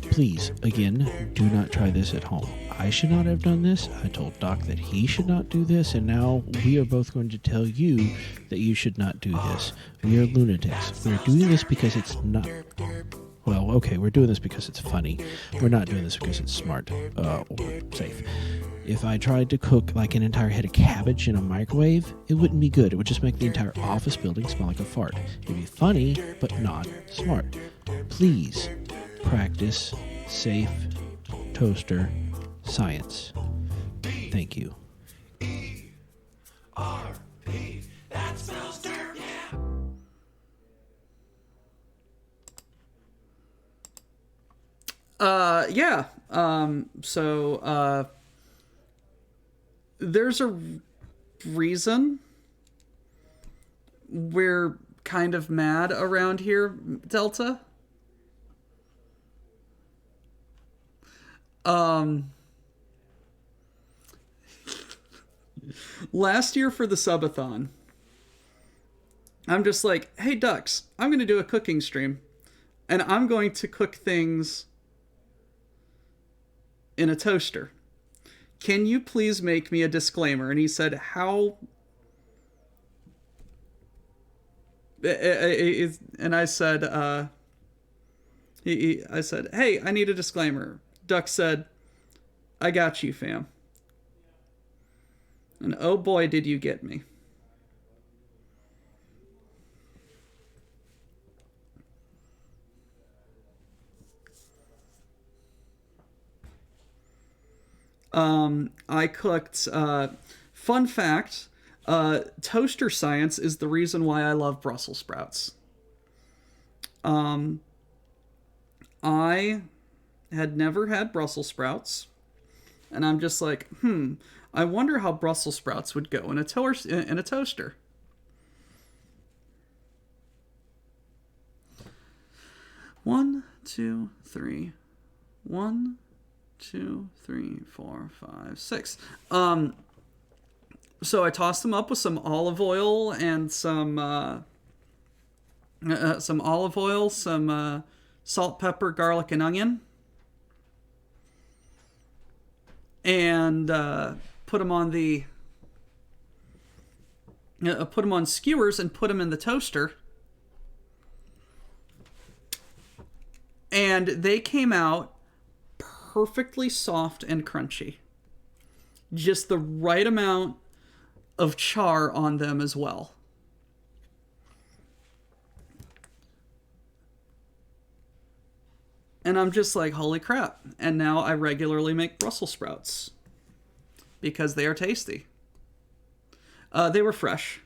Please, again, do not try this at home. I should not have done this. I told Doc that he should not do this, and now we are both going to tell you that you should not do this. We are lunatics. We're doing this because it's not... Well, okay, we're doing this because it's funny. We're not doing this because it's smart or safe. If I tried to cook like an entire head of cabbage in a microwave, it wouldn't be good. It would just make the entire office building smell like a fart. It'd be funny, but not smart. Please practice safe toaster science. Thank you. R.P. That smells dirt, yeah. There's a reason we're kind of mad around here, Delta. Last year for the subathon, I'm just like, hey, Ducks, I'm going to do a cooking stream, and I'm going to cook things in a toaster. Can you please make me a disclaimer? And he said, how... And I said, I said, hey, I need a disclaimer. Duck said, I got you, fam. And oh boy, did you get me. I cooked, fun fact, toaster science is the reason why I love Brussels sprouts. I had never had Brussels sprouts, and I'm just like, I wonder how Brussels sprouts would go in a toaster. One, two, three. 1, 2, 3, 4, 5, 6. So I tossed them up with some olive oil and some salt, pepper, garlic, and onion, and put them on skewers and put them in the toaster. And they came out perfectly soft and crunchy. Just the right amount of char on them as well. And I'm just like, holy crap. And now I regularly make Brussels sprouts because they are tasty. They were fresh.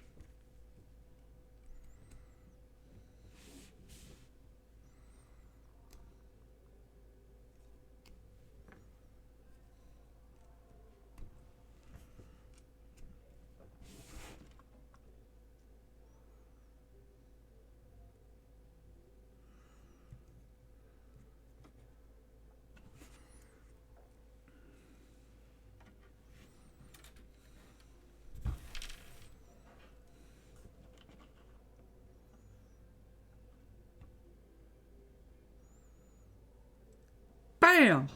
Bam!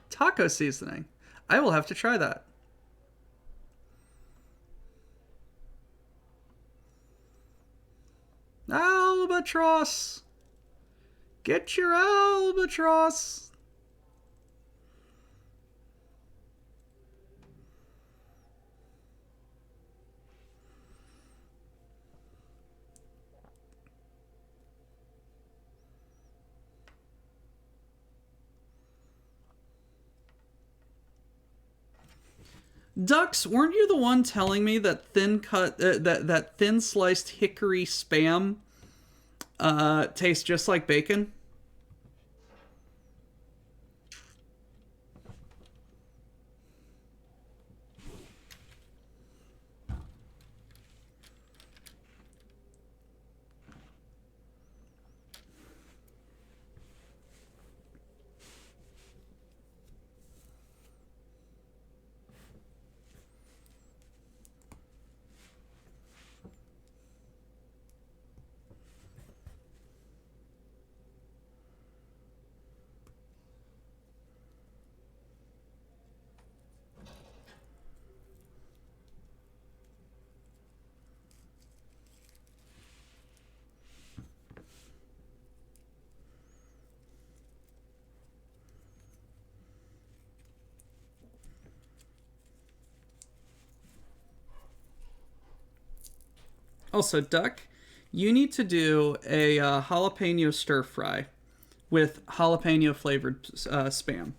Taco seasoning. I will have to try that. Albatross! Get your albatross! Dux, weren't you the one telling me that that thin sliced hickory spam tastes just like bacon? Also, Duck, you need to do a jalapeno stir fry with jalapeno flavored spam.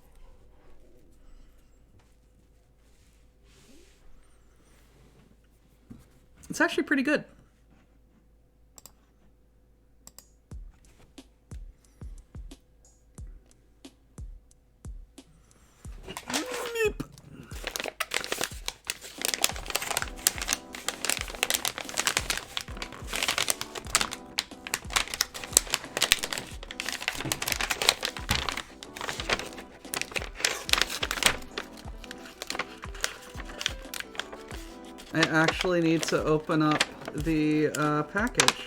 It's actually pretty good. I actually need to open up the package.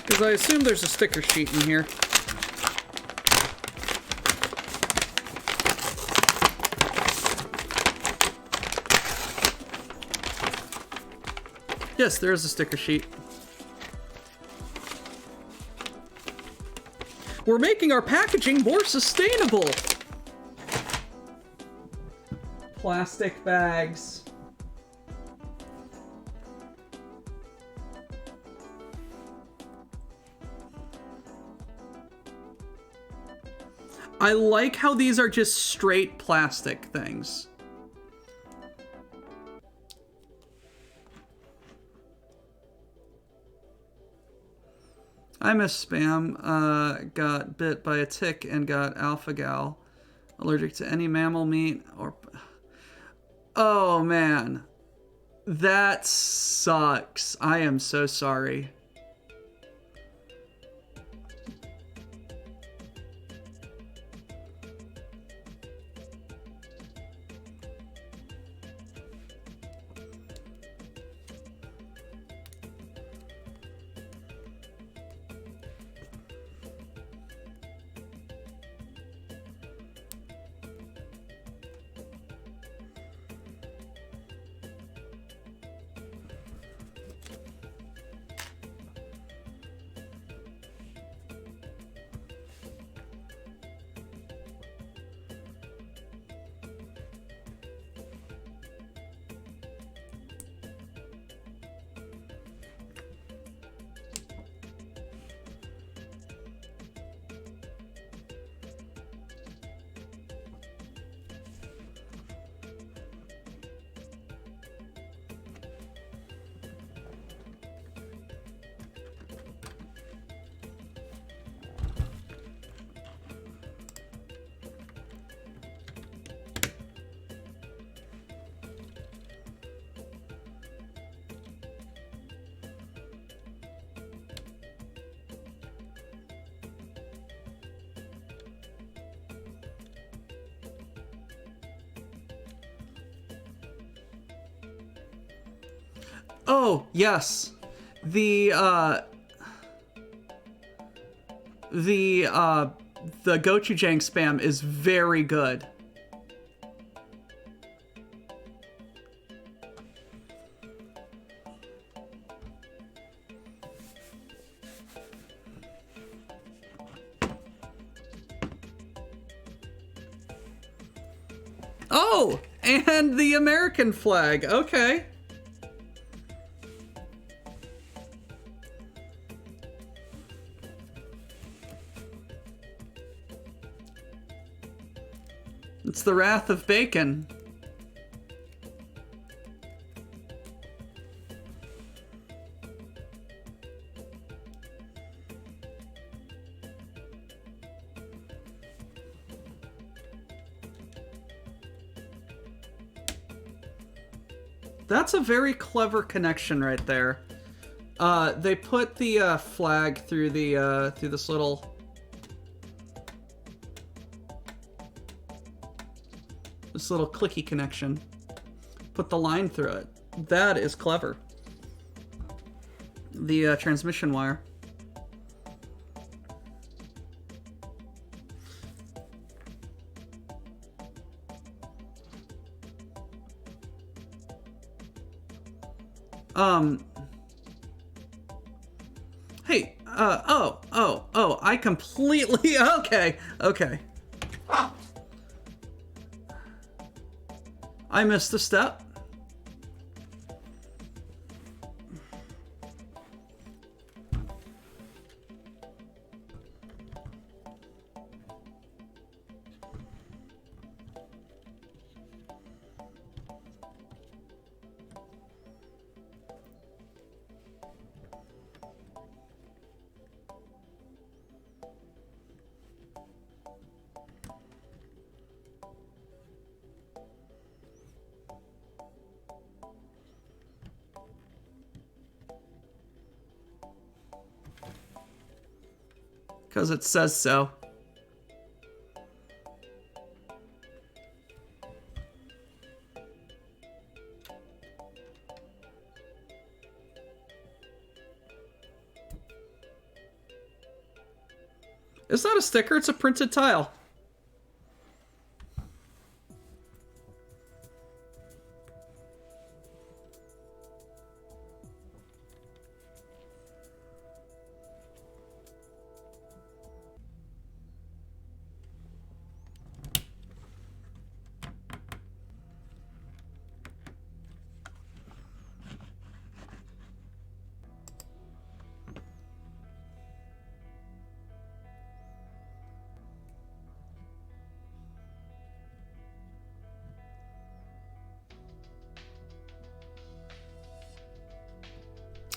Because I assume there's a sticker sheet in here. Yes, there is a sticker sheet. We're making our packaging more sustainable. plastic bags. I like how these are just straight plastic things. I miss spam. Got bit by a tick and got alpha-gal. Allergic to any mammal meat or... Oh, man. That sucks. I am so sorry. Oh, yes. The gochujang spam is very good. Oh, and the American flag. Okay. It's the wrath of bacon. That's a very clever connection right there. They put the flag through the through this little clicky connection. Put the line through it. That is clever. The transmission wire. Hey, oh, I completely, okay. I missed a step. Because it says so. It's not a sticker, it's a printed tile.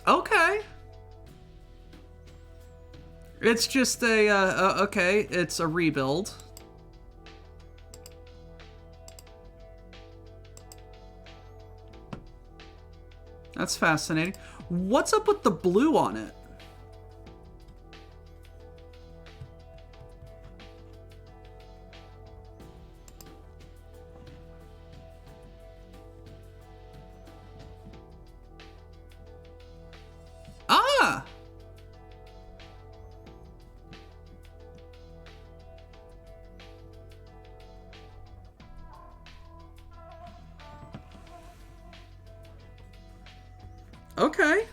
Okay. It's just okay, it's a rebuild. That's fascinating. What's up with the blue on it? Ah! Okay.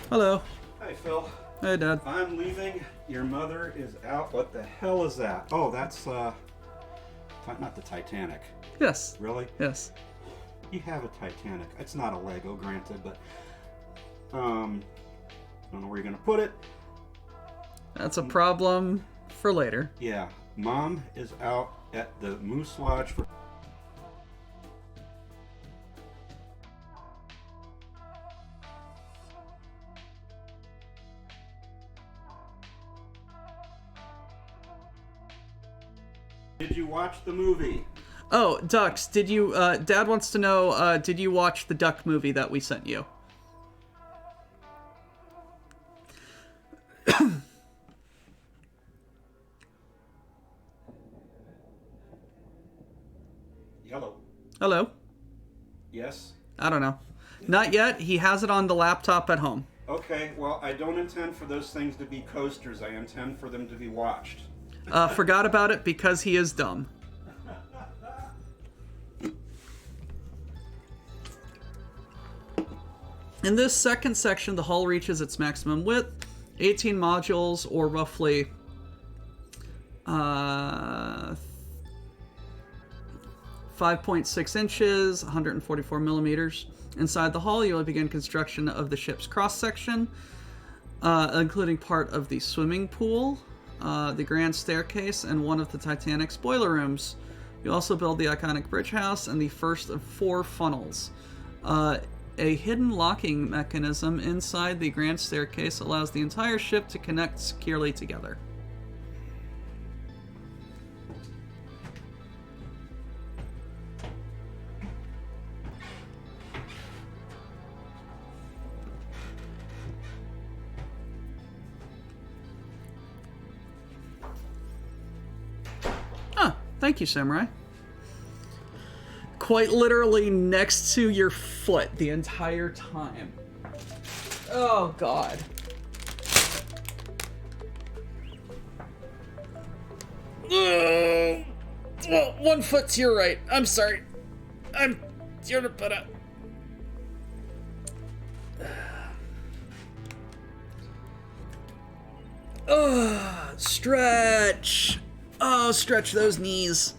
Hello. Hi, Phil. Hey, Dad. I'm leaving. Your mother is out. What the hell is that? Oh, that's, not the Titanic. Yes. Really? Yes. You have a Titanic. It's not a Lego, granted, but, I don't know where you're gonna put it. That's a problem for later. Yeah. Mom is out at the Moose Lodge for... Did you watch the movie? Oh, Ducks, did you, Dad wants to know, did you watch the Duck movie that we sent you? Hello. Hello? Yes? I don't know. Not yet. He has it on the laptop at home. Okay, well, I don't intend for those things to be coasters. I intend for them to be watched. Forgot about it because he is dumb. In this second section, the hull reaches its maximum width, 18 modules, or roughly 5.6 inches, 144 millimeters. Inside the hull, you will begin construction of the ship's cross-section, including part of the swimming pool, the grand staircase, and one of the Titanic's boiler rooms. You also build the iconic bridge house and the first of 4 funnels. A hidden locking mechanism inside the grand staircase allows the entire ship to connect securely together. Thank you, Samurai. Quite literally next to your foot the entire time. Oh, God. Oh, 1 foot to your right. I'm sorry. You're gonna put up. Stretch. Oh, stretch those knees.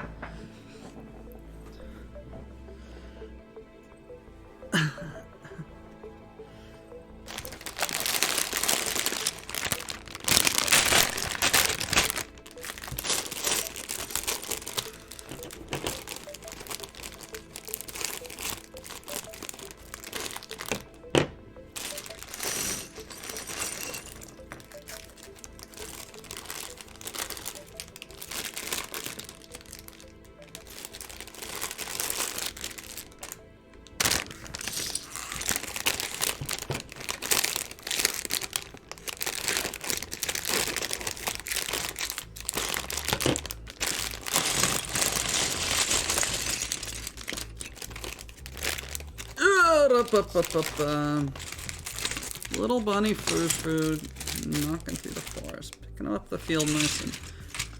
Little bunny food, knocking through the forest, picking up the field mice and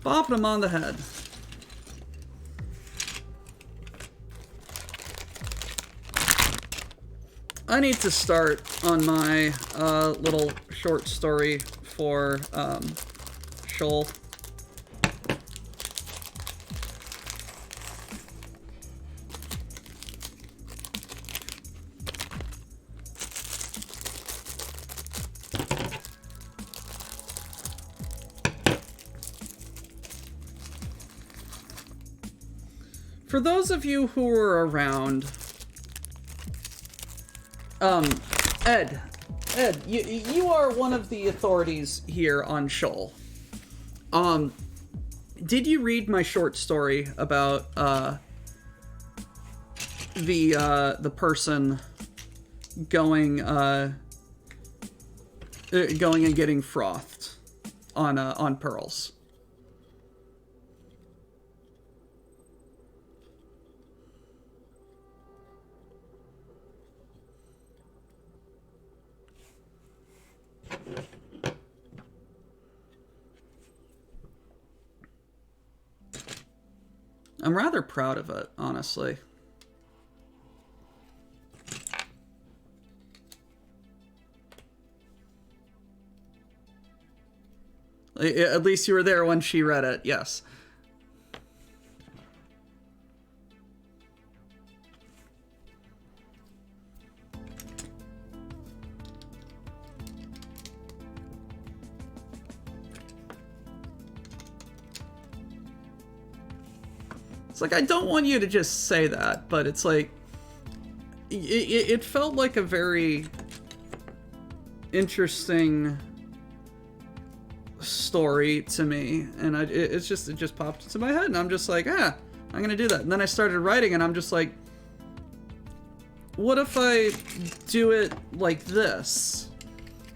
bopping them on the head. I need to start on my little short story for Shoal. For those of you who were around, Ed, you are one of the authorities here on Shoal. Did you read my short story about the person going and getting frothed on pearls? I'm rather proud of it, honestly. At least you were there when she read it, yes. It's like, I don't want you to just say that, but it's like, it felt like a very interesting story to me, and it just popped into my head, and I'm just like, I'm gonna do that. And then I started writing, and I'm just like, what if I do it like this?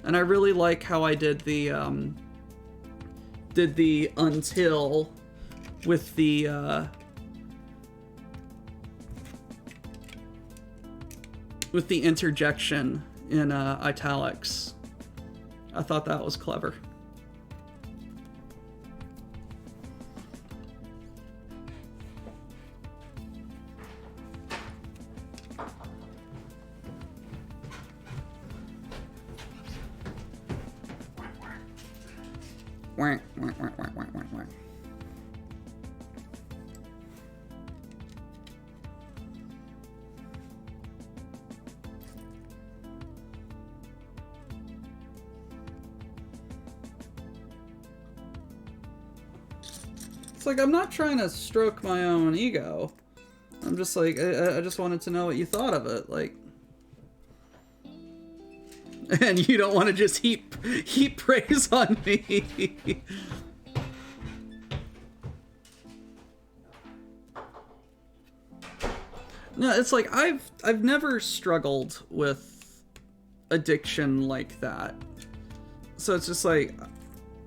And I really like how I did the until with the interjection in italics. I thought that was clever. Wah, wah, wah, wah, wah, wah, wah. It's like, I'm not trying to stroke my own ego. I'm just like, I just wanted to know what you thought of it, like. And you don't want to just heap praise on me. No, it's like, I've never struggled with addiction like that. So it's just like,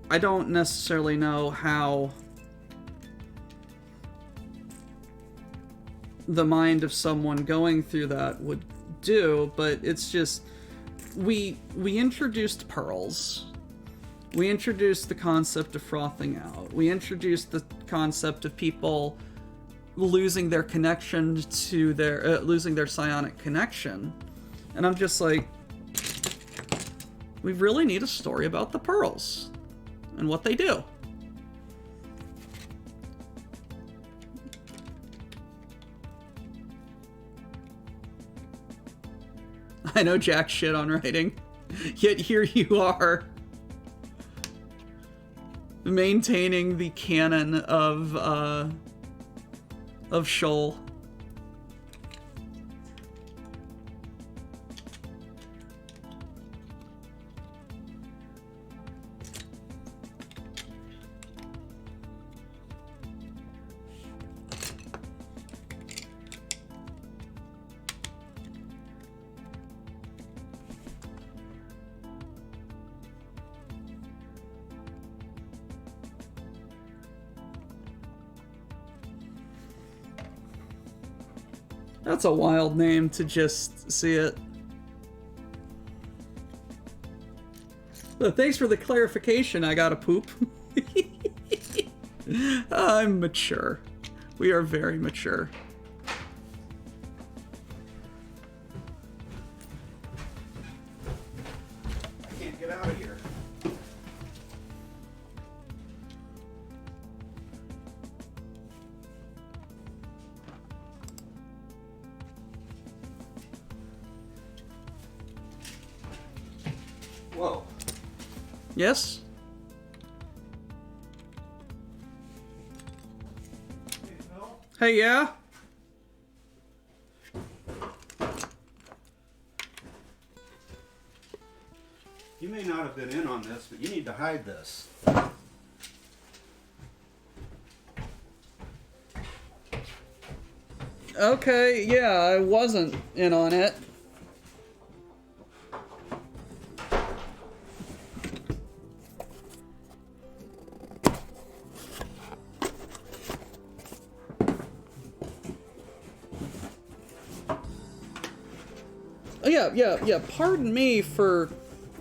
I don't necessarily know how the mind of someone going through that would do, but it's just, we introduced pearls. We introduced the concept of frothing out. We introduced the concept of people losing their connection to their losing their psionic connection, and I'm just like, we really need a story about the pearls and what they do. I know jack shit on writing, yet here you are, maintaining the canon of Shoal. That's a wild name to just see it. Thanks for the clarification. I gotta poop. I'm mature. We are very mature. I can't get out of here. Whoa. Yes? Hey, yeah? You may not have been in on this, but you need to hide this. Okay, yeah, I wasn't in on it. Yeah, pardon me for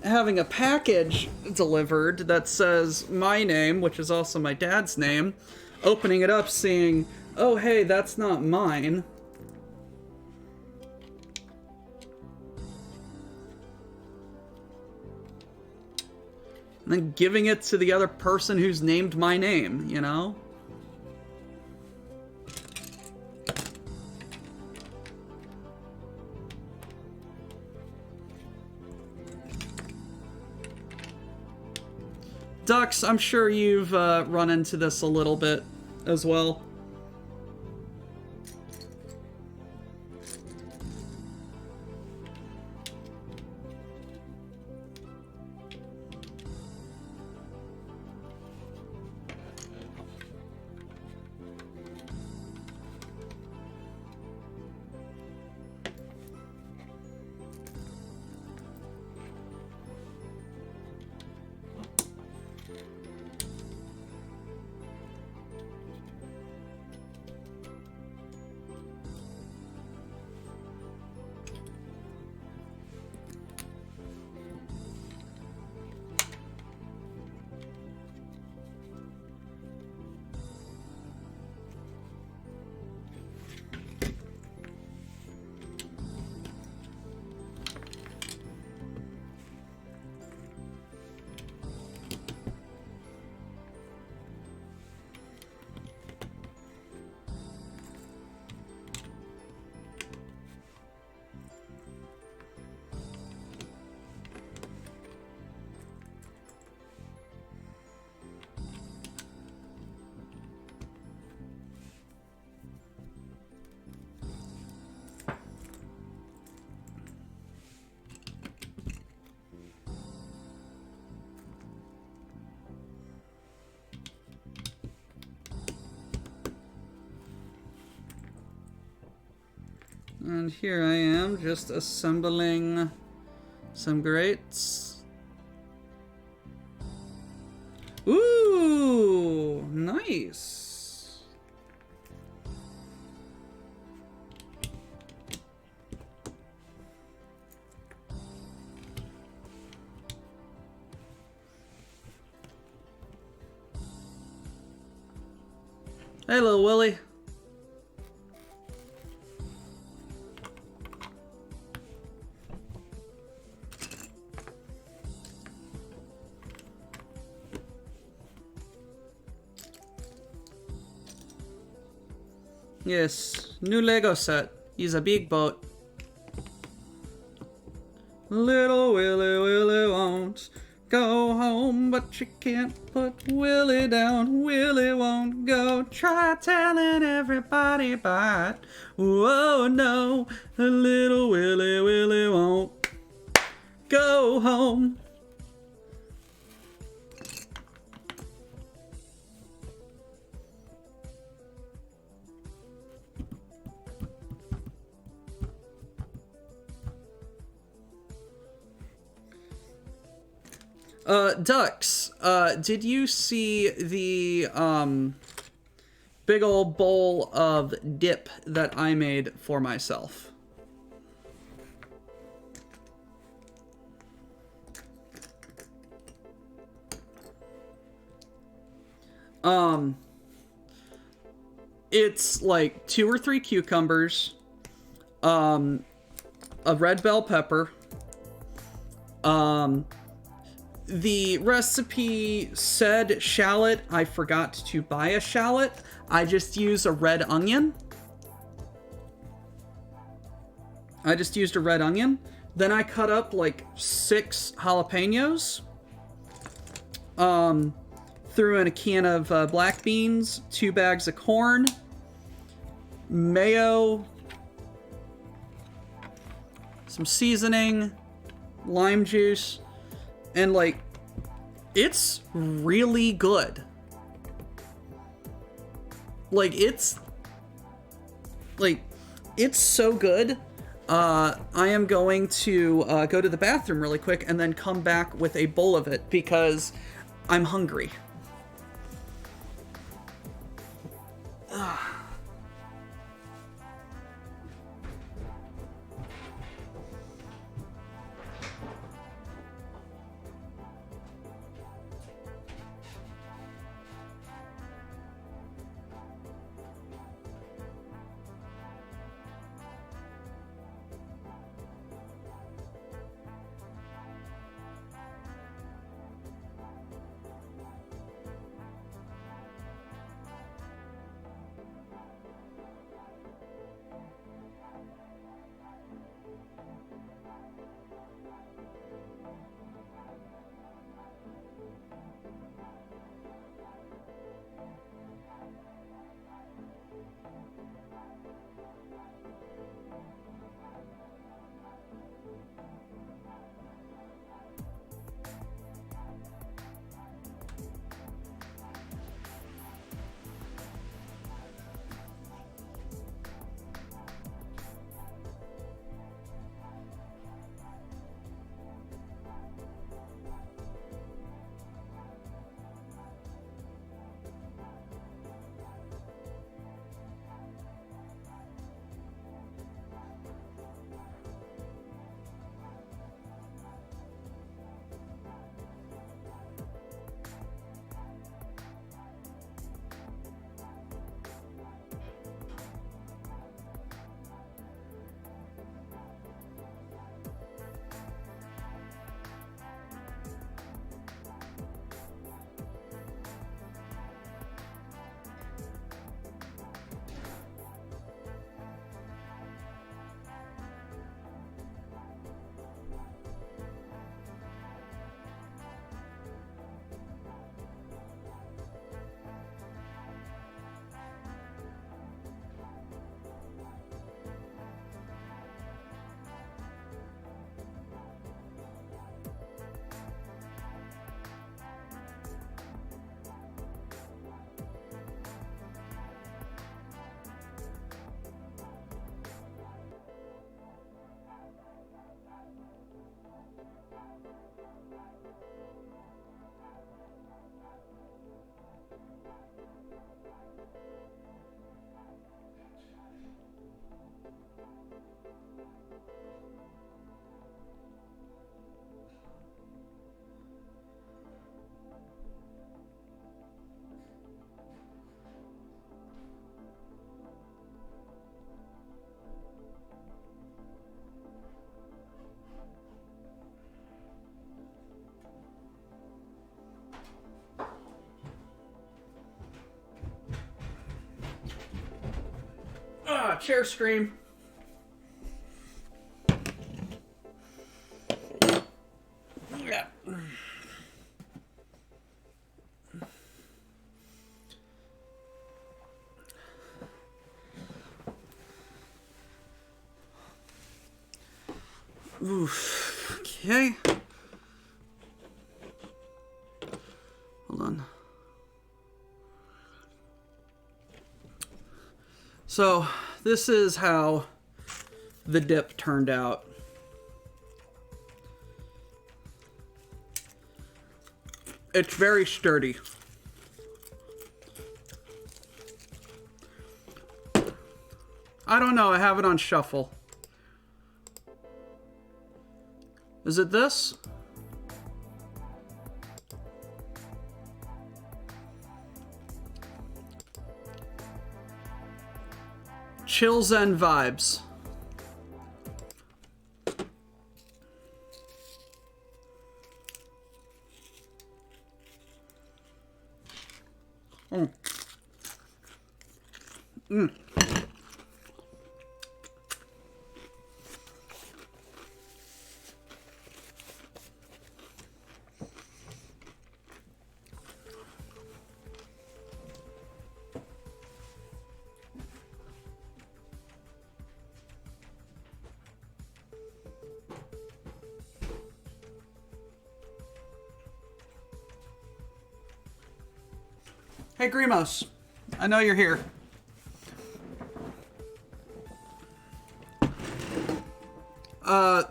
having a package delivered that says my name, which is also my dad's name, opening it up, seeing, oh, hey, that's not mine. And then giving it to the other person who's named my name, you know? Dux, I'm sure you've run into this a little bit as well. And here I am, just assembling some grates. Ooh, nice. Hey, little Willie. Yes, new Lego set. He's a big boat. Little Willie won't go home, but you can't put Willie down. Willie won't go. Try telling everybody about. Whoa, no, little Willie won't go home. Dux, did you see the, big old bowl of dip that I made for myself? It's like 2 or 3 cucumbers, a red bell pepper. The recipe said shallot. I forgot to buy a shallot. I just use a red onion. Then I cut up like 6 jalapenos. Threw in a can of black beans, 2 bags of corn, mayo, some seasoning, lime juice, and like, it's really good. It's so good. I am going to go to the bathroom really quick and then come back with a bowl of it because I'm hungry. Chair scream. Yeah. Oof. Okay. Hold on. So, this is how the dip turned out. It's very sturdy. I don't know, I have it on shuffle. Is it this? Chill Zen vibes. Mm. Mm. Hey, Grimos. I know you're here.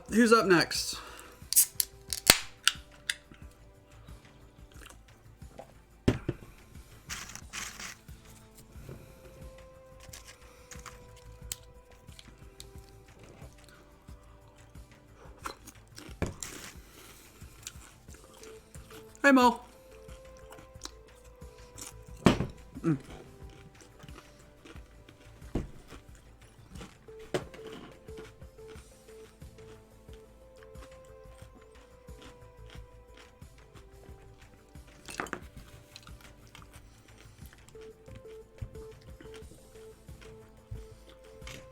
Who's up next? Hey, Mo.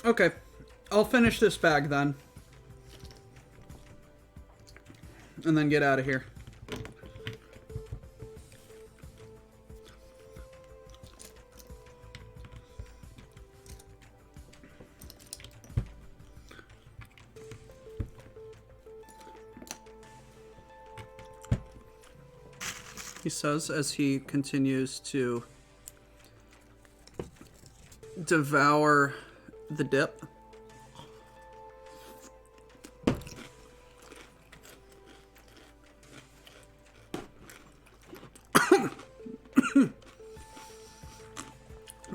Okay, I'll finish this bag then. And then get out of here. He says as he continues to devour the dip.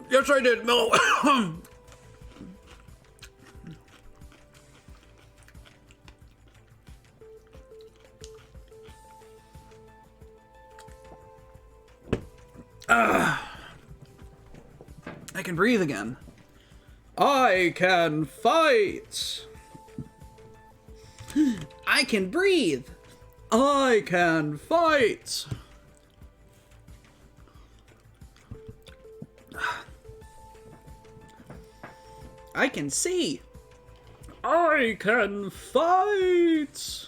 Yes, I did, Mel. I can breathe again. I can fight. I can breathe. I can fight. I can see. I can fight.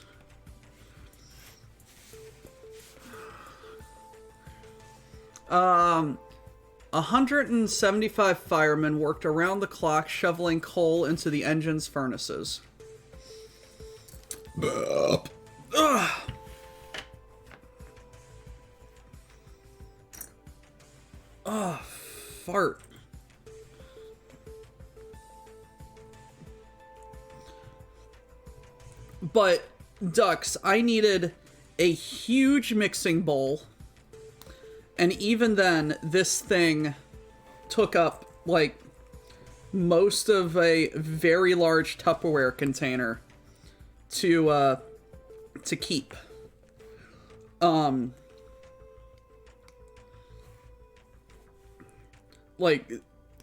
175 firemen worked around the clock shoveling coal into the engine's furnaces. Fart. But, Ducks, I needed a huge mixing bowl. And even then, this thing took up, like, most of a very large Tupperware container to keep. Like,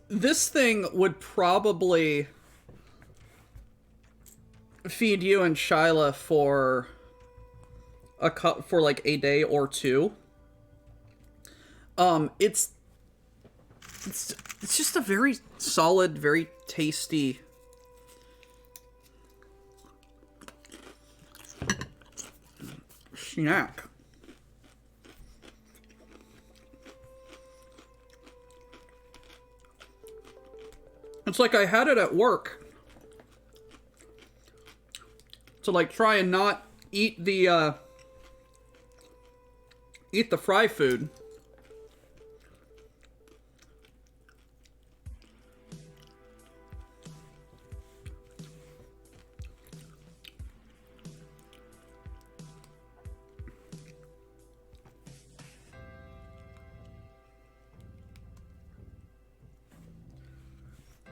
this thing would probably feed you and Shyla for like a day or two. It's just a very solid, very tasty snack. It's like I had it at work to like try and not eat the fry food.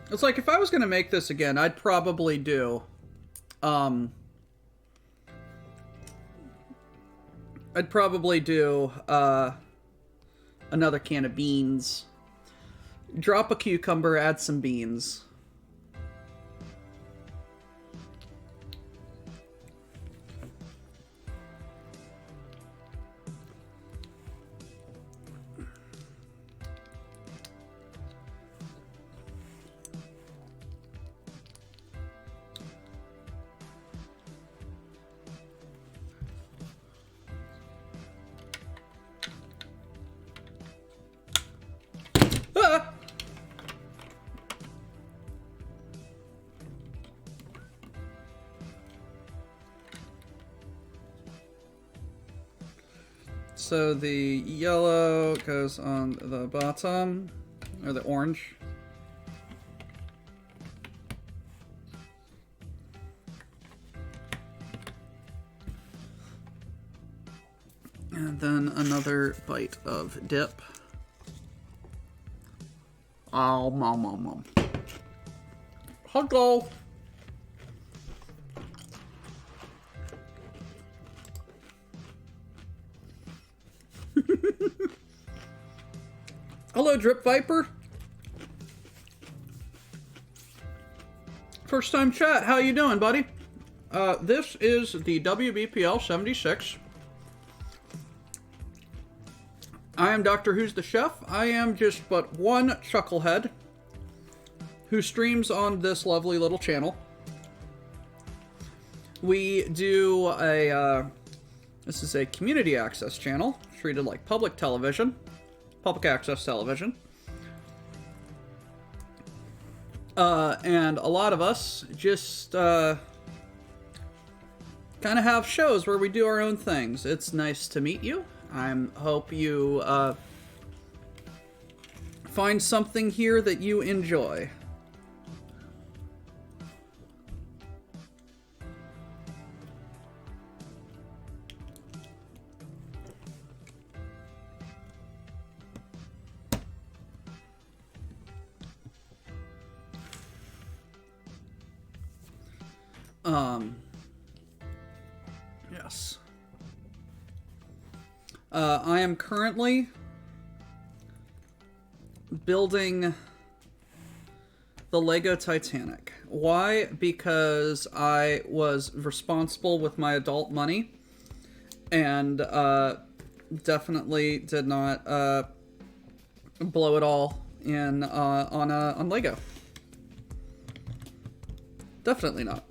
It's like if I was gonna make this again, I'd probably do another can of beans. Drop a cucumber, add some beans. Ah! So the yellow goes on the bottom, or the orange. And then another bite of dip. Oh, mom. Hello. Hello, Drip Viper. First time chat. How you doing, buddy? This is the WBPL 76. I am Doctor Who's the Chef. I am just but one chucklehead who streams on this lovely little channel. We do this is a community access channel, treated like public television, public access television. And a lot of us just kind of have shows where we do our own things. It's nice to meet you. I hope you find something here that you enjoy. Yes. I am currently building the Lego Titanic. Why? Because I was responsible with my adult money and definitely did not blow it all in on Lego. Definitely not.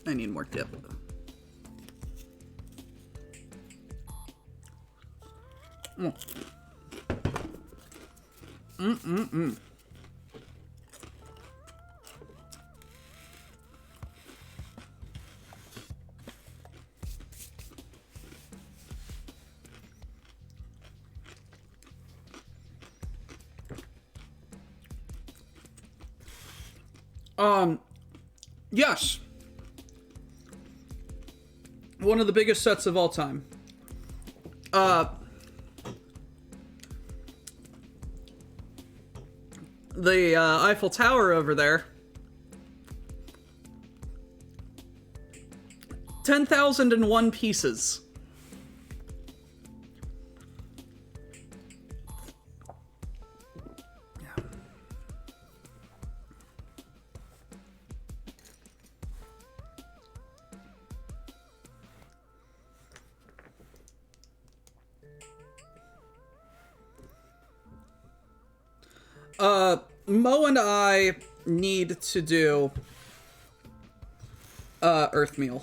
I need more dip. Yes. One of the biggest sets of all time. The Eiffel Tower over there. 10,001 pieces. Mo and I need to do Earthmeal.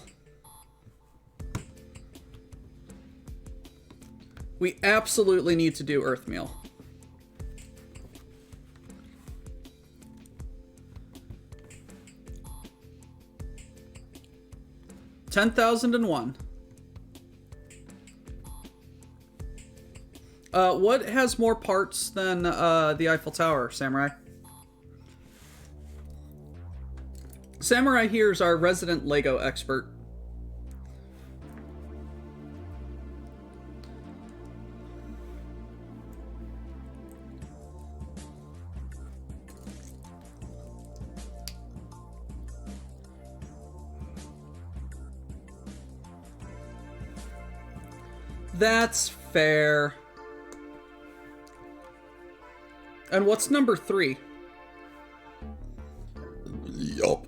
We absolutely need to do Earthmeal. $10,001. What has more parts than the Eiffel Tower, Samurai? Samurai here is our resident Lego expert. That's fair. And what's number 3? Yup.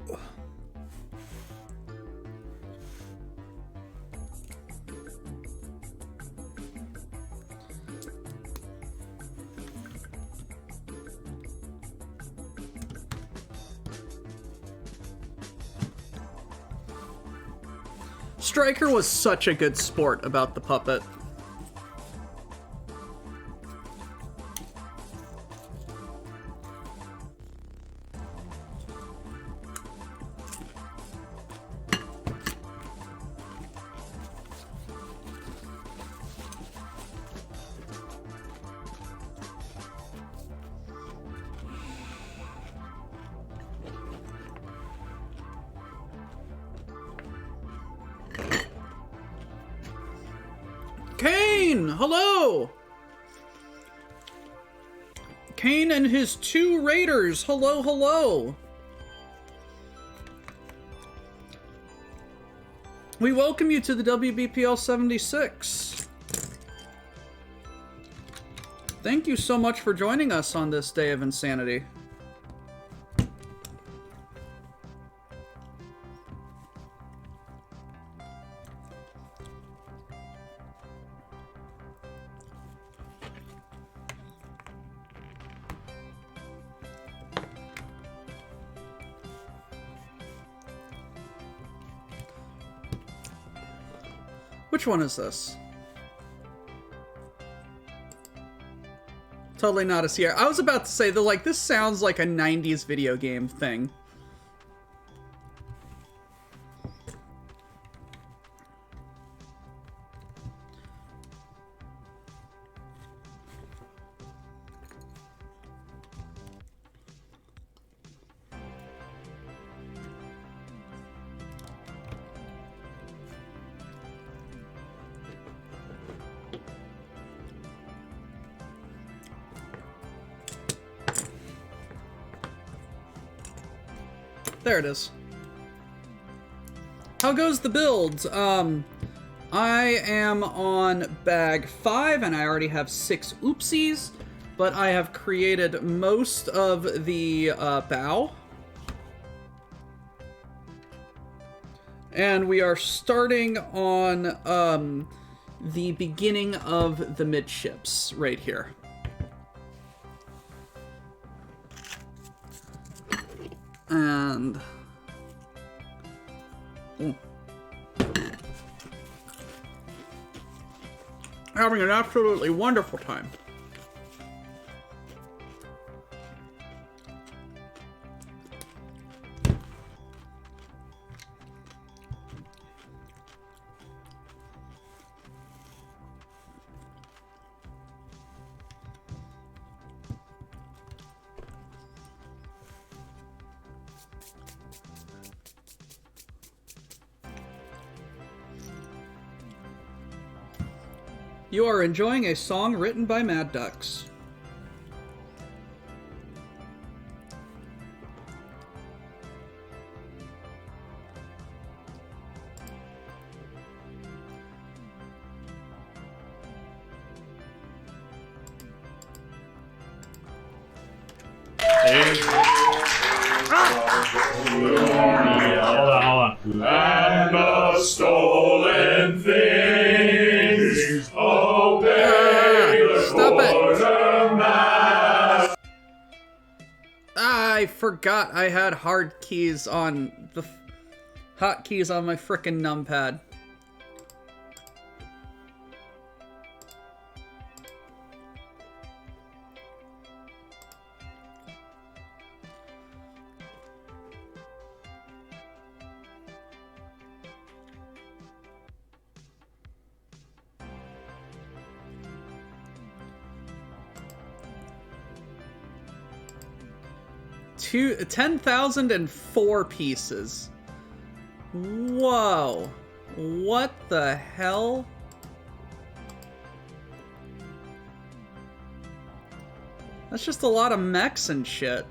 Stryker was such a good sport about the puppet. Kane, hello! Kane and his 2 raiders, hello, hello! We welcome you to the WBPL 76. Thank you so much for joining us on this day of insanity. Which one is this? Totally not a Sierra. I was about to say, this sounds like a 90s video game thing. There it is. How goes the build? I am on bag 5 and I already have 6 oopsies, but I have created most of the bow. And we are starting on the beginning of the midships right here. And having an absolutely wonderful time. You are enjoying a song written by Mad Ducks. Hold on. And the stolen things obey the Stop it. quartermaster. I forgot I had hotkeys on my frickin' numpad. Two 10,004 pieces. Whoa. What the hell? That's just a lot of mechs and shit.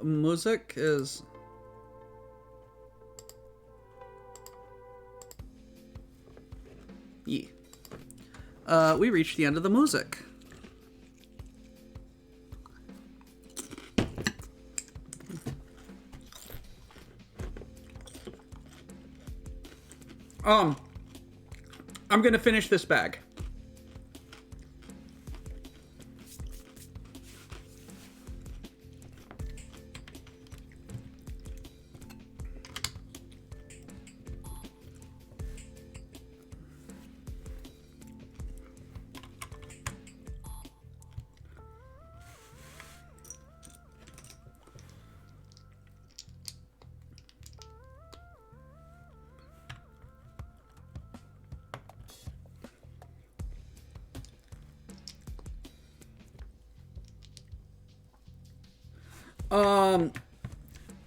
Music is... Yeah. We reached the end of the music. I'm gonna finish this bag.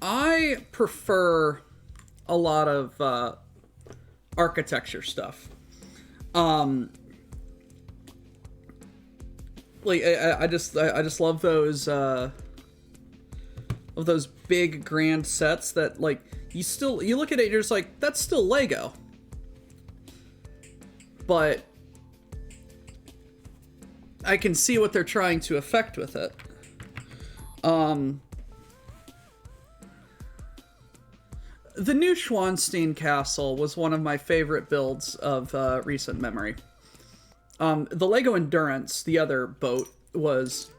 I prefer a lot of architecture stuff. Like I just love those big grand sets that like you look at it and you're just like, that's still Lego. But I can see what they're trying to affect with it. The new Schwanstein Castle was one of my favorite builds of recent memory. The Lego Endurance, the other boat, was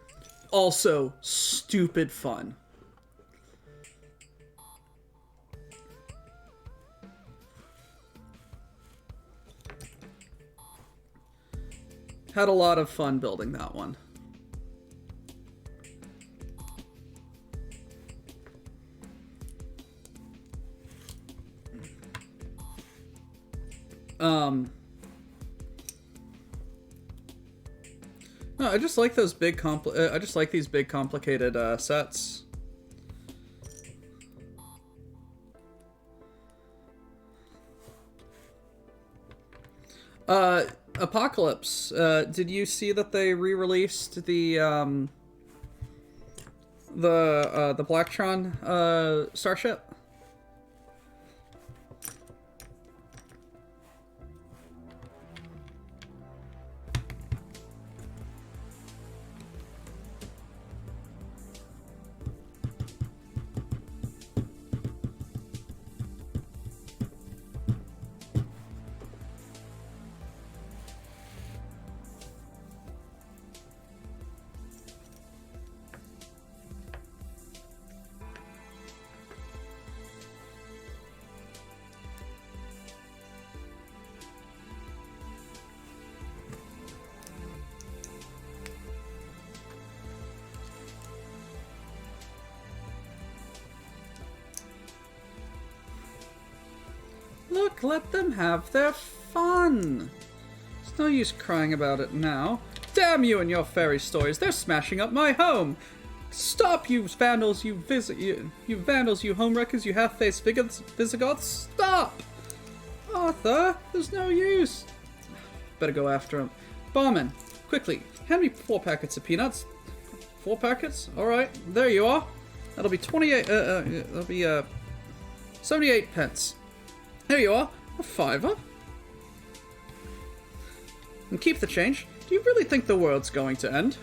also stupid fun. Had a lot of fun building that one. No, I just like those big I just like these big complicated sets. Apocalypse. Did you see that they re-released the Blacktron starship? Look, let them have their fun. There's no use crying about it now. Damn you and your fairy stories. They're smashing up my home. Stop, you vandals, you vandals, you homewreckers, you half-faced Visigoths. Stop! Arthur, there's no use. Better go after him. Barman, quickly, hand me 4 packets of peanuts. 4 packets? Alright, there you are. That'll be 28, that'll be, 78 pence. There you are, a $5. And keep the change. Do you really think the world's going to end?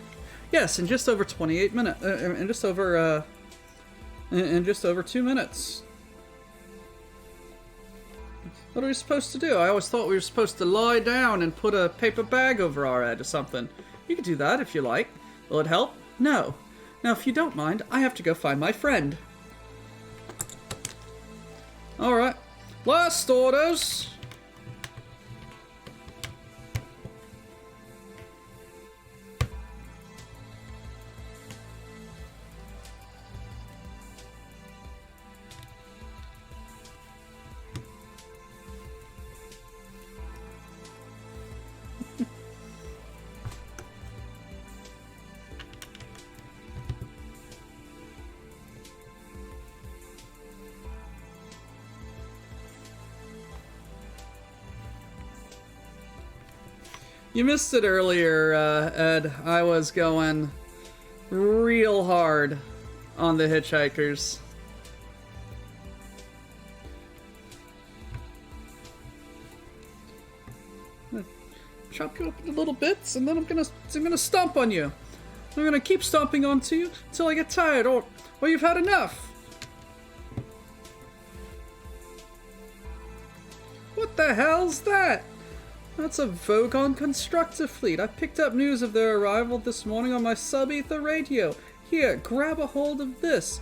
Yes, in just over 28 minutes. In just over 2 minutes. What are we supposed to do? I always thought we were supposed to lie down and put a paper bag over our head or something. You could do that if you like. Will it help? No. Now, if you don't mind, I have to go find my friend. Alright. Last orders. You missed it earlier, Ed. I was going real hard on the hitchhikers. I'm gonna chop you up into little bits, and then I'm gonna stomp on you. I'm gonna keep stomping onto you until I get tired, or you've had enough. What the hell's that? That's a Vogon constructor fleet. I picked up news of their arrival this morning on my sub-ether radio. Here, grab a hold of this.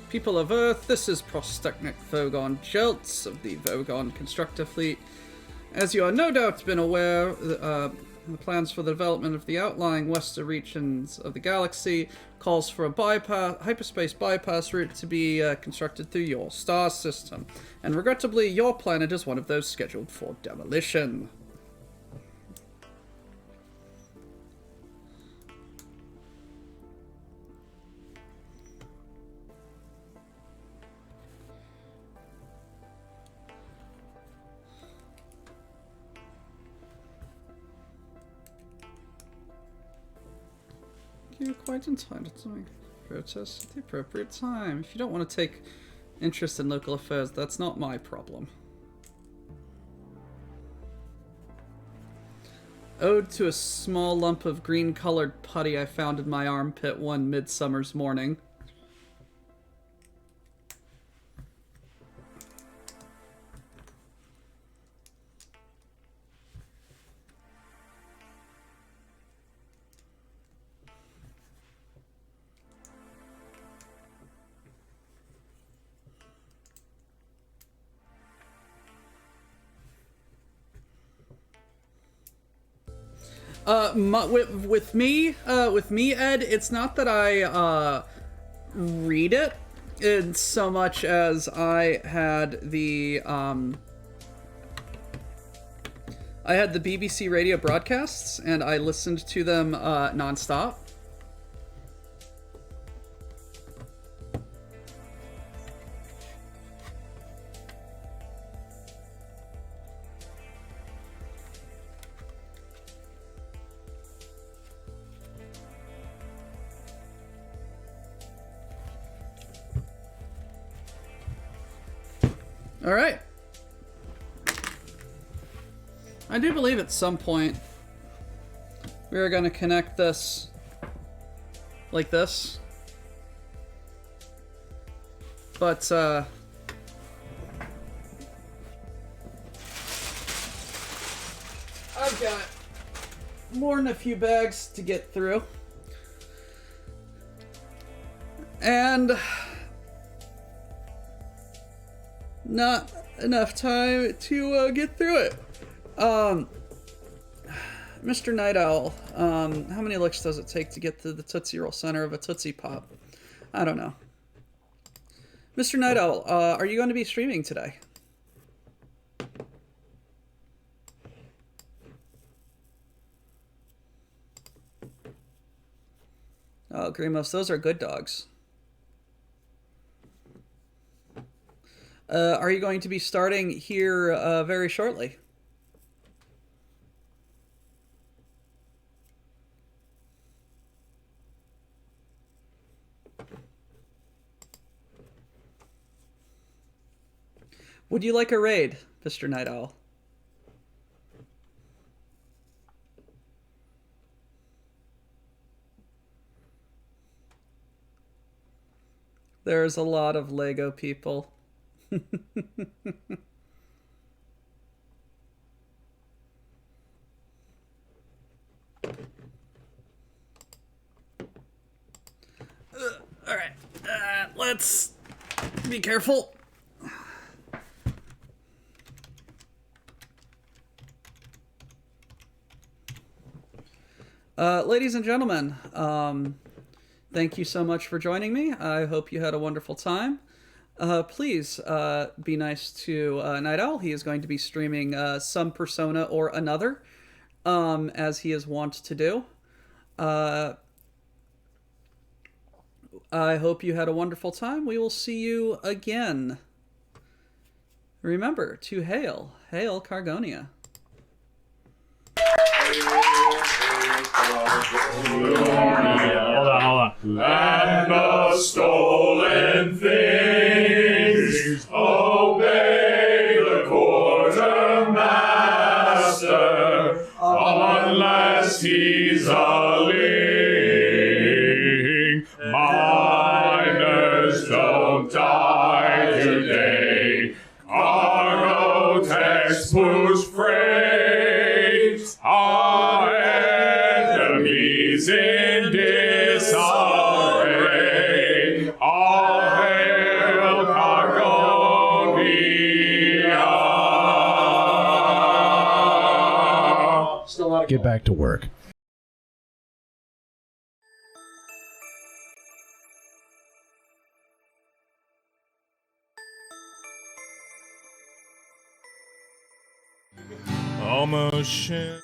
People of Earth, this is Prostechnik Vogon Jeltz of the Vogon constructor fleet. As you are no doubt been aware, the plans for the development of the outlying western regions of the galaxy calls for a hyperspace bypass route to be constructed through your star system. And regrettably, your planet is one of those scheduled for demolition. You're quite entitled to make protests at the appropriate time. If you don't want to take interest in local affairs, that's not my problem. Ode to a small lump of green-colored putty I found in my armpit one midsummer's morning. With me, Ed, it's not that I read it in so much as I had the BBC radio broadcasts and I listened to them nonstop. All right. I do believe at some point we are going to connect this like this. But, I've got more than a few bags to get through. And not enough time to get through it. Mr. Night Owl, how many licks does it take to get to the Tootsie Roll center of a Tootsie Pop? I don't know. Mr. Night Owl, are you going to be streaming today? Oh, Grimos, those are good dogs. Are you going to be starting here very shortly? Would you like a raid, Mr. Night Owl? There's a lot of Lego people. All right, let's be careful. Ladies and gentlemen, thank you so much for joining me. I hope you had a wonderful time. Please be nice to Night Owl. He is going to be streaming some persona or another, as he is wont to do. I hope you had a wonderful time. We will see you again. Remember to hail Cargonia. Hold on. Land of stolen things, obey the quartermaster, unless he's a ling. Miners don't die today. Cargo text push freight. Our enemies in disarray. All hail Cargonia. Get back to work. Almost shit.